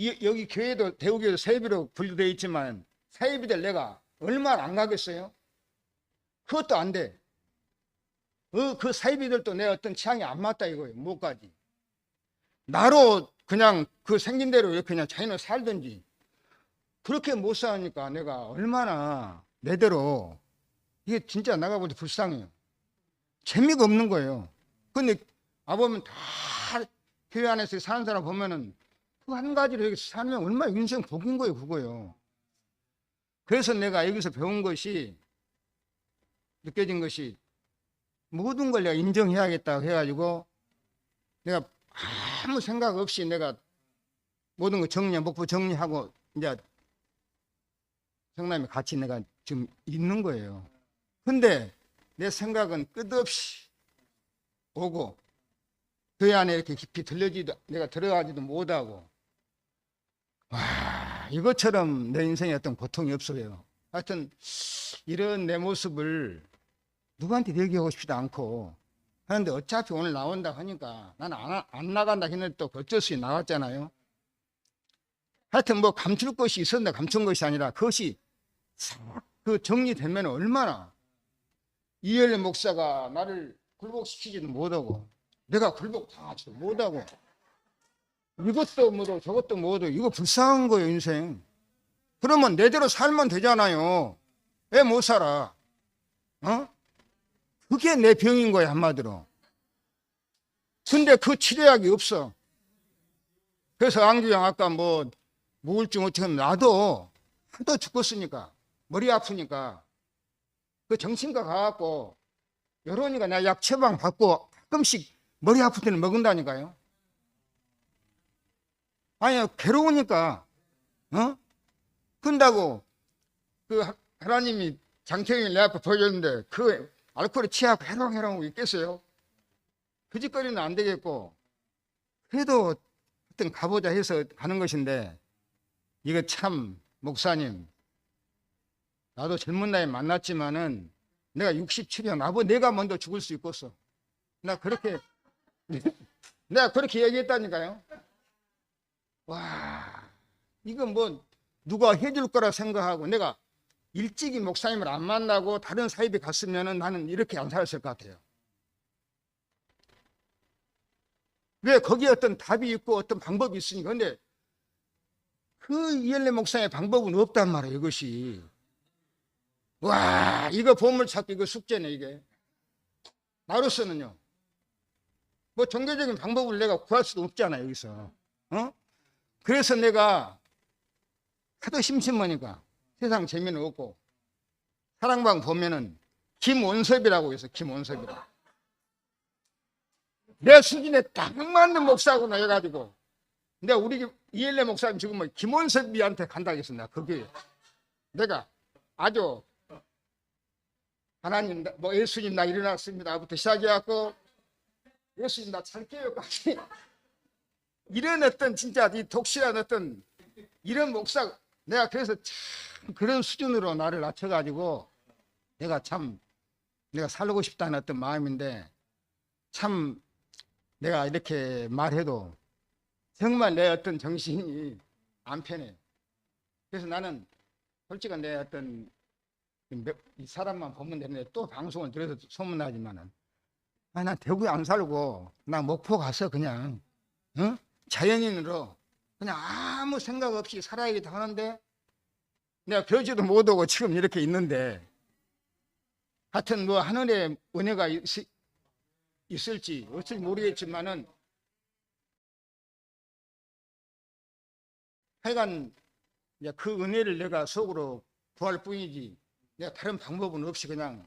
여기 교회도 대우교회도 사이비로 분류되어 있지만 사이비들 내가 얼마나 안 가겠어요? 그것도 안 돼. 그 사이비들도 내 어떤 취향이 안 맞다 이거예요. 못 가지. 나로 그냥 그 생긴 대로 이렇게 그냥 자기는 살든지. 그렇게 못 사니까 내가 얼마나 내대로 이게 진짜 나가보니 불쌍해요. 재미가 없는 거예요. 근데 보면 다 교회 안에서 사는 사람 보면은 그 한 가지로 여기서 살면 얼마나 인생 복인 거예요, 그거요. 그래서 내가 여기서 배운 것이 느껴진 것이 모든 걸 내가 인정해야겠다 해가지고 내가 아무 생각 없이 내가 모든 거 목표 정리하고 이제 성남에 같이 내가 지금 있는 거예요. 근데 내 생각은 끝없이 오고 교회 안에 이렇게 깊이 내가 들어가지도 못하고 이것처럼 내 인생에 어떤 고통이 없어요. 하여튼 이런 내 모습을 누구한테 얘기하고 싶지도 않고 하는데 어차피 오늘 나온다 하니까 나는 안 나간다 했는데 또 어쩔 수 없이 나왔잖아요. 하여튼 뭐 감출 것이 있었는데 감춘 것이 아니라 그것이 그 정리되면 얼마나 이열의 목사가 나를 굴복시키지도 못하고 내가 굴복 당하지도 못하고 이것도 못하고 저것도 못하고 이거 불쌍한 거예요 인생. 그러면 내대로 살면 되잖아요. 왜 못 살아? 그게 내 병인 거야 한마디로. 근데 그 치료약이 없어. 그래서 안규영 아까 뭐 우울증 어떻게 하면 나도 하도 죽겠으니까 머리 아프니까 그 정신과 가갖고 여론이가 나 약 처방 받고 가끔씩 머리 아플 때는 먹은다니까요. 아니 괴로우니까 근다고 그 하나님이 장태형이 내 앞에 보여줬는데 그 알코올에 취하고 해롱해롱 있겠어요? 그 짓거리는 안 되겠고 그래도 하여튼 가보자 해서 가는 것인데 이거 참 목사님 나도 젊은 나이에 만났지만은 내가 67이야. 내가 먼저 죽을 수 있겠어. 나 그렇게 내가 그렇게 얘기했다니까요. 와, 이거 뭐 누가 해줄 거라 생각하고 내가 일찍이 목사님을 안 만나고 다른 사입에 갔으면은 나는 이렇게 안 살았을 것 같아요. 왜 거기에 어떤 답이 있고 어떤 방법이 있으니까. 근데 그 이엘레 목사의 방법은 없단 말이에요. 이것이. 와, 이거 보물찾기 이거 숙제네 이게. 나로서는요. 뭐 종교적인 방법을 내가 구할 수도 없잖아요 여기서. 그래서 내가 하도 심심하니까 세상 재미는 없고 사랑방 보면은 김원섭이라고 해서 김원섭이라고. 내 수준에 딱 맞는 목사구나 해가지고 내가 우리 이엘레 목사님 지금 뭐 김원섭이한테 간다 했습니다. 그게 내가 아주 하나님 뭐 예수님 나 일어났습니다부터 시작해갖고 예수님 나 잘게요까지 이런 어떤 진짜 이 독실한 어떤 이런 목사 내가 그래서 참 그런 수준으로 나를 낮춰가지고 내가 살고 싶다는 어떤 마음인데 참 내가 이렇게 말해도 정말 내 어떤 정신이 안 편해. 그래서 나는 솔직한 내 어떤 이 사람만 보면 되는데 또 방송을 들어서 소문나지만은 나 대구에 안 살고 나 목포 가서 그냥 자연인으로 그냥 아무 생각 없이 살아야겠다 하는데 내가 벼지도 못 오고 지금 이렇게 있는데 하여튼 뭐 하늘에 은혜가 있을지 어쩔지 모르겠지만은 하여간 그 은혜를 내가 속으로 구할 뿐이지 내가 다른 방법은 없이 그냥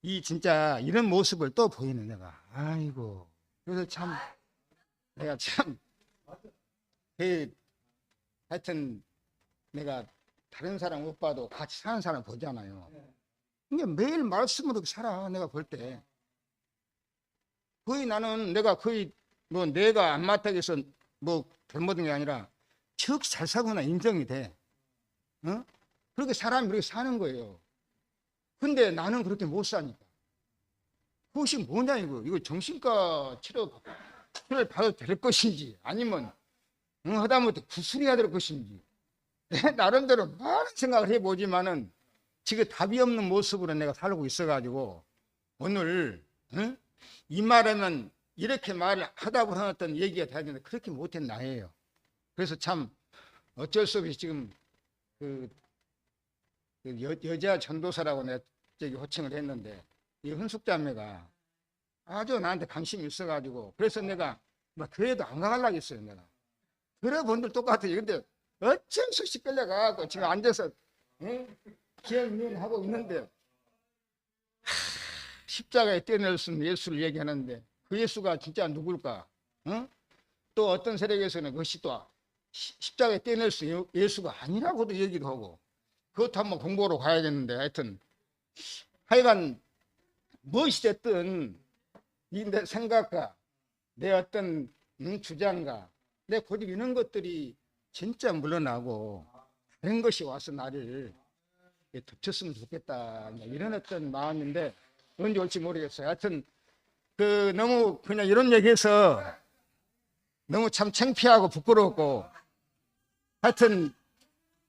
이 진짜 이런 모습을 또 보이는 내가. 아이고. 그래서 참 내가 참 하여튼 내가 다른 사람 못 봐도 같이 사는 사람 보잖아요. 그게 매일 말씀으로 살아 내가 볼 때. 거의 나는 내가 거의 뭐 내가 안 맞다고 해서 뭐 잘못한 게 아니라 적이 잘 사거나 인정이 돼. 그렇게 사람이 그렇게 사는 거예요. 근데 나는 그렇게 못 사니까. 그것이 뭐냐 이거 정신과 치료를 받아도 될 것인지 아니면 하다못해 구술해야 될 것인지 나름대로 많은 생각을 해보지만은 지금 답이 없는 모습으로 내가 살고 있어가지고 오늘 이 말하면 이렇게 말을 하다 보면 어떤 얘기가 돼야 되는데 그렇게 못한 나예요. 그래서 참 어쩔 수 없이 지금 여자 전도사라고 내가 저기 호칭을 했는데 이 흔숙자매가 아주 나한테 관심이 있어가지고 그래서 내가 막 교회도 안 가려고 했어요. 내가 여러분들 똑같아요. 근데 어쩔 수 없이 끌려가고 지금 앉아서 기억하고 있는데 십자가에 떼낼 수 있는 예수를 얘기하는데 그 예수가 진짜 누굴까? 또 어떤 세력에서는 그것이 또 십자가에 떼낼 수 있는 예수가 아니라고도 얘기도 하고 그것도 한번 공부하러 가야겠는데 하여간 무엇이 됐든 내 생각과 내 어떤 주장과 내 고집 이런 것들이 진짜 물러나고 다른 것이 와서 나를 덮쳤으면 좋겠다 이런 어떤 마음인데 언제 올지 모르겠어요. 하여튼 너무 그냥 이런 얘기해서 너무 참 창피하고 부끄럽고 하여튼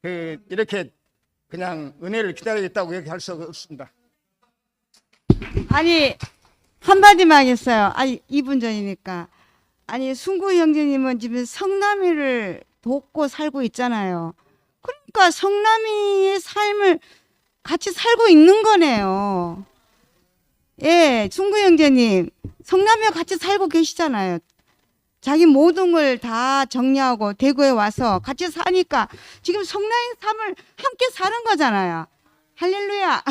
이렇게 그냥 은혜를 기다리겠다고 얘기할 수 없습니다. 아니 한마디만 하겠어요. 아니 2분 전이니까. 아니 순구 형제님은 지금 성남이를 돕고 살고 있잖아요. 그러니까 성남이의 삶을 같이 살고 있는 거네요. 예, 순구 형제님 성남이와 같이 살고 계시잖아요. 자기 모든 걸 다 정리하고 대구에 와서 같이 사니까 지금 성남의 삶을 함께 사는 거잖아요. 할렐루야.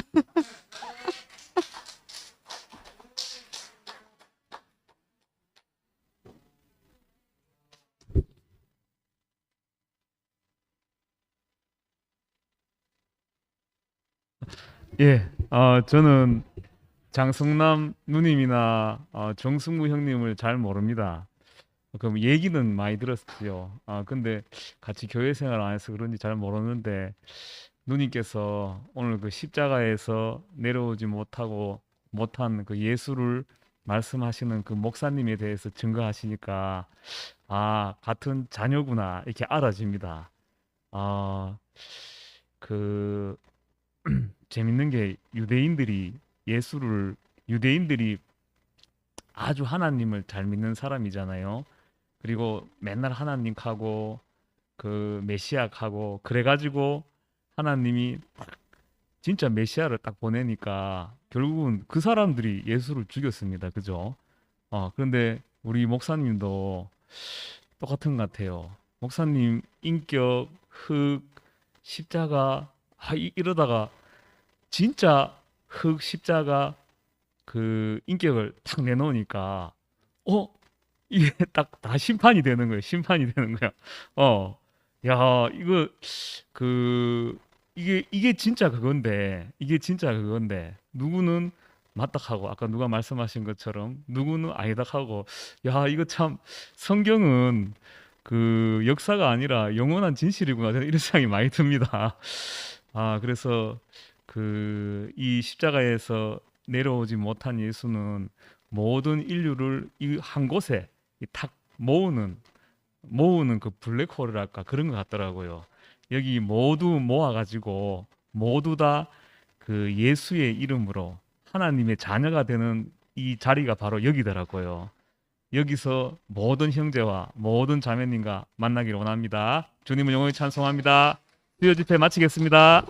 예, 저는 장성남 누님이나 정승무 형님을 잘 모릅니다. 그럼 얘기는 많이 들었지요. 근데 같이 교회 생활 안 해서 그런지 잘 모르는데 누님께서 오늘 그 십자가에서 내려오지 못한 그 예수를 말씀하시는 그 목사님에 대해서 증거하시니까 아, 같은 자녀구나 이렇게 알아집니다. 그 재밌는 게 유대인들이 아주 하나님을 잘 믿는 사람이잖아요. 그리고 맨날 하나님하고 그 메시아하고 그래가지고 하나님이 진짜 메시아를 딱 보내니까 결국은 그 사람들이 예수를 죽였습니다. 그죠? 그런데 우리 목사님도 똑같은 것 같아요. 목사님 인격, 흙, 십자가 이러다가 진짜 흙, 십자가 그 인격을 탁 내놓으니까 이게 딱 다 심판이 되는 거예요. 심판이 되는 거야. 야, 이거 이게 진짜 그건데 누구는 맞다 하고 아까 누가 말씀하신 것처럼 누구는 아니다 하고 야, 이거 참 성경은 그 역사가 아니라 영원한 진실이구나 저는 이런 생각이 많이 듭니다. 그래서 이 십자가에서 내려오지 못한 예수는 모든 인류를 이 한 곳에 탁 모으는 그 블랙홀이랄까 그런 것 같더라고요. 여기 모두 모아가지고 모두 다 그 예수의 이름으로 하나님의 자녀가 되는 이 자리가 바로 여기더라고요. 여기서 모든 형제와 모든 자매님과 만나기를 원합니다. 주님을 영원히 찬송합니다. 수요 집회 마치겠습니다.